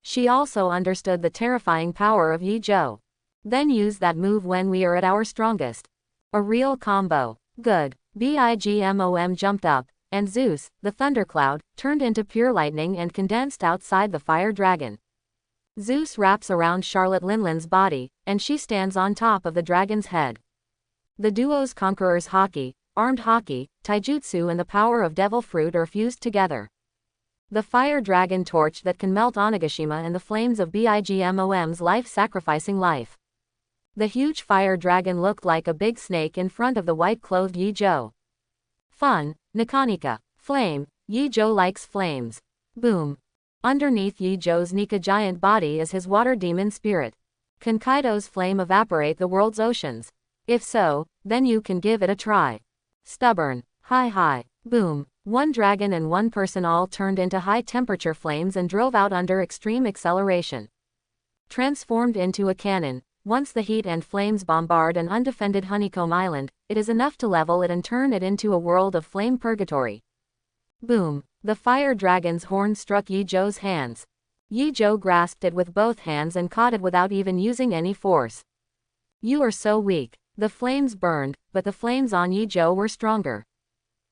She also understood the terrifying power of Yijo. Then use that move when we are at our strongest. A real combo. Good. Bigmom jumped up, and Zeus, the thundercloud, turned into pure lightning and condensed outside the fire dragon. Zeus wraps around Charlotte Linlin's body, and she stands on top of the dragon's head. The duo's conqueror's haki, armed haki, taijutsu and the power of devil fruit are fused together. The fire dragon torch that can melt Onigashima and the flames of Bigmom's life-sacrificing life. The huge fire dragon looked like a big snake in front of the white-clothed Yijo. Fun, Nikanika. Flame, Yijo likes flames. Boom. Underneath Yijo's Nika giant body is his water demon spirit. Can Kaido's flame evaporate the world's oceans? If so, then you can give it a try. Stubborn. Hi. Boom. One dragon and one person all turned into high-temperature flames and drove out under extreme acceleration. Transformed into a cannon, once the heat and flames bombard an undefended honeycomb island, it is enough to level it and turn it into a world of flame purgatory. Boom. The fire dragon's horn struck Yijo's hands. Yijo grasped it with both hands and caught it without even using any force. You are so weak. The flames burned, but the flames on Yijo were stronger.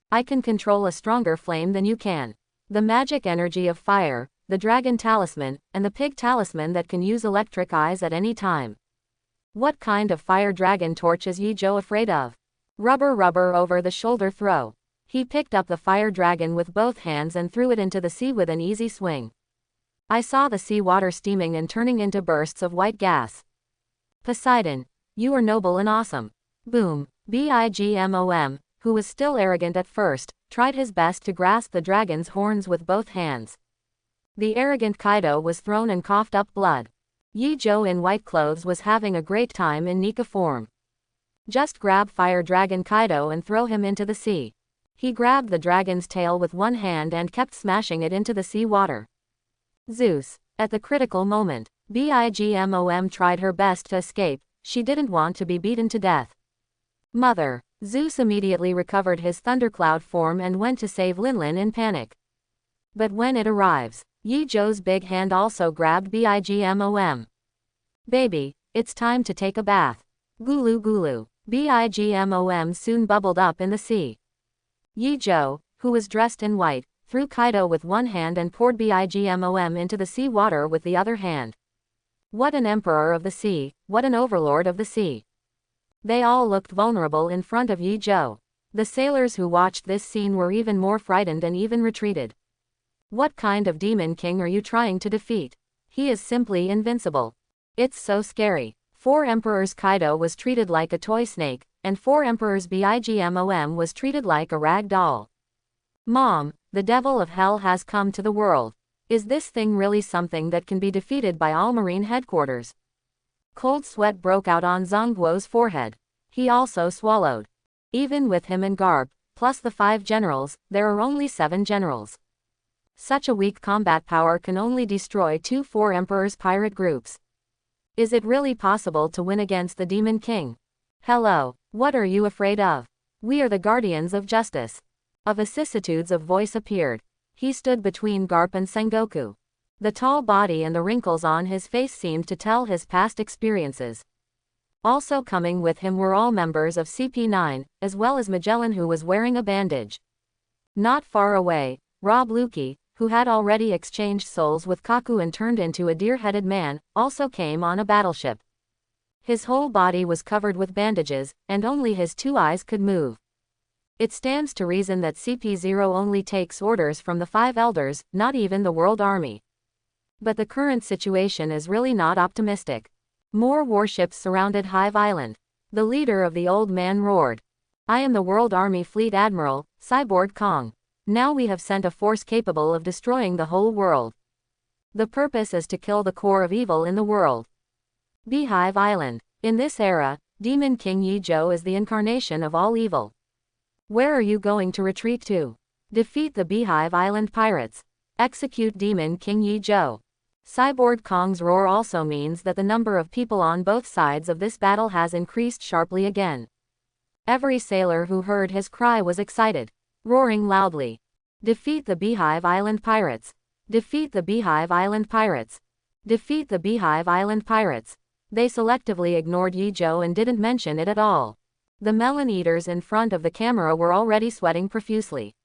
I can control a stronger flame than you can. The magic energy of fire, the dragon talisman, and the pig talisman that can use electric eyes at any time. What kind of fire dragon torch is Yijo afraid of? Rubber over the shoulder throw. He picked up the fire dragon with both hands and threw it into the sea with an easy swing. I saw the sea water steaming and turning into bursts of white gas. Poseidon, you are noble and awesome. Boom. Bigmom, who was still arrogant at first, tried his best to grasp the dragon's horns with both hands. The arrogant Kaido was thrown and coughed up blood. Yijo in white clothes was having a great time in Nika form. Just grab Fire Dragon Kaido and throw him into the sea. He grabbed the dragon's tail with one hand and kept smashing it into the sea water. Zeus. At the critical moment, Bigmom tried her best to escape. She didn't want to be beaten to death. Mother. Zeus immediately recovered his thundercloud form and went to save Linlin in panic. But when it arrives, Yijo's big hand also grabbed Bigmom. Baby, it's time to take a bath. Gulu gulu. Bigmom soon bubbled up in the sea. Yijo, who was dressed in white, threw Kaido with one hand and poured Bigmom into the sea water with the other hand. What an emperor of the sea, what an overlord of the sea. They all looked vulnerable in front of Yijo. The sailors who watched this scene were even more frightened and even retreated. What kind of demon king are you trying to defeat? He is simply invincible. It's so scary. 4 emperors Kaido was treated like a toy snake, and 4 emperors Bigmom was treated like a rag doll. Mom, the devil of hell has come to the world. Is this thing really something that can be defeated by all Marine headquarters? Cold sweat broke out on Zhongguo's forehead. He also swallowed. Even with him and Garp, plus the 5 generals, there are only 7 generals. Such a weak combat power can only destroy 2-4 emperors' pirate groups. Is it really possible to win against the Demon King? Hello, what are you afraid of? We are the guardians of justice. A vicissitudes of voice appeared. He stood between Garp and Sengoku. The tall body and the wrinkles on his face seemed to tell his past experiences. Also coming with him were all members of CP9, as well as Magellan who was wearing a bandage. Not far away, Rob Luki, who had already exchanged souls with Kaku and turned into a deer-headed man, also came on a battleship. His whole body was covered with bandages, and only his 2 eyes could move. It stands to reason that CP0 only takes orders from the 5 elders, not even the World Army. But the current situation is really not optimistic. More warships surrounded Hive Island. The leader of the old man roared. I am the World Army Fleet Admiral, Cyborg Kong. Now we have sent a force capable of destroying the whole world. The purpose is to kill the core of evil in the world. Beehive Island. In this era, Demon King Yi Zhou is the incarnation of all evil. Where are you going to retreat to? Defeat the Beehive Island pirates. Execute Demon King Yi Zhou. Cyborg Kong's roar also means that the number of people on both sides of this battle has increased sharply again. Every sailor who heard his cry was excited, roaring loudly. Defeat the Beehive Island pirates. Defeat the Beehive Island pirates. Defeat the Beehive Island pirates. They selectively ignored Yi Zhou and didn't mention it at all. The melon eaters in front of the camera were already sweating profusely.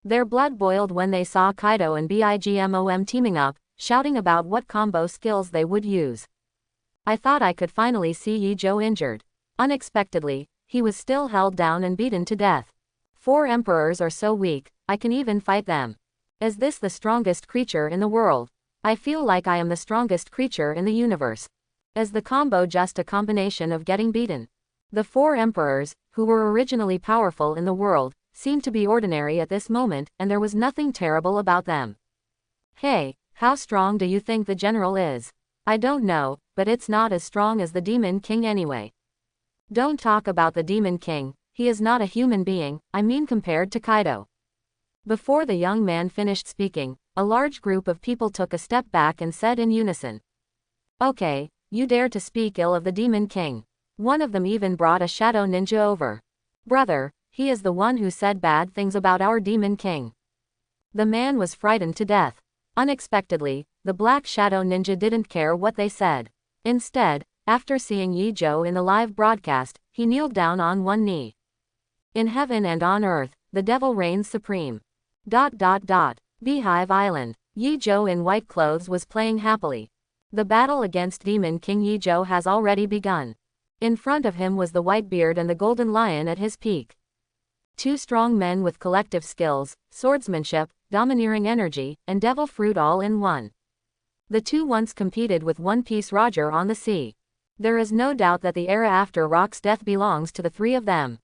Their blood boiled when they saw Kaido and Bigmom teaming up, shouting about what combo skills they would use. I thought I could finally see Yi Zhou injured. Unexpectedly, he was still held down and beaten to death. 4 emperors are so weak, I can even fight them. Is this the strongest creature in the world? I feel like I am the strongest creature in the universe. Is the combo just a combination of getting beaten? The 4 emperors, who were originally powerful in the world, seemed to be ordinary at this moment, and there was nothing terrible about them. Hey, how strong do you think the general is? I don't know, but it's not as strong as the Demon King anyway. Don't talk about the Demon King, he is not a human being, I mean compared to Kaido. Before the young man finished speaking, a large group of people took a step back and said in unison. Okay, you dare to speak ill of the Demon King. One of them even brought a shadow ninja over. Brother, he is the one who said bad things about our Demon King. The man was frightened to death. Unexpectedly, the black shadow ninja didn't care what they said. Instead, after seeing Yi Zhou in the live broadcast, he kneeled down on one knee. In heaven and on earth, the devil reigns supreme. Beehive Island. Yi Zhou in white clothes was playing happily. The battle against Demon King Yi Zhou has already begun. In front of him was the Whitebeard and the Golden Lion at his peak. 2 strong men with collective skills, swordsmanship, domineering energy, and devil fruit all in one. The 2 once competed with One Piece Roger on the sea. There is no doubt that the era after Rock's death belongs to the 3 of them.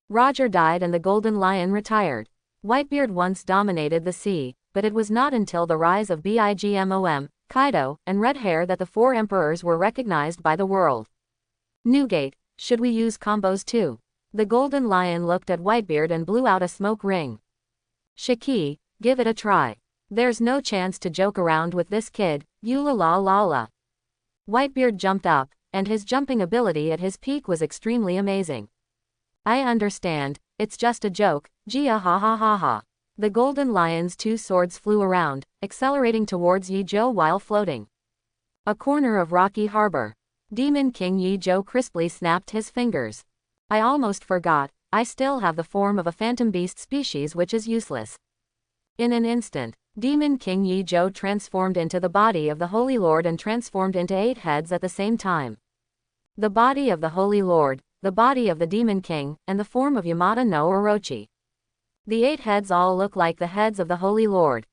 Roger died and the Golden Lion retired. Whitebeard once dominated the sea, but it was not until the rise of Bigmom, Kaido, and Red Hair that the 4 emperors were recognized by the world. Newgate, should we use combos too? The Golden Lion looked at Whitebeard and blew out a smoke ring. Shiki, give it a try. There's no chance to joke around with this kid, you la la la la. Whitebeard jumped up, and his jumping ability at his peak was extremely amazing. I understand, it's just a joke, Gia ha ha ha ha. The Golden Lion's 2 swords flew around, accelerating towards Yi Zhou while floating. A corner of Rocky Harbor. Demon King Yi Zhou crisply snapped his fingers. I almost forgot, I still have the form of a phantom beast species which is useless. In an instant, Demon King Yi Zhou transformed into the body of the Holy Lord and transformed into 8 heads at the same time. The body of the Holy Lord, the body of the Demon King, and the form of Yamada no Orochi. The 8 heads all look like the heads of the Holy Lord.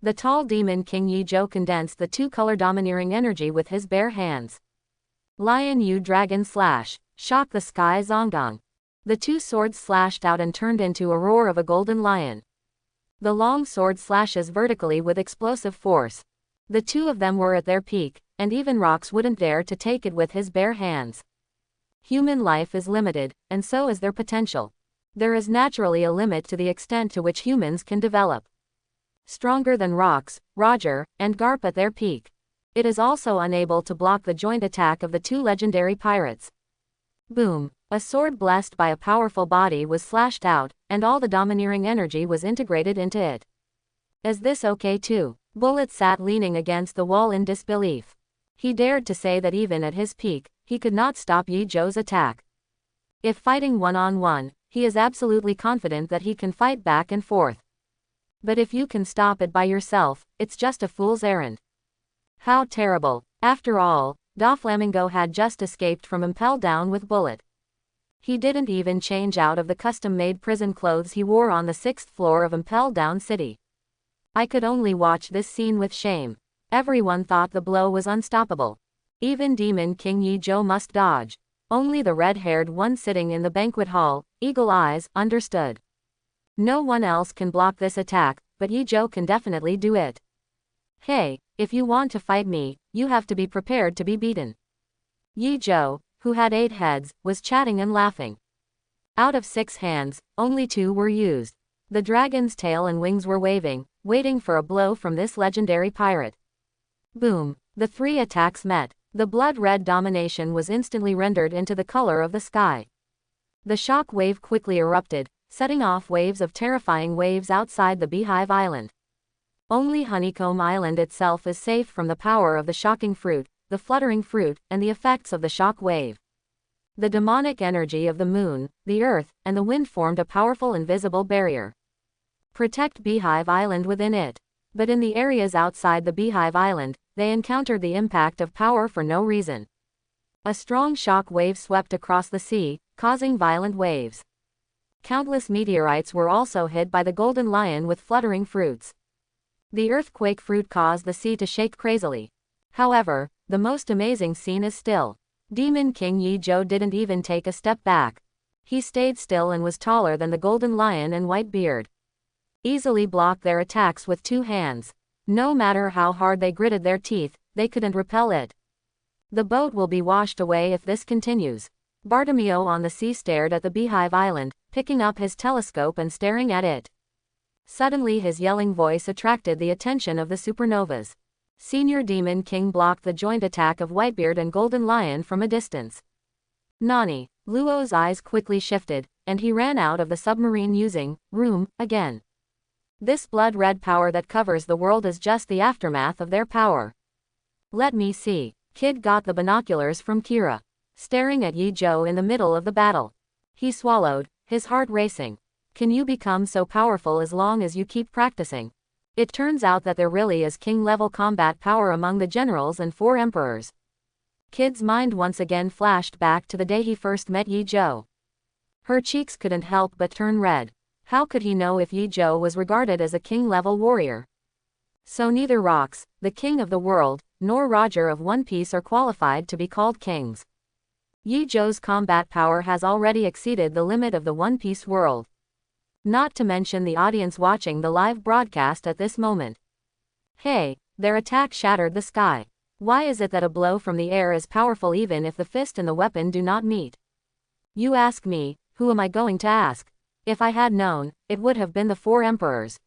The tall Demon King Yi Zhou condensed the 2-color domineering energy with his bare hands. Lion Yu Dragon Slash. Shock the sky Zongdong. The 2 swords slashed out and turned into a roar of a golden lion. The long sword slashes vertically with explosive force. The 2 of them were at their peak, and even Rocks wouldn't dare to take it with his bare hands. Human life is limited, and so is their potential. There is naturally a limit to the extent to which humans can develop. Stronger than Rocks, Roger, and Garp at their peak. It is also unable to block the joint attack of the 2 legendary pirates. Boom! A sword blessed by a powerful body was slashed out, and all the domineering energy was integrated into it. Is this okay too? Bullet sat leaning against the wall in disbelief. He dared to say that even at his peak, he could not stop Yi Zhou's attack. If fighting one-on-one, He is absolutely confident that he can fight back and forth. But if you can stop it by yourself, it's just a fool's errand. How terrible. After all, Doflamingo had just escaped from Impel Down with Bullet. He didn't even change out of the custom-made prison clothes he wore on the 6th floor of Impel Down City. I could only watch this scene with shame. Everyone thought the blow was unstoppable. Even Demon King Yi Zhou must dodge. Only the red-haired one sitting in the banquet hall, Eagle Eyes, understood. No one else can block this attack, but Yi Zhou can definitely do it. Hey, if you want to fight me, you have to be prepared to be beaten. Yi Zhou, who had 8 heads, was chatting and laughing. Out of 6 hands, only 2 were used. The dragon's tail and wings were waving, waiting for a blow from this legendary pirate. Boom! The 3 attacks met. The blood-red domination was instantly rendered into the color of the sky. The shock wave quickly erupted, setting off waves of terrifying waves outside the Beehive Island. Only Honeycomb Island itself is safe from the power of the shocking fruit, the fluttering fruit, and the effects of the shock wave. The demonic energy of the moon, the earth, and the wind formed a powerful invisible barrier. Protect Beehive Island within it. But in the areas outside the Beehive Island, they encountered the impact of power for no reason. A strong shock wave swept across the sea, causing violent waves. Countless meteorites were also hit by the golden lion with fluttering fruits. The earthquake fruit caused the sea to shake crazily. However, the most amazing scene is still. Demon King Yi Zhou didn't even take a step back. He stayed still and was taller than the golden lion and white beard. Easily blocked their attacks with 2 hands. No matter how hard they gritted their teeth, they couldn't repel it. The boat will be washed away if this continues. Bartimeo on the sea stared at the Beehive Island, picking up his telescope and staring at it. Suddenly his yelling voice attracted the attention of the supernovas. Senior Demon King blocked the joint attack of Whitebeard and Golden Lion from a distance. Nani! Luo's eyes quickly shifted, and he ran out of the submarine using room again. This blood-red power that covers the world is just the aftermath of their power. Let me see. Kid got the binoculars from Kira. Staring at Yi Zhou in the middle of the battle. He swallowed, his heart racing. Can you become so powerful as long as you keep practicing? It turns out that there really is king-level combat power among the generals and 4 emperors. Kid's mind once again flashed back to the day he first met Yi Zhou. Her cheeks couldn't help but turn red. How could he know if Yi Zhou was regarded as a king-level warrior? So neither Rox, the king of the world, nor Roger of One Piece are qualified to be called kings. Yi Zhou's combat power has already exceeded the limit of the One Piece world. Not to mention the audience watching the live broadcast at this moment. Hey, their attack shattered the sky. Why is it that a blow from the air is powerful even if the fist and the weapon do not meet? You ask me, who am I going to ask? If I had known, it would have been the 4 emperors.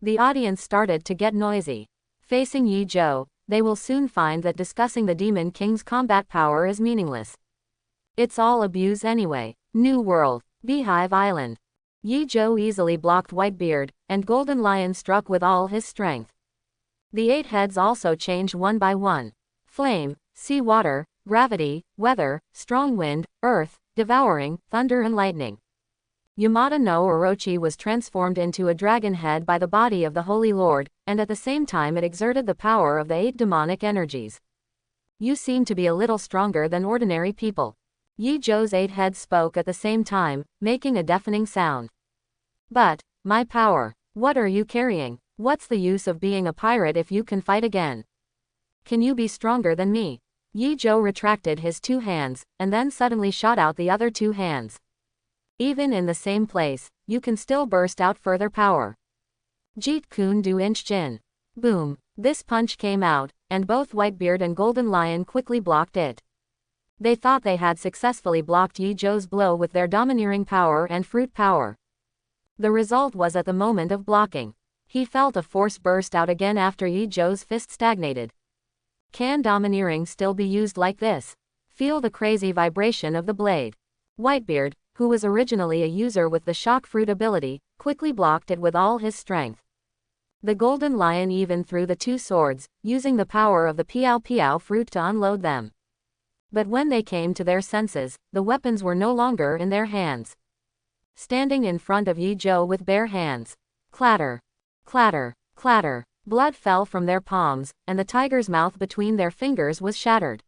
The audience started to get noisy. Facing Yi Zhou, they will soon find that discussing the Demon King's combat power is meaningless. It's all abuse anyway. New World, Beehive Island. Yi Zhou easily blocked Whitebeard, and Golden Lion struck with all his strength. The 8 heads also changed one by one. Flame, sea water, gravity, weather, strong wind, earth, devouring, thunder and lightning. Yamada no Orochi was transformed into a dragon head by the body of the Holy Lord, and at the same time it exerted the power of the 8 demonic energies. You seem to be a little stronger than ordinary people. Yi Zhou's 8 heads spoke at the same time, making a deafening sound. But, my power. What are you carrying? What's the use of being a pirate if you can fight again? Can you be stronger than me? Yi Zhou retracted his 2 hands, and then suddenly shot out the other 2 hands. Even in the same place, you can still burst out further power. Jeet Kune Do Inch Jin. Boom. This punch came out, and both Whitebeard and Golden Lion quickly blocked it. They thought they had successfully blocked Yi Zhou's blow with their domineering power and fruit power. The result was at the moment of blocking. He felt a force burst out again after Yi Zhou's fist stagnated. Can domineering still be used like this? Feel the crazy vibration of the blade. Whitebeard, who was originally a user with the shock fruit ability, quickly blocked it with all his strength. The Golden Lion even threw the 2 swords, using the power of the Piao Piao fruit to unload them. But when they came to their senses, the weapons were no longer in their hands. standing in front of Yi Zhou with bare hands. Clatter. Clatter. Clatter. Blood fell from their palms, and the tiger's mouth between their fingers was shattered.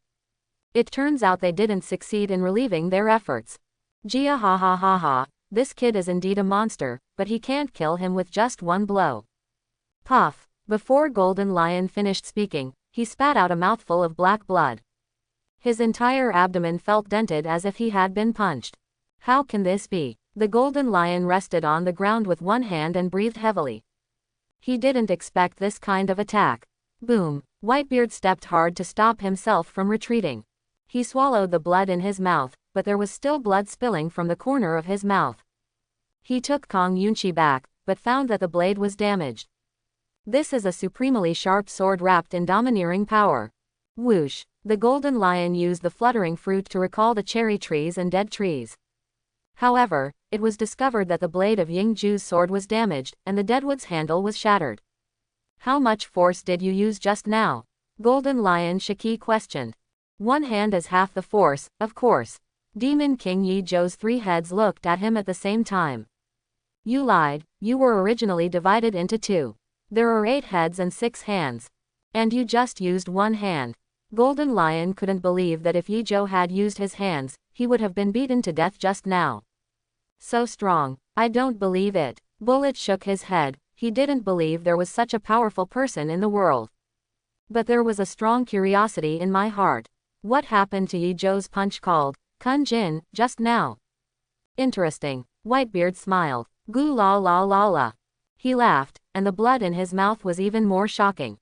It turns out they didn't succeed in relieving their efforts. Jia ha ha ha ha, this kid is indeed a monster, but he can't kill him with just one blow. Puff. Before Golden Lion finished speaking, he spat out a mouthful of black blood. His entire abdomen felt dented as if he had been punched. How can this be? The Golden Lion rested on the ground with one hand and breathed heavily. He didn't expect this kind of attack. Boom. Whitebeard stepped hard to stop himself from retreating. He swallowed the blood in his mouth, but there was still blood spilling from the corner of his mouth. He took Kong Yunchi back, but found that the blade was damaged. This is a supremely sharp sword wrapped in domineering power. Whoosh. The Golden Lion used the fluttering fruit to recall the cherry trees and dead trees. However, it was discovered that the blade of Ying Ju's sword was damaged, and the deadwood's handle was shattered. How much force did you use just now? Golden Lion Shiki questioned. One hand is half the force, of course. Demon King Yi Zhou's 3 heads looked at him at the same time. You lied, you were originally divided into 2. There are 8 heads and 6 hands. And you just used one hand. Golden Lion couldn't believe that if Yi Zhou had used his hands, he would have been beaten to death just now. So strong. I don't believe it. Bullet shook his head. He didn't believe there was such a powerful person in the world. But there was a strong curiosity in my heart. What happened to Yi Zhou's punch called Kun Jin just now? Interesting. Whitebeard smiled. Gu la la la la. He laughed, and the blood in his mouth was even more shocking.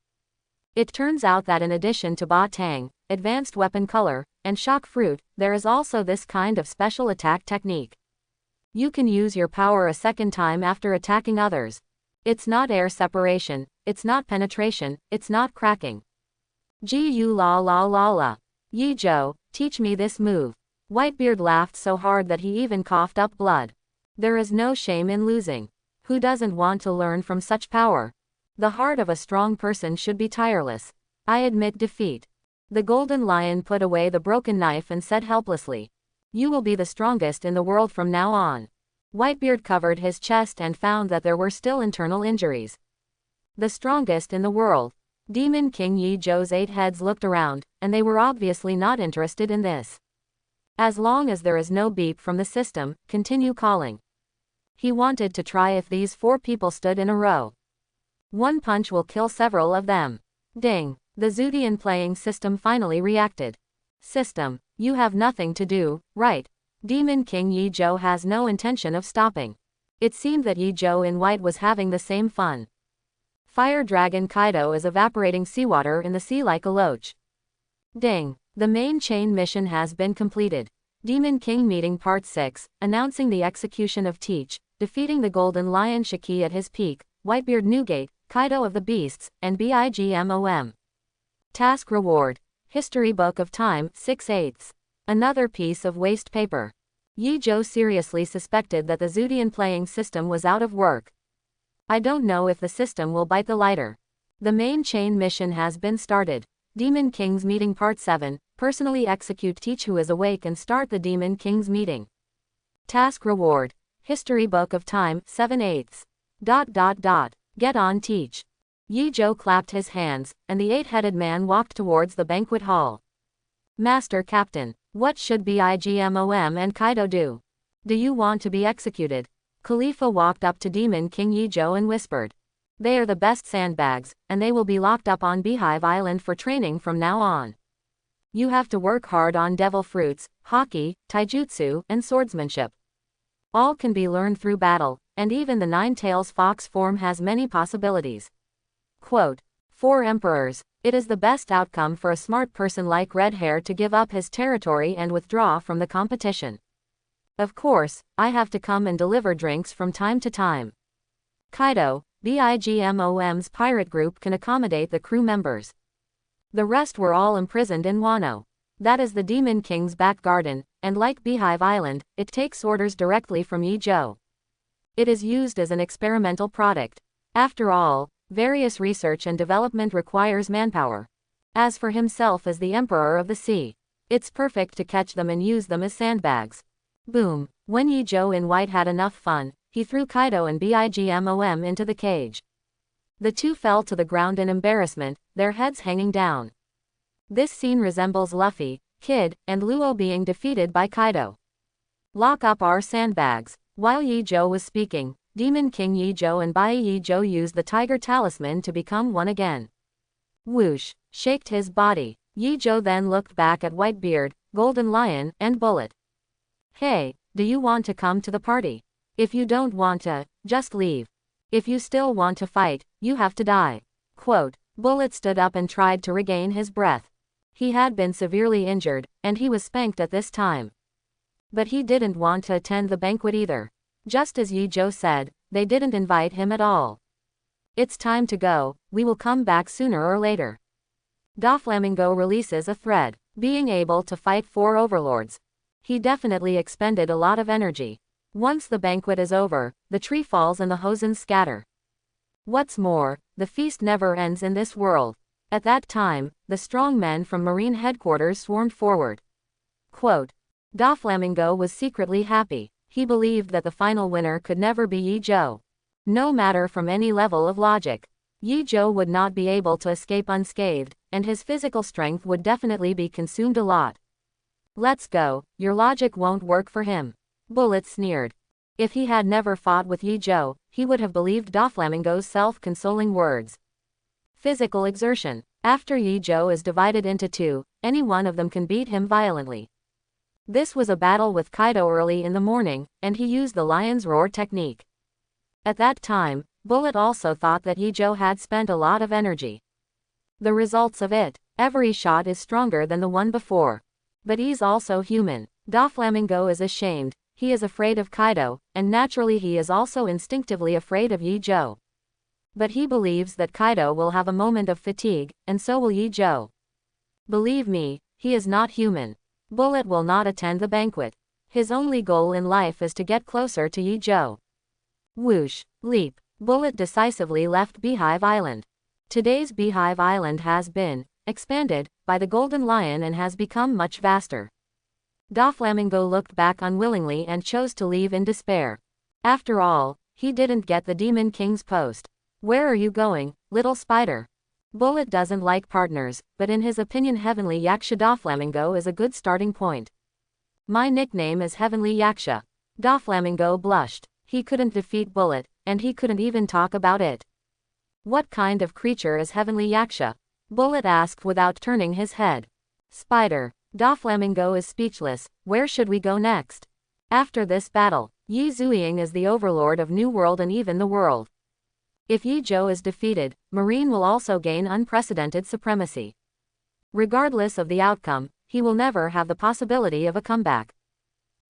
It turns out that in addition to Ba Tang, advanced weapon color, and shock fruit, there is also this kind of special attack technique. You can use your power a second time after attacking others. It's not air separation, it's not penetration, it's not cracking. Gu la la la la. Yi Zhou, teach me this move. Whitebeard laughed so hard that he even coughed up blood. There is no shame in losing. Who doesn't want to learn from such power? The heart of a strong person should be tireless. I admit defeat. The Golden Lion put away the broken knife and said helplessly. You will be the strongest in the world from now on. Whitebeard covered his chest and found that there were still internal injuries. The strongest in the world. Demon King Yi Zhou's 8 heads looked around, and they were obviously not interested in this. As long as there is no beep from the system, continue calling. He wanted to try if these 4 people stood in a row. One punch will kill several of them. Ding. The Zudian playing system finally reacted. System, you have nothing to do, right? Demon King Yi Zhou has no intention of stopping. It seemed that Yi Zhou in white was having the same fun. Fire Dragon Kaido is evaporating seawater in the sea like a loach. Ding. The main chain mission has been completed. Demon King Meeting Part 6, announcing the execution of Teach, defeating the Golden Lion Shiki at his peak, Whitebeard Newgate, Kaido of the Beasts, and Bigmom. Task Reward. History Book of Time, 6/8. Another piece of waste paper. Yi Zhou seriously suspected that the Zudian playing system was out of work. I don't know if the system will bite the lighter. The main chain mission has been started. Demon King's Meeting Part 7, personally execute Teach who is awake and start the Demon King's meeting. Task Reward. History Book of Time, 7/8. Get on Teach. Yi Zhou clapped his hands, and the 8-headed man walked towards the banquet hall. Master Captain, what should Bigmom and Kaido do? Do you want to be executed? Khalifa walked up to Demon King Yi Zhou and whispered. They are the best sandbags, and they will be locked up on Beehive Island for training from now on. You have to work hard on devil fruits, hockey, taijutsu, and swordsmanship. All can be learned through battle, and even the Nine-Tails Fox form has many possibilities. Quote, 4 emperors, it is the best outcome for a smart person like Red Hair to give up his territory and withdraw from the competition. Of course, I have to come and deliver drinks from time to time. Kaido, Bigmom's pirate group can accommodate the crew members. The rest were all imprisoned in Wano. That is the Demon King's back garden, and like Beehive Island, it takes orders directly from Yi Zhou. It is used as an experimental product. After all, various research and development requires manpower. As for himself as the Emperor of the Sea, it's perfect to catch them and use them as sandbags. Boom. When Yi Zhou in white had enough fun, he threw Kaido and Bigmom into the cage. The two fell to the ground in embarrassment, their heads hanging down. This scene resembles Luffy, Kid, and Luo being defeated by Kaido. Lock up our sandbags. While Yi Zhou was speaking, Demon King Yi Zhou and Bai Yi Zhou used the Tiger Talisman to become one again. Whoosh, shaked his body. Yi Zhou then looked back at Whitebeard, Golden Lion, and Bullet. Hey, do you want to come to the party? If you don't want to, just leave. If you still want to fight, you have to die. Quote. Bullet stood up and tried to regain his breath. He had been severely injured, and he was spanked at this time. But he didn't want to attend the banquet either. Just as Yi Zhou said, they didn't invite him at all. It's time to go, we will come back sooner or later. Doflamingo releases a thread, being able to fight 4 overlords. He definitely expended a lot of energy. Once the banquet is over, the tree falls and the hosens scatter. What's more, the feast never ends in this world. At that time, the strong men from Marine headquarters swarmed forward. Quote. Doflamingo was secretly happy. He believed that the final winner could never be Yi Zhou. No matter from any level of logic. Yi Zhou would not be able to escape unscathed, and his physical strength would definitely be consumed a lot. Let's go, your logic won't work for him. Bullet sneered. If he had never fought with Yi Zhou, he would have believed Doflamingo's self-consoling words. Physical exertion. After Yi Zhou is divided into 2, any one of them can beat him violently. This was a battle with Kaido early in the morning, and he used the lion's roar technique. At that time, Bullet also thought that Yi Zhou had spent a lot of energy. The results of it, every shot is stronger than the one before. But he's also human. Doflamingo is ashamed, he is afraid of Kaido, and naturally he is also instinctively afraid of Yi Zhou. But he believes that Kaido will have a moment of fatigue, and so will Yi Zhou. Believe me, he is not human. Bullet will not attend the banquet. His only goal in life is to get closer to Yi Zhou. Whoosh, leap. Bullet decisively left Beehive Island. Today's Beehive Island has been expanded by the Golden Lion and has become much vaster. Doflamingo looked back unwillingly and chose to leave in despair. After all, he didn't get the Demon King's post. Where are you going, little spider? Bullet doesn't like partners, but in his opinion Heavenly Yaksha Doflamingo is a good starting point. My nickname is Heavenly Yaksha. Doflamingo blushed. He couldn't defeat Bullet, and he couldn't even talk about it. What kind of creature is Heavenly Yaksha? Bullet asked without turning his head. Spider. Doflamingo is speechless. Where should we go next? After this battle, Yi Zuiying is the overlord of New World and even the world. If Yi Zhou is defeated, Marine will also gain unprecedented supremacy. Regardless of the outcome, he will never have the possibility of a comeback.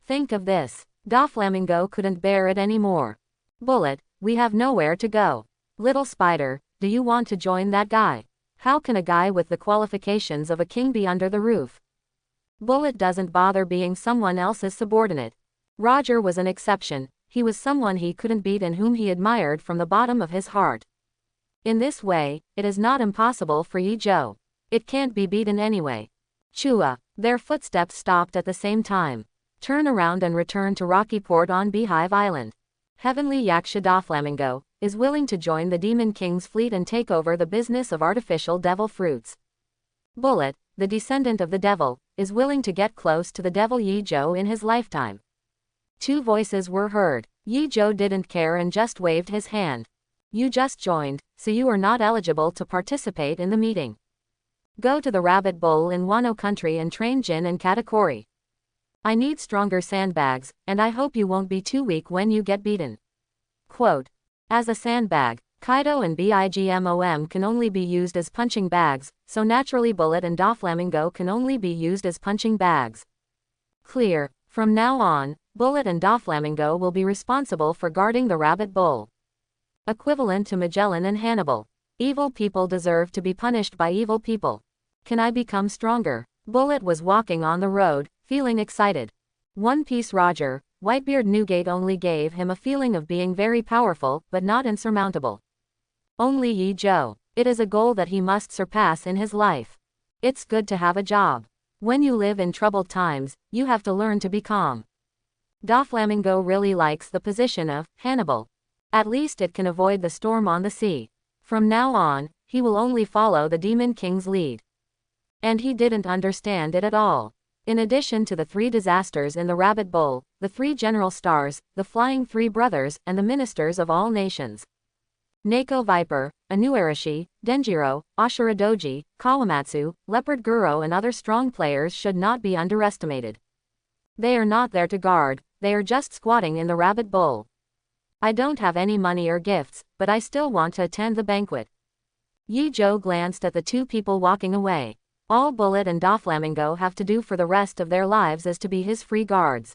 Think of this. Doflamingo couldn't bear it anymore. Bullet, we have nowhere to go. Little spider, do you want to join that guy? How can a guy with the qualifications of a king be under the roof? Bullet doesn't bother being someone else's subordinate. Roger was an exception. He was someone he couldn't beat and whom he admired from the bottom of his heart. In this way, it is not impossible for Yi Zhou. It can't be beaten anyway. Chua. Their footsteps stopped at the same time. Turn around and return to Rocky Port on Beehive Island. Heavenly Yaksha Doflamingo is willing to join the Demon King's fleet and take over the business of artificial devil fruits. Bullet, the descendant of the devil, is willing to get close to the devil Yi Zhou in his lifetime. 2 voices were heard. Yi Zhou didn't care and just waved his hand. You just joined, so you are not eligible to participate in the meeting. Go to the Rabbit Bowl in Wano Country and train Jin and Katakuri. I need stronger sandbags, and I hope you won't be too weak when you get beaten. Quote. As a sandbag, Kaido and Bigmom can only be used as punching bags, so naturally Bullet and Doflamingo can only be used as punching bags. Clear. From now on, Bullet and Doflamingo will be responsible for guarding the Rabbit Bowl. Equivalent to Magellan and Hannibal. Evil people deserve to be punished by evil people. Can I become stronger? Bullet was walking on the road, feeling excited. One Piece Roger, Whitebeard Newgate only gave him a feeling of being very powerful, but not insurmountable. Only Yi Zhou. It is a goal that he must surpass in his life. It's good to have a job. When you live in troubled times, you have to learn to be calm. Doflamingo really likes the position of Hannibal. At least it can avoid the storm on the sea. From now on, he will only follow the Demon King's lead. And he didn't understand it at all. In addition to the 3 disasters in the Rabbit Bowl, the 3 general stars, the Flying 3 Brothers, and the ministers of all nations, Neko Viper, Anuarashi, Denjiro, Ashura Doji, Kawamatsu, Leopard Guro and other strong players should not be underestimated. They are not there to guard, they are just squatting in the Rabbit Bowl. I don't have any money or gifts, but I still want to attend the banquet. Yi Zhou glanced at the 2 people walking away. All Bullet and Doflamingo have to do for the rest of their lives is to be his free guards.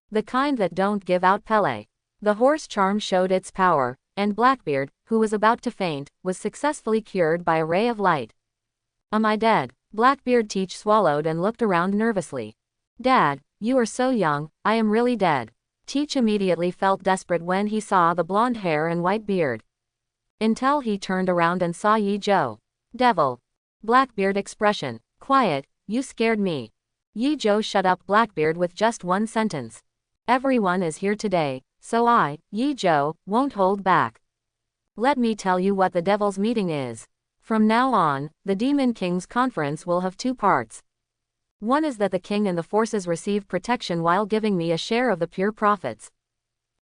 The kind that don't give out Pele. The horse charm showed its power, and Blackbeard, who was about to faint, was successfully cured by a ray of light. Am I dead? Blackbeard Teach swallowed and looked around nervously. Dad, you are so young, I am really dead. Teach immediately felt desperate when he saw the blonde hair and white beard. Until he turned around and saw Yi Zhou. Devil. Blackbeard expression. Quiet, you scared me. Yi Zhou shut up Blackbeard with just one sentence. Everyone is here today, so I, Yi Zhou, won't hold back. Let me tell you what the Devil's Meeting is. From now on, the Demon King's conference will have 2 parts. One is that the king and the forces receive protection while giving me a share of the pure profits.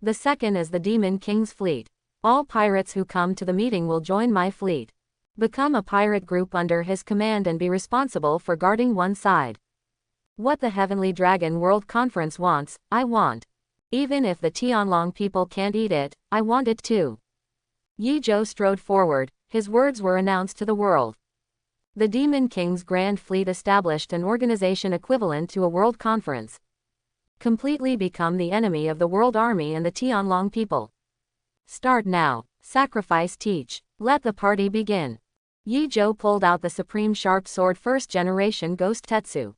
The second is the Demon King's fleet. All pirates who come to the meeting will join my fleet. Become a pirate group under his command and be responsible for guarding one side. What the Heavenly Dragon World Conference wants, I want. Even if the Tianlong people can't eat it, I want it too. Yi Zhou strode forward, his words were announced to the world. The Demon King's Grand Fleet established an organization equivalent to a world conference. Completely become the enemy of the World Army and the Tianlong people. Start now. Sacrifice Teach. Let the party begin. Yi Zhou pulled out the supreme sharp sword 1st generation Ghost Tetsu.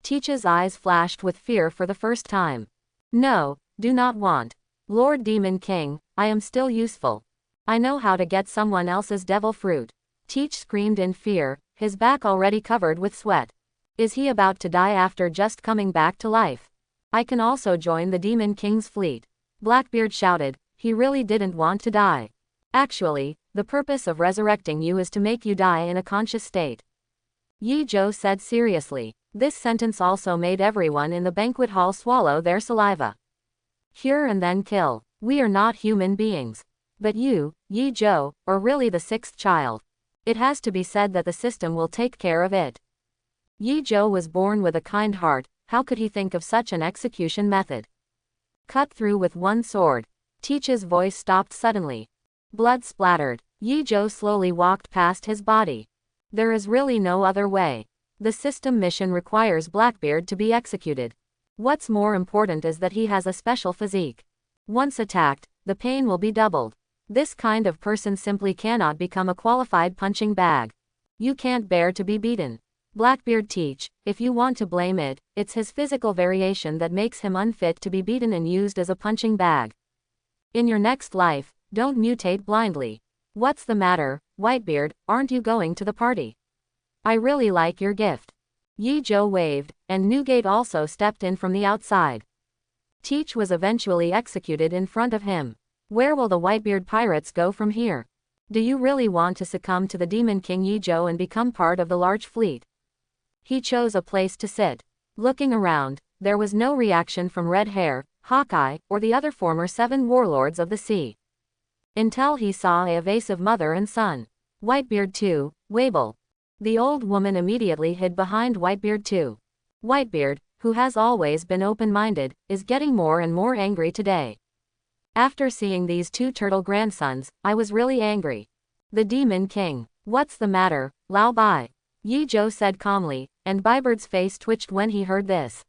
Teach's eyes flashed with fear for the first time. No, do not want. Lord Demon King, I am still useful. I know how to get someone else's devil fruit. Teach screamed in fear, his back already covered with sweat. Is he about to die after just coming back to life? I can also join the Demon King's fleet. Blackbeard shouted, he really didn't want to die. Actually, the purpose of resurrecting you is to make you die in a conscious state. Yi Zhou said seriously. This sentence also made everyone in the banquet hall swallow their saliva. Cure and then kill. We are not human beings. But you, Yi Zhou, are really the 6th child. It has to be said that the system will take care of it. Yi Zhou was born with a kind heart, how could he think of such an execution method? Cut through with one sword. Teach's voice stopped suddenly. Blood splattered. Yi Zhou slowly walked past his body. There is really no other way. The system mission requires Blackbeard to be executed. What's more important is that he has a special physique. Once attacked, the pain will be doubled. This kind of person simply cannot become a qualified punching bag. You can't bear to be beaten. Blackbeard Teach, if you want to blame it, it's his physical variation that makes him unfit to be beaten and used as a punching bag. In your next life, don't mutate blindly. What's the matter, Whitebeard, aren't you going to the party? I really like your gift. Yi Zhou waved, and Newgate also stepped in from the outside. Teach was eventually executed in front of him. Where will the Whitebeard pirates go from here? Do you really want to succumb to the Demon King Yi Zhou and become part of the large fleet? He chose a place to sit. Looking around, there was no reaction from Red Hair, Hawkeye, or the other former 7 warlords of the sea. Until he saw a evasive mother and son. Whitebeard too, Wable. The old woman immediately hid behind Whitebeard too. Whitebeard, who has always been open-minded, is getting more and more angry today. After seeing these 2 turtle grandsons, I was really angry. The Demon King. What's the matter, Lao Bai? Yi Zhou said calmly, and Baibird's face twitched when he heard this.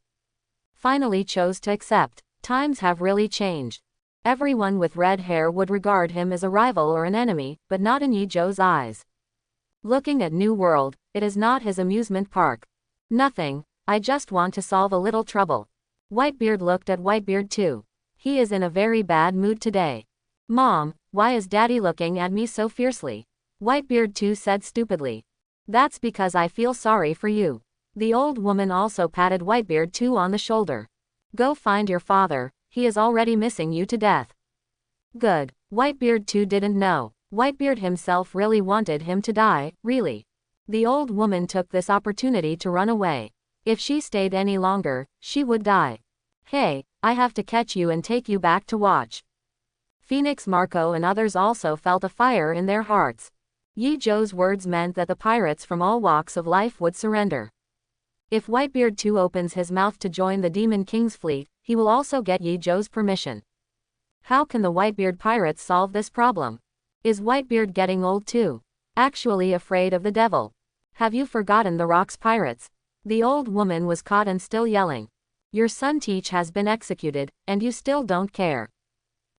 Finally chose to accept. Times have really changed. Everyone with red hair would regard him as a rival or an enemy, but not in Yi Zhou's eyes. Looking at New World, it is not his amusement park. Nothing, I just want to solve a little trouble. Whitebeard looked at Whitebeard too. He is in a very bad mood today. Mom, why is Daddy looking at me so fiercely? Whitebeard too said stupidly. That's because I feel sorry for you. The old woman also patted Whitebeard too on the shoulder. Go find your father, he is already missing you to death. Good. Whitebeard too didn't know. Whitebeard himself really wanted him to die, really. The old woman took this opportunity to run away. If she stayed any longer, she would die. Hey, I have to catch you and take you back to watch. Phoenix Marco and others also felt a fire in their hearts. Yi Zhou's words meant that the pirates from all walks of life would surrender. If Whitebeard too opens his mouth to join the Demon King's fleet, he will also get Yi Zhou's permission. How can the Whitebeard pirates solve this problem? Is Whitebeard getting old too? Actually afraid of the devil? Have you forgotten the Rocks pirates? The old woman was caught and still yelling. Your son Teach has been executed, and you still don't care.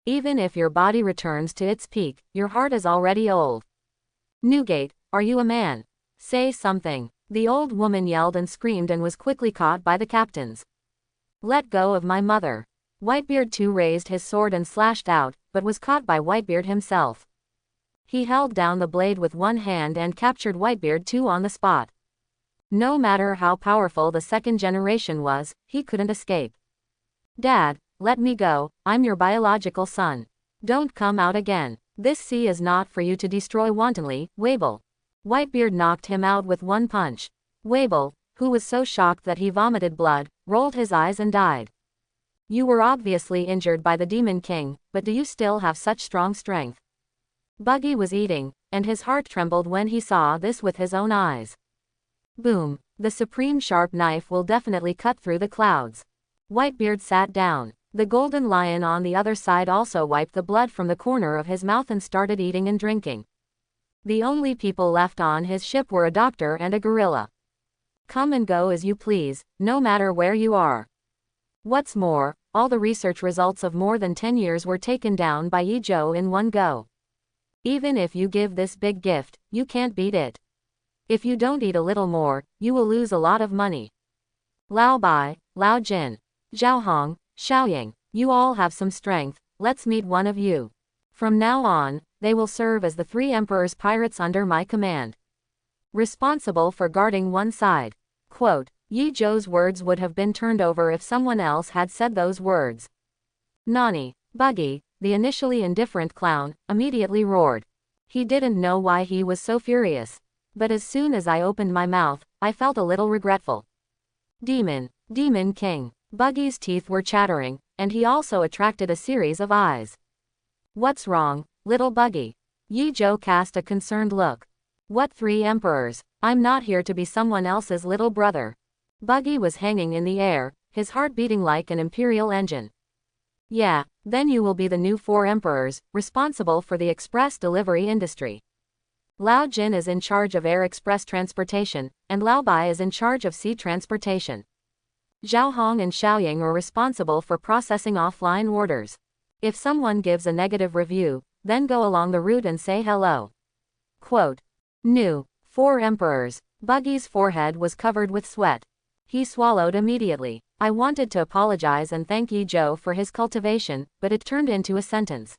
Even if your body returns to its peak, your heart is already old. Newgate, are you a man? Say something. The old woman yelled and screamed and was quickly caught by the captains. Let go of my mother. Whitebeard too raised his sword and slashed out, but was caught by Whitebeard himself. He held down the blade with one hand and captured Whitebeard too on the spot. No matter how powerful the second generation was, he couldn't escape. Dad, let me go, I'm your biological son. Don't come out again. This sea is not for you to destroy wantonly, Wable. Whitebeard knocked him out with one punch. Wable, who was so shocked that he vomited blood, rolled his eyes and died. You were obviously injured by the Demon King, but do you still have such strong strength? Buggy was eating, and his heart trembled when he saw this with his own eyes. Boom, the supreme sharp knife will definitely cut through the clouds. Whitebeard sat down. The golden lion on the other side also wiped the blood from the corner of his mouth and started eating and drinking. The only people left on his ship were a doctor and a gorilla. Come and go as you please, no matter where you are. What's more, all the research results of more than 10 years were taken down by Yi Zhou in one go. Even if you give this big gift, you can't beat it. If you don't eat a little more, you will lose a lot of money. Lao Bai, Lao Jin, Zhao Hong, Xiaoying, you all have some strength, let's meet one of you. From now on, they will serve as the 3 emperors' pirates under my command. Responsible for guarding one side. Quote, Yi Zhou's words would have been turned over if someone else had said those words. Nani, Buggy, the initially indifferent clown, immediately roared. He didn't know why he was so furious. But as soon as I opened my mouth, I felt a little regretful. Demon King. Buggy's teeth were chattering, and he also attracted a series of eyes. What's wrong, little Buggy? Yi Zhou cast a concerned look. What 3 emperors? I'm not here to be someone else's little brother. Buggy was hanging in the air, his heart beating like an imperial engine. Yeah, then you will be the new 4 emperors, responsible for the express delivery industry. Lao Jin is in charge of air express transportation, and Lao Bai is in charge of sea transportation. Zhao Hong and Xiaoying are responsible for processing offline orders. If someone gives a negative review, then go along the route and say hello. Quote, New 4 emperors. Buggy's forehead was covered with sweat. He swallowed immediately. I wanted to apologize and thank Yi Zhou for his cultivation, but it turned into a sentence.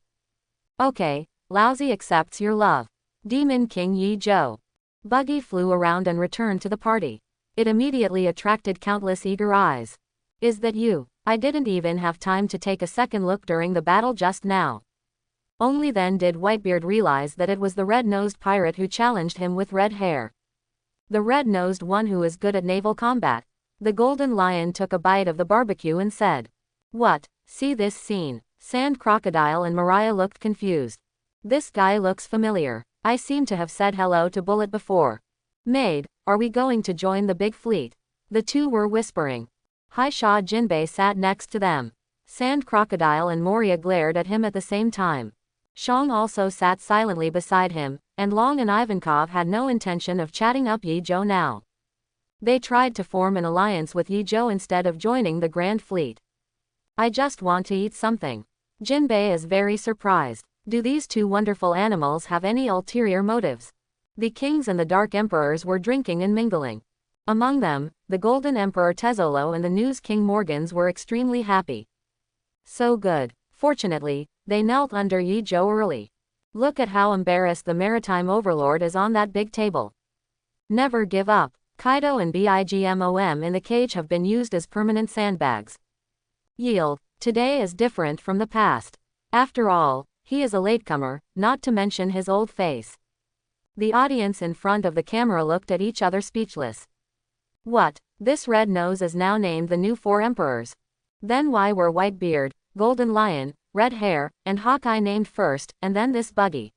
Okay, Laozi accepts your love. Demon King Yi Zhou. Buggy flew around and returned to the party. It immediately attracted countless eager eyes. Is that you? I didn't even have time to take a second look during the battle just now. Only then did Whitebeard realize that it was the red-nosed pirate who challenged him with red hair. The red-nosed one who is good at naval combat. The golden lion took a bite of the barbecue and said, What? See this scene. Sand Crocodile and Mariah looked confused. This guy looks familiar. I seem to have said hello to Bullet before. Maid, are we going to join the big fleet? The two were whispering. Haisha Jinbei sat next to them. Sand Crocodile and Moria glared at him at the same time. Shang also sat silently beside him, and Long and Ivankov had no intention of chatting up Yi Zhou now. They tried to form an alliance with Yi Zhou instead of joining the Grand Fleet. I just want to eat something. Jinbei is very surprised. Do these 2 wonderful animals have any ulterior motives? The kings and the Dark Emperors were drinking and mingling. Among them, the Golden Emperor Tezzolo and the News King Morgans were extremely happy. So good. Fortunately, they knelt under Yi Zhou early. Look at how embarrassed the maritime overlord is on that big table. Never give up. Kaido and Bigmom in the cage have been used as permanent sandbags. Yield. Today is different from the past. After all, he is a latecomer, not to mention his old face. The audience in front of the camera looked at each other speechless. What? This red nose is now named the new four emperors. Then why were Whitebeard, Golden Lion, Red Hair, and Hawkeye named first, and then this Buggy?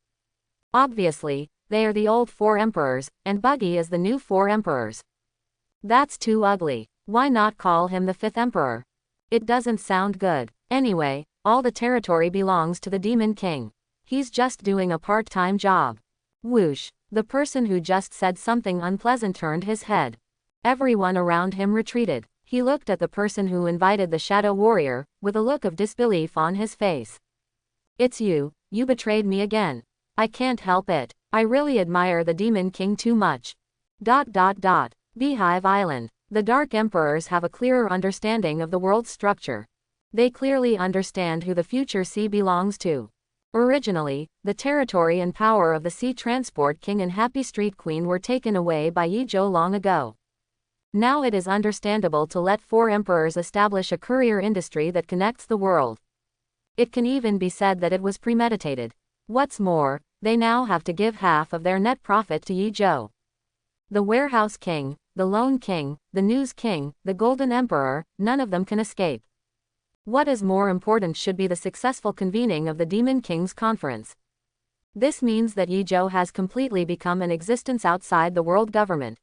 Obviously, they are the old four emperors, and Buggy is the new four emperors. That's too ugly. Why not call him the fifth emperor? It doesn't sound good. Anyway, all the territory belongs to the Demon King. He's just doing a part-time job. Whoosh. The person who just said something unpleasant turned his head. Everyone around him retreated. He looked at the person who invited the Shadow Warrior, with a look of disbelief on his face. It's you. You betrayed me again. I can't help it. I really admire the Demon King too much. ... Beehive Island. The Dark Emperors have a clearer understanding of the world's structure. They clearly understand who the future sea belongs to. Originally, the territory and power of the Sea Transport King and Happy Street Queen were taken away by Yi Zhou long ago. Now it is understandable to let four emperors establish a courier industry that connects the world. It can even be said that it was premeditated. What's more, they now have to give half of their net profit to Yi Zhou. The Warehouse King, the Lone King, the News King, the Golden Emperor, none of them can escape. What is more important should be the successful convening of the Demon King's conference. This means that Yi Zhou has completely become an existence outside the world government.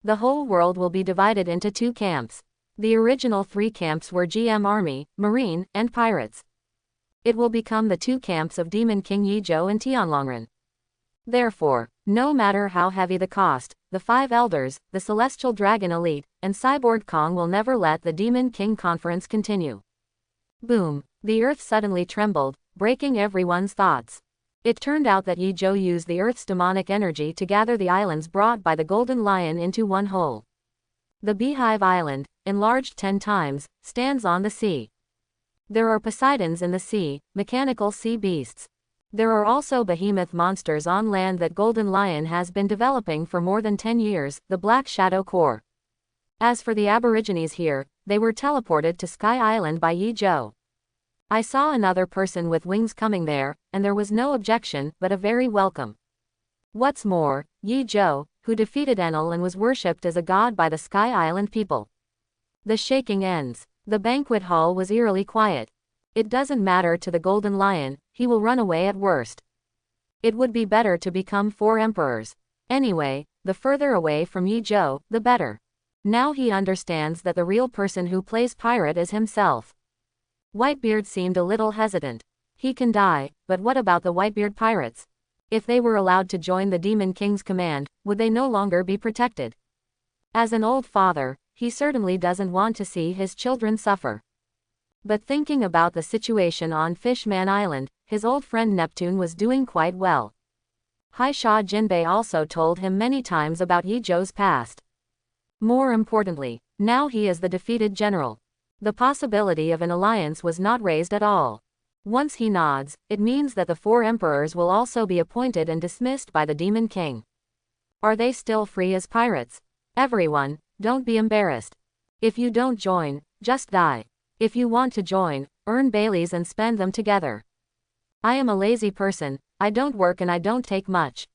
The whole world will be divided into two camps. The original three camps were GM Army, Marine, and Pirates. It will become the two camps of Demon King Yi Zhou and Tianlongren. Therefore, no matter how heavy the cost, the Five Elders, the Celestial Dragon Elite, and Cyborg Kong will never let the Demon King conference continue. Boom! The earth suddenly trembled, breaking everyone's thoughts. It turned out that Yi Zhou used the earth's demonic energy to gather the islands brought by the Golden Lion into one whole. The Beehive Island, enlarged 10 times, stands on the sea. There are Poseidons in the sea, mechanical sea beasts. There are also behemoth monsters on land that Golden Lion has been developing for more than 10 years, the Black Shadow Core. As for the Aborigines here, they were teleported to Sky Island by Yi Zhou. I saw another person with wings coming there, and there was no objection, but a very welcome. What's more, Yi Zhou, who defeated Enel and was worshipped as a god by the Sky Island people. The shaking ends. The banquet hall was eerily quiet. It doesn't matter to the Golden Lion, he will run away at worst. It would be better to become four emperors. Anyway, the further away from Yi Zhou, the better. Now he understands that the real person who plays pirate is himself. Whitebeard seemed a little hesitant. He can die, but what about the Whitebeard pirates? If they were allowed to join the Demon King's command, would they no longer be protected? As an old father, he certainly doesn't want to see his children suffer. But thinking about the situation on Fishman Island, his old friend Neptune was doing quite well. Haisha Jinbei also told him many times about Yi Zhou's past. More importantly, now he is the defeated general. The possibility of an alliance was not raised at all. Once he nods, it means that the four emperors will also be appointed and dismissed by the Demon King. Are they still free as pirates? Everyone, don't be embarrassed. If you don't join, just die. If you want to join, earn Baileys and spend them together. I am a lazy person, I don't work and I don't take much.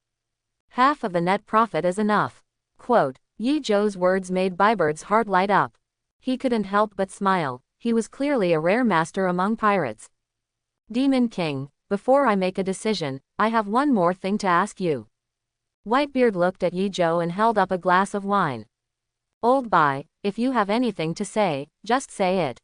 Half of the net profit is enough. Quote, Yi Zhou's words made Bibird's heart light up. He couldn't help but smile, he was clearly a rare master among pirates. Demon King, before I make a decision, I have one more thing to ask you. Whitebeard looked at Yi Zhou and held up a glass of wine. Old Bai, if you have anything to say, just say it.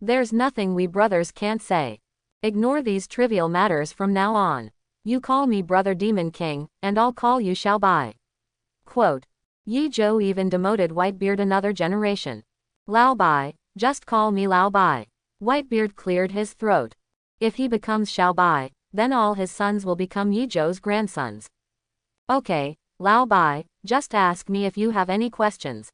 There's nothing we brothers can't say. Ignore these trivial matters from now on. You call me Brother Demon King, and I'll call you Xiao Bai. Quote, Yi Zhou even demoted Whitebeard another generation. Lao Bai, just call me Lao Bai. Whitebeard cleared his throat. If he becomes Xiao Bai, then all his sons will become Yi Zhou's grandsons. Okay, Lao Bai, just ask me if you have any questions.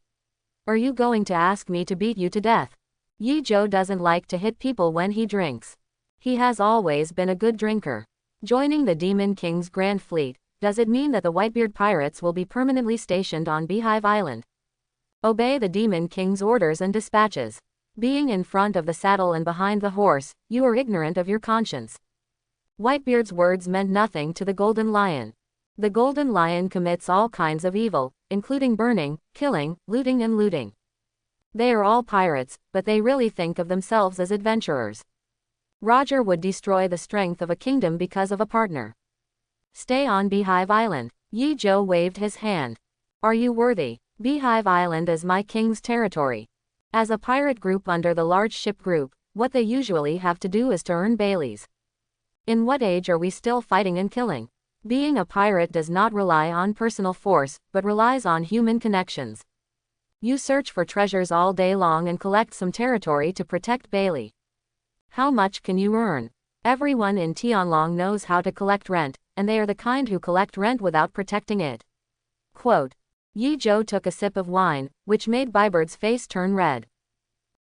Are you going to ask me to beat you to death? Yi Zhou doesn't like to hit people when he drinks. He has always been a good drinker. Joining the Demon King's Grand Fleet, does it mean that the Whitebeard pirates will be permanently stationed on Beehive Island? Obey the Demon King's orders and dispatches. Being in front of the saddle and behind the horse, you are ignorant of your conscience. Whitebeard's words meant nothing to the Golden Lion. The Golden Lion commits all kinds of evil, including burning, killing, looting and looting. They are all pirates, but they really think of themselves as adventurers. Roger would destroy the strength of a kingdom because of a partner. Stay on Beehive Island. Yi Zhou waved his hand. Are you worthy? Beehive Island is my king's territory. As a pirate group under the large ship group, what they usually have to do is to earn Baileys. In what age are we still fighting and killing? Being a pirate does not rely on personal force, but relies on human connections. You search for treasures all day long and collect some territory to protect Bailey. How much can you earn? Everyone in Tianlong knows how to collect rent, and they are the kind who collect rent without protecting it. Quote. Yi Zhou took a sip of wine, which made Baibird's face turn red.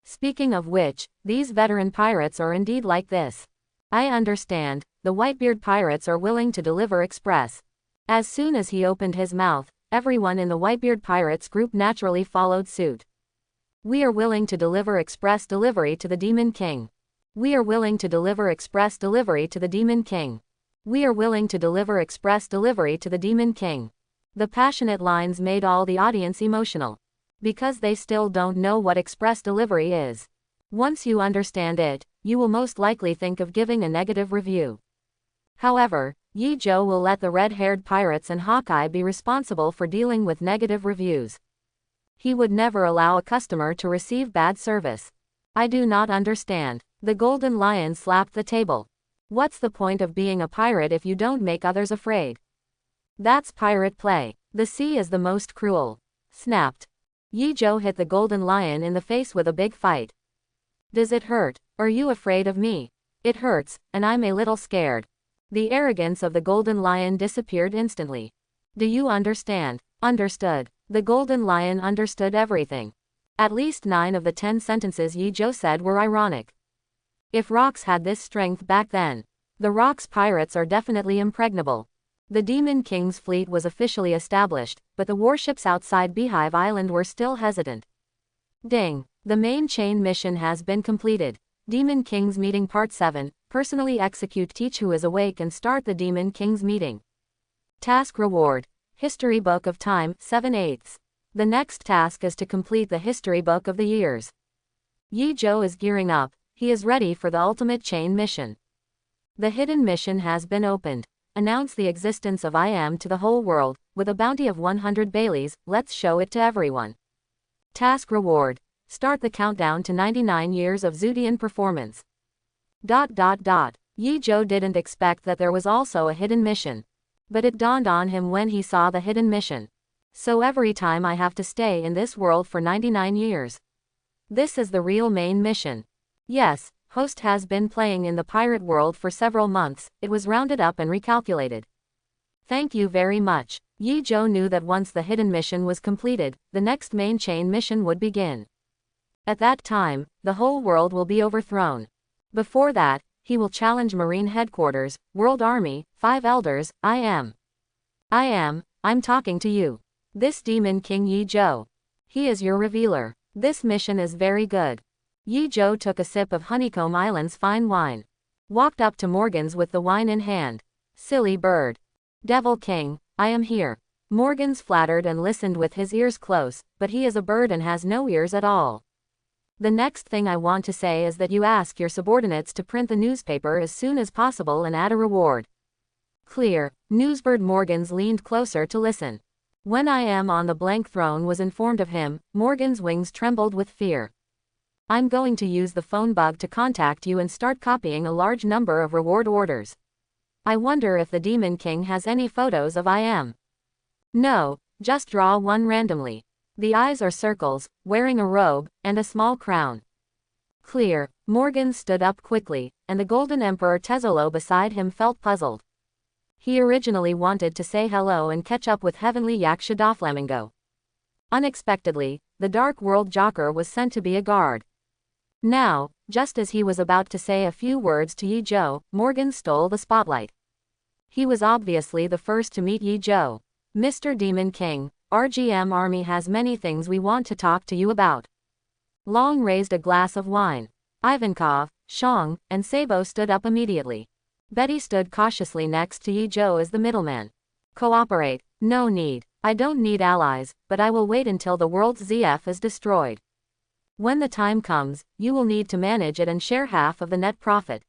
Speaking of which, these veteran pirates are indeed like this. I understand, the Whitebeard pirates are willing to deliver express. As soon as he opened his mouth, everyone in the Whitebeard pirates group naturally followed suit. We are willing to deliver express delivery to the Demon King. We are willing to deliver express delivery to the Demon King. We are willing to deliver express delivery to the Demon King. The passionate lines made all the audience emotional. Because they still don't know what express delivery is. Once you understand it, you will most likely think of giving a negative review. However, Yi Zhou will let the red-haired pirates and Hawkeye be responsible for dealing with negative reviews. He would never allow a customer to receive bad service. I do not understand. The Golden Lion slapped the table. What's the point of being a pirate if you don't make others afraid? That's pirate play. The sea is the most cruel. Snapped. Yi Zhou hit the Golden Lion in the face with a big fight. Does it hurt? Are you afraid of me? It hurts, and I'm a little scared. The arrogance of the Golden Lion disappeared instantly. Do you understand? Understood. The Golden Lion understood everything. At least 9 of the 10 sentences Yi Zhou said were ironic. If rocks had this strength back then, the rocks pirates are definitely impregnable. The Demon King's fleet was officially established, but the warships outside Beehive Island were still hesitant. Ding! The main chain mission has been completed. Demon King's Meeting Part 7, personally execute Teach who is awake and start the Demon King's meeting. Task Reward. History Book of Time, 7/8. The next task is to complete the History Book of the Years. Yi Zhou is gearing up, he is ready for the ultimate chain mission. The hidden mission has been opened. Announce the existence of I Am to the whole world, with a bounty of 100 Baileys, let's show it to everyone. Task Reward. Start the countdown to 99 years of Zudian performance. Yi Zhou didn't expect that there was also a hidden mission. But it dawned on him when he saw the hidden mission. So every time I have to stay in this world for 99 years. This is the real main mission. Yes. Host has been playing in the pirate world for several months, it was rounded up and recalculated. Thank you very much. Yi Zhou knew that once the hidden mission was completed, the next main chain mission would begin. At that time, the whole world will be overthrown. Before that, he will challenge Marine Headquarters, World Army, 5 Elders, I'm talking to you. This Demon King Yi Zhou. He is your revealer. This mission is very good. Yi Zhou took a sip of Honeycomb Island's fine wine. Walked up to Morgans with the wine in hand. Silly bird. Devil King, I am here. Morgans flattered and listened with his ears close, but he is a bird and has no ears at all. The next thing I want to say is that you ask your subordinates to print the newspaper as soon as possible and add a reward. Clear. Newsbird Morgans leaned closer to listen. When I Am on the blank throne was informed of him, Morgan's wings trembled with fear. I'm going to use the phone bug to contact you and start copying a large number of reward orders. I wonder if the Demon King has any photos of I Am. No, just draw one randomly. The eyes are circles, wearing a robe, and a small crown. Clear. Morgan stood up quickly, and the Golden Emperor Tezzolo beside him felt puzzled. He originally wanted to say hello and catch up with Heavenly Yak Flamingo. Unexpectedly, the Dark World Jocker was sent to be a guard. Now, just as he was about to say a few words to Yi Zhou, Morgan stole the spotlight. He was obviously the first to meet Yi Zhou. Mr. Demon King, RGM Army has many things we want to talk to you about. Long raised a glass of wine. Ivankov, Shang, and Sabo stood up immediately. Betty stood cautiously next to Yi Zhou as the middleman. Cooperate. No need. I don't need allies, but I will wait until the world's ZF is destroyed. When the time comes, you will need to manage it and share half of the net profit.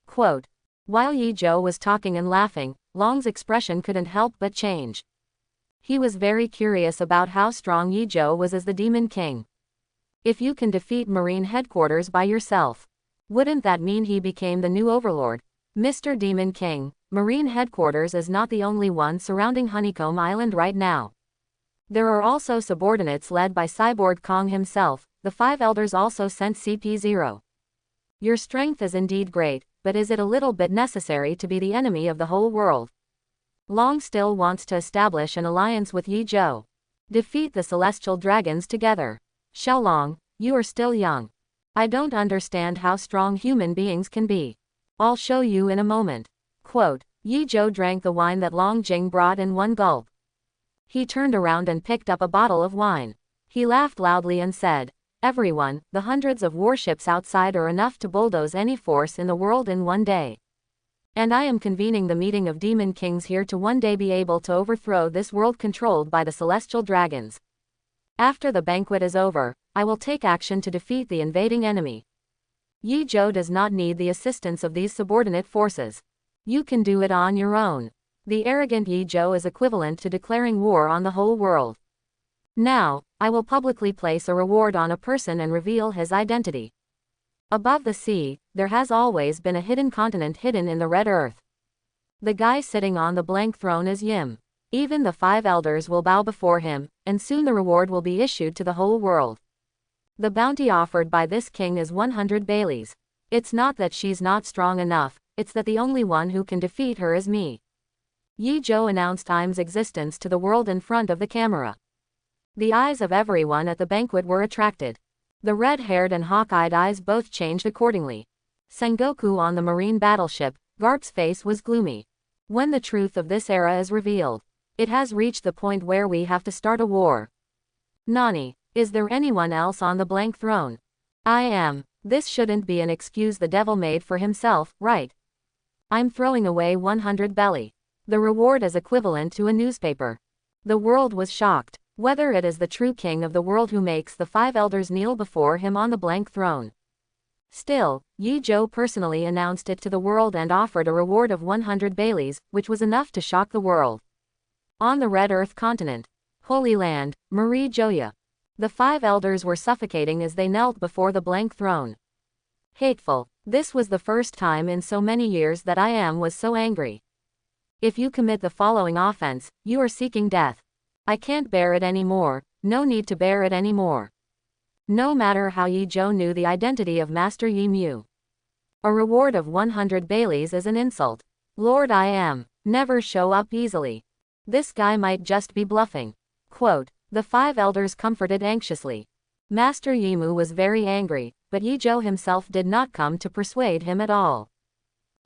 Quote. While Yi Zhou was talking and laughing, Long's expression couldn't help but change. He was very curious about how strong Yi Zhou was as the Demon King. If you can defeat Marine Headquarters by yourself, wouldn't that mean he became the new overlord? Mr. Demon King, Marine Headquarters is not the only one surrounding Honeycomb Island right now. There are also subordinates led by Cyborg Kong himself. The 5 elders also sent CP0. Your strength is indeed great, but is it a little bit necessary to be the enemy of the whole world? Long still wants to establish an alliance with Yi Zhou. Defeat the celestial dragons together. Xiaolong, you are still young. I don't understand how strong human beings can be. I'll show you in a moment. Quote. Yi Zhou drank the wine that Long Jing brought in one gulp. He turned around and picked up a bottle of wine. He laughed loudly and said, Everyone, the hundreds of warships outside are enough to bulldoze any force in the world in one day. And I am convening the meeting of Demon Kings here to one day be able to overthrow this world controlled by the celestial dragons. After the banquet is over, I will take action to defeat the invading enemy. Yi Zhou does not need the assistance of these subordinate forces. You can do it on your own. The arrogant Yi Zhou is equivalent to declaring war on the whole world. Now, I will publicly place a reward on a person and reveal his identity. Above the sea, there has always been a hidden continent hidden in the red earth. The guy sitting on the blank throne is Yim. Even the 5 elders will bow before him, and soon the reward will be issued to the whole world. The bounty offered by this king is 100 Baileys. It's not that she's not strong enough, it's that the only one who can defeat her is me. Yi Zhou announced Im's existence to the world in front of the camera. The eyes of everyone at the banquet were attracted. The red-haired and hawk-eyed eyes both changed accordingly. Sengoku on the marine battleship, Garp's face was gloomy. When the truth of this era is revealed, it has reached the point where we have to start a war. Nani, is there anyone else on the blank throne? I am. This shouldn't be an excuse the devil made for himself, right? I'm throwing away 100 belly. The reward is equivalent to a newspaper. The world was shocked. Whether it is the true king of the world who makes the 5 elders kneel before him on the blank throne. Still, Yi Zhou personally announced it to the world and offered a reward of 100 Baileys, which was enough to shock the world. On the Red Earth continent, Holy Land, Marie Joya. The 5 elders were suffocating as they knelt before the blank throne. Hateful. This was the first time in so many years that I was so angry. If you commit the following offense, you are seeking death. I can't bear it anymore, no need to bear it anymore. No matter how Yi Zhou knew the identity of Master Yi Mu. A reward of 100 Baileys is an insult. Lord I am, never show up easily. This guy might just be bluffing. Quote. The 5 elders comforted anxiously. Master Yi Mu was very angry, but Yi Zhou himself did not come to persuade him at all.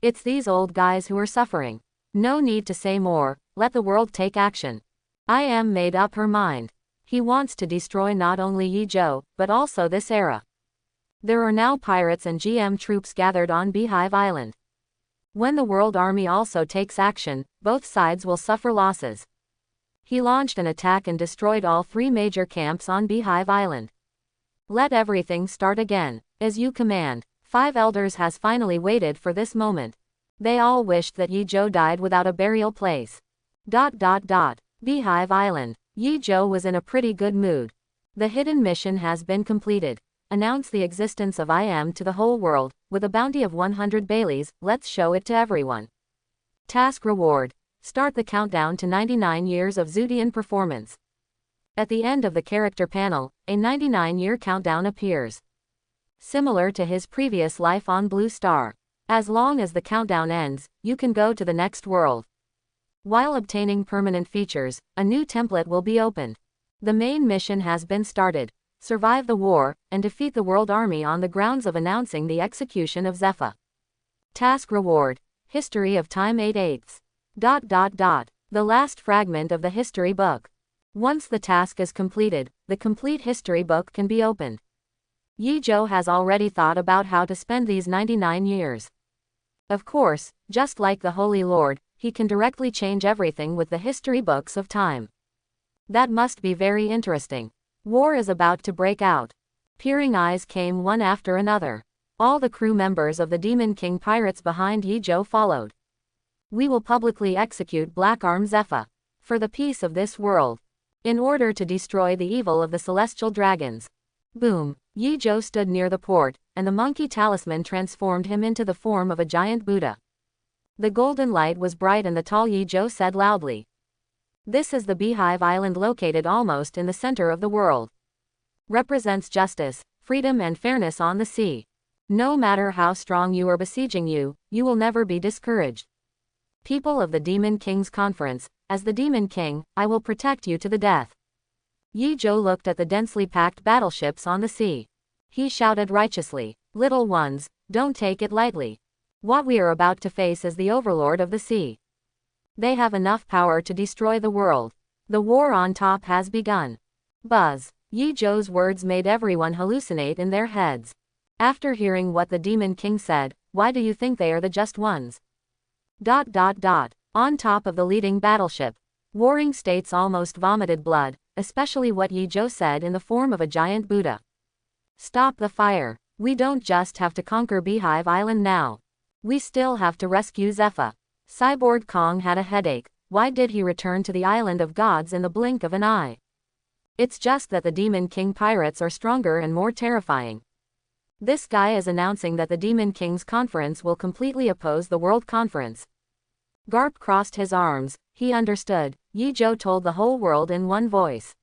It's these old guys who are suffering. No need to say more, let the world take action. I made up her mind. He wants to destroy not only Yi Zhou, but also this era. There are now pirates and GM troops gathered on Beehive Island. When the World Army also takes action, both sides will suffer losses. He launched an attack and destroyed all 3 major camps on Beehive Island. Let everything start again, as you command. 5 elders has finally waited for this moment. They all wished that Yi Zhou died without a burial place. Beehive Island. Yi Zhou was in a pretty good mood. The hidden mission has been completed. Announce the existence of to the whole world, with a bounty of 100 Baileys, let's show it to everyone. Task reward. Start the countdown to 99 years of Zudian performance. At the end of the character panel, a 99-year countdown appears. Similar to his previous life on Blue Star. As long as the countdown ends, you can go to the next world. While obtaining permanent features, a new template will be opened. The main mission has been started. Survive the war, and defeat the World Army on the grounds of announcing the execution of Zepha. Task reward. History of Time 8/8. The last fragment of the history book. Once the task is completed, the complete history book can be opened. Yi Zhou has already thought about how to spend these 99 years. Of course, just like the Holy Lord, he can directly change everything with the history books of time. That must be very interesting. War is about to break out. Peering eyes came one after another. All the crew members of the Demon King pirates behind Yi Zhou followed. We will publicly execute Black Arm Zephyr. For the peace of this world. In order to destroy the evil of the celestial dragons. Boom. Yi Zhou stood near the port, and the monkey talisman transformed him into the form of a giant Buddha. The golden light was bright and the tall Yi Zhou said loudly. This is the Beehive Island located almost in the center of the world. Represents justice, freedom and fairness on the sea. No matter how strong you are besieging you, you will never be discouraged. People of the Demon King's conference, as the Demon King, I will protect you to the death. Yi Zhou looked at the densely packed battleships on the sea. He shouted righteously, little ones, don't take it lightly. What we are about to face is the overlord of the sea. They have enough power to destroy the world. The war on top has begun. Buzz. Yi Zhou's words made everyone hallucinate in their heads. After hearing what the Demon King said, why do you think they are the just ones? ... On top of the leading battleship. Warring states almost vomited blood, especially what Yi Zhou said in the form of a giant Buddha. Stop the fire. We don't just have to conquer Beehive Island now. We still have to rescue Zephyr. Cyborg Kong had a headache. Why did he return to the Island of Gods in the blink of an eye? It's just that the Demon King pirates are stronger and more terrifying. This guy is announcing that the Demon King's conference will completely oppose the World Conference. Garp crossed his arms. He understood. Yi Zhou told the whole world in one voice.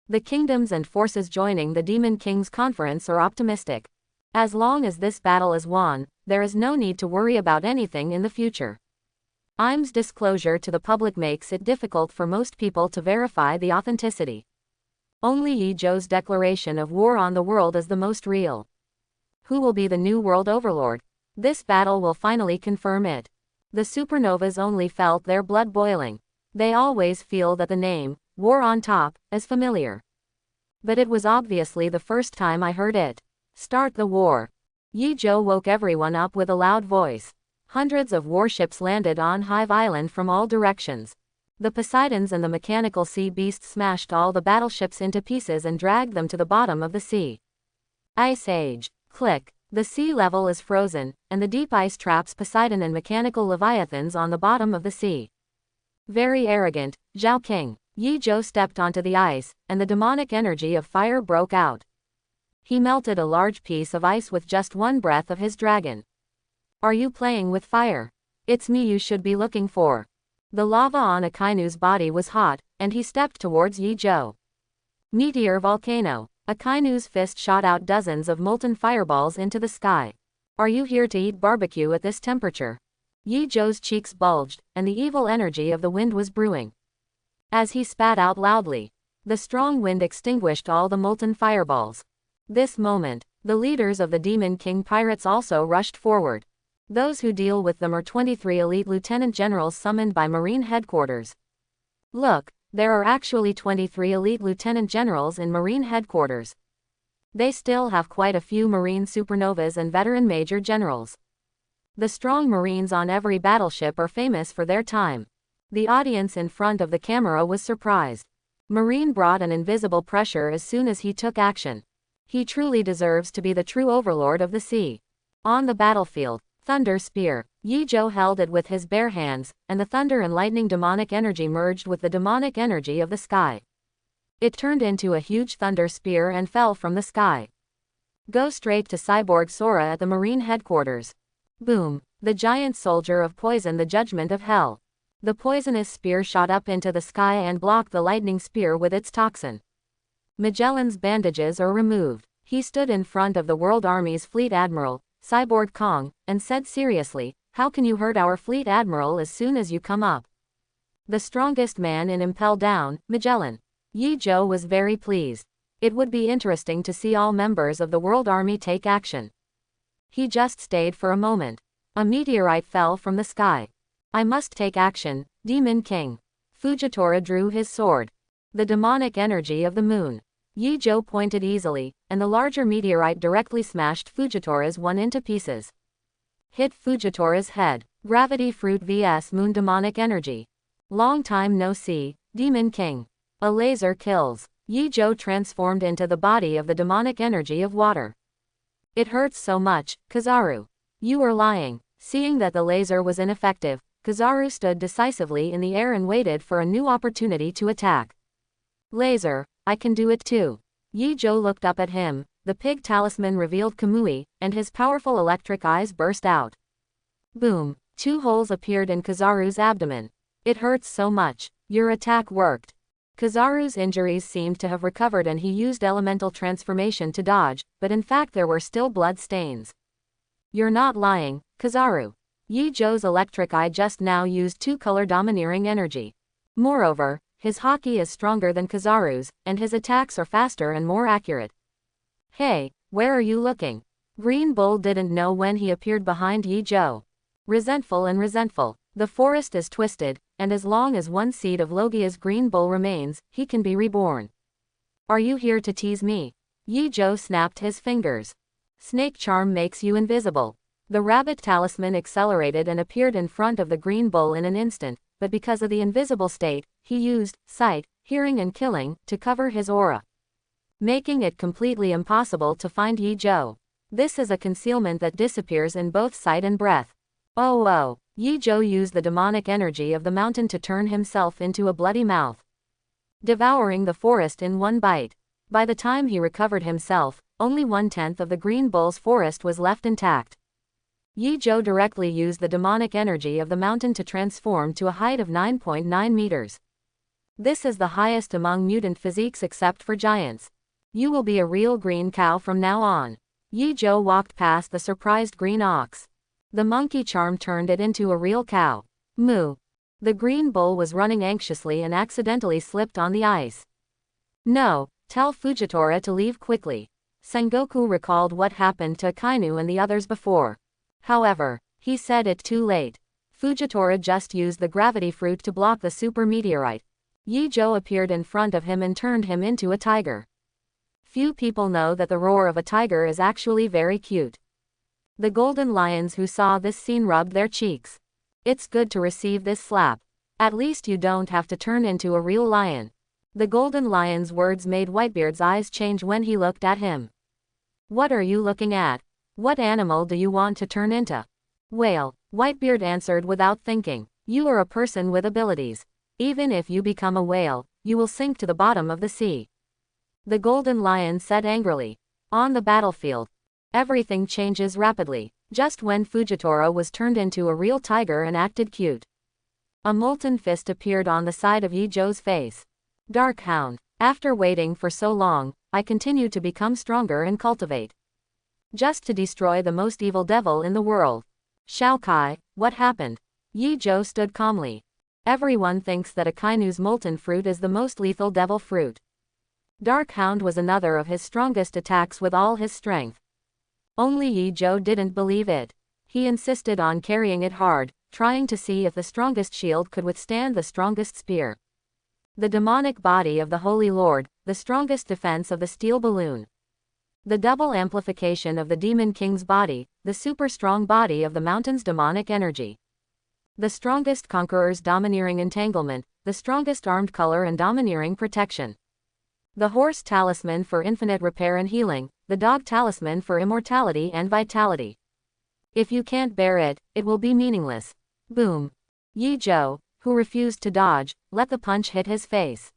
The kingdoms and forces joining the Demon King's conference are optimistic. As long as this battle is won, there is no need to worry about anything in the future. IM's disclosure to the public makes it difficult for most people to verify the authenticity. Only Yi Zhou's declaration of war on the world is the most real. Who will be the new world overlord? This battle will finally confirm it. The supernovas only felt their blood boiling. They always feel that the name, War on Top, is familiar. But it was obviously the first time I heard it. Start the war. Yi Zhou woke everyone up with a loud voice. Hundreds of warships landed on Hive Island from all directions. The Poseidons and the mechanical sea beasts smashed all the battleships into pieces and dragged them to the bottom of the sea. Ice Age. Click. The sea level is frozen, and the deep ice traps Poseidon and mechanical leviathans on the bottom of the sea. Very arrogant, Zhao King. Yi Zhou stepped onto the ice, and the demonic energy of fire broke out. He melted a large piece of ice with just one breath of his dragon. Are you playing with fire? It's me you should be looking for. The lava on Akainu's body was hot, and he stepped towards Yi Zhou. Meteor volcano. Akainu's fist shot out dozens of molten fireballs into the sky. Are you here to eat barbecue at this temperature? Yi Zhou's cheeks bulged, and the evil energy of the wind was brewing. As he spat out loudly, the strong wind extinguished all the molten fireballs. This moment, the leaders of the Demon King pirates also rushed forward. Those who deal with them are 23 elite lieutenant generals summoned by Marine headquarters. Look, there are actually 23 elite lieutenant generals in Marine headquarters. They still have quite a few Marine supernovas and veteran major generals. The strong Marines on every battleship are famous for their time. The audience in front of the camera was surprised. Marine brought an invisible pressure as soon as he took action. He truly deserves to be the true overlord of the sea. On the battlefield, Thunder Spear. Yi Zhou held it with his bare hands, and the thunder and lightning demonic energy merged with the demonic energy of the sky. It turned into a huge thunder spear and fell from the sky. Go straight to Cyborg Sora at the Marine headquarters. Boom. The giant soldier of poison, the judgment of hell. The poisonous spear shot up into the sky and blocked the lightning spear with its toxin. Magellan's bandages are removed. He stood in front of the World Army's Fleet Admiral, Cyborg Kong, and said seriously, how can you hurt our Fleet Admiral as soon as you come up? The strongest man in Impel Down, Magellan. Yi Zhou was very pleased. It would be interesting to see all members of the World Army take action. He just stayed for a moment. A meteorite fell from the sky. I must take action, Demon King. Fujitora drew his sword. The demonic energy of the moon. Yi-Jo pointed easily, and the larger meteorite directly smashed Fujitora's one into pieces. Hit Fujitora's head. Gravity Fruit vs Moon Demonic Energy. Long time no see, Demon King. A laser kills. Yi-Jo transformed into the body of the demonic energy of water. It hurts so much, Kizaru. You are lying. Seeing that the laser was ineffective, Kizaru stood decisively in the air and waited for a new opportunity to attack. Laser, I can do it too. Yi-Jo looked up at him, the pig talisman revealed Kamui, and his powerful electric eyes burst out. Boom, 2 holes appeared in Kizaru's abdomen. It hurts so much. Your attack worked. Kizaru's injuries seemed to have recovered and he used elemental transformation to dodge, but in fact there were still blood stains. You're not lying, Kizaru. Yi-Jo's electric eye just now used 2-color domineering energy. Moreover, his haki is stronger than Kizaru's, and his attacks are faster and more accurate. Hey, where are you looking? Green Bull didn't know when he appeared behind Yi-Jo. Resentful, the forest is twisted, and as long as one seed of Logia's Green Bull remains, he can be reborn. Are you here to tease me? Yi-Jo snapped his fingers. Snake charm makes you invisible. The rabbit talisman accelerated and appeared in front of the Green Bull in an instant, but because of the invisible state, he used sight, hearing and killing to cover his aura, making it completely impossible to find Yi-Jo. This is a concealment that disappears in both sight and breath. Oh, Yi-Jo used the demonic energy of the mountain to turn himself into a bloody mouth, devouring the forest in one bite. By the time he recovered himself, only 1/10 of the Green Bull's forest was left intact. Yi-Jo directly used the demonic energy of the mountain to transform to a height of 9.9 meters. This is the highest among mutant physiques except for giants. You will be a real green cow from now on. Yi-Jo walked past the surprised green ox. The monkey charm turned it into a real cow. Moo. The Green Bull was running anxiously and accidentally slipped on the ice. No, tell Fujitora to leave quickly. Sengoku recalled what happened to Akainu and the others before. However, he said it too late. Fujitora just used the gravity fruit to block the super meteorite. Yi-Jo appeared in front of him and turned him into a tiger. Few people know that the roar of a tiger is actually very cute. The golden lions who saw this scene rubbed their cheeks. It's good to receive this slap. At least you don't have to turn into a real lion. The golden lion's words made Whitebeard's eyes change when he looked at him. What are you looking at? What animal do you want to turn into? Whale, Whitebeard answered without thinking. You are a person with abilities. Even if you become a whale, you will sink to the bottom of the sea. The golden lion said angrily. On the battlefield, everything changes rapidly. Just when Fujitora was turned into a real tiger and acted cute, a molten fist appeared on the side of Yi-Jo's face. Dark Hound. After waiting for so long, I continue to become stronger and cultivate, just to destroy the most evil devil in the world. Shao Kai, what happened? Yi-Jo stood calmly. Everyone thinks that Akainu's molten fruit is the most lethal devil fruit. Dark Hound was another of his strongest attacks with all his strength. Only Yi-Jo didn't believe it. He insisted on carrying it hard, trying to see if the strongest shield could withstand the strongest spear. The demonic body of the Holy Lord, the strongest defense of the steel balloon. The double amplification of the Demon King's body, the super strong body of the mountain's demonic energy. The strongest conqueror's domineering entanglement, the strongest armed color and domineering protection. The horse talisman for infinite repair and healing, the dog talisman for immortality and vitality. If you can't bear it, it will be meaningless. Boom. Yi-Jo, who refused to dodge, let the punch hit his face.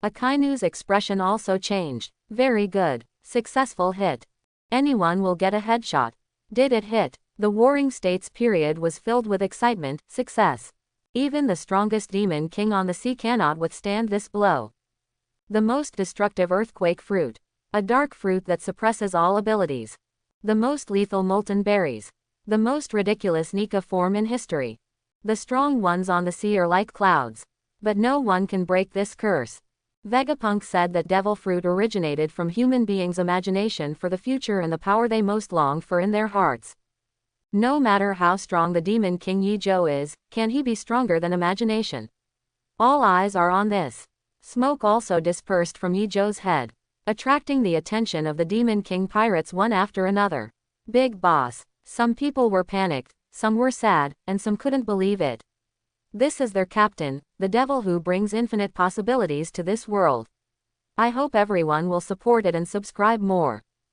Akainu's expression also changed. Very good. Successful hit. Anyone will get a headshot. Did it hit? The Warring States period was filled with excitement, success. Even the strongest demon king on the sea cannot withstand this blow. The most destructive earthquake fruit. A dark fruit that suppresses all abilities. The most lethal molten berries. The most ridiculous Nika form in history. The strong ones on the sea are like clouds. But no one can break this curse. Vegapunk said that devil fruit originated from human beings' imagination for the future and the power they most long for in their hearts. No matter how strong the Demon King Yi-Jo is, can he be stronger than imagination? All eyes are on this. Smoke also dispersed from Yi-Jo's head. attracting the attention of the Demon King pirates one after another. Big boss. Some people were panicked, some were sad, and some couldn't believe it. This is their captain, the devil who brings infinite possibilities to this world. I hope everyone will support it and subscribe more.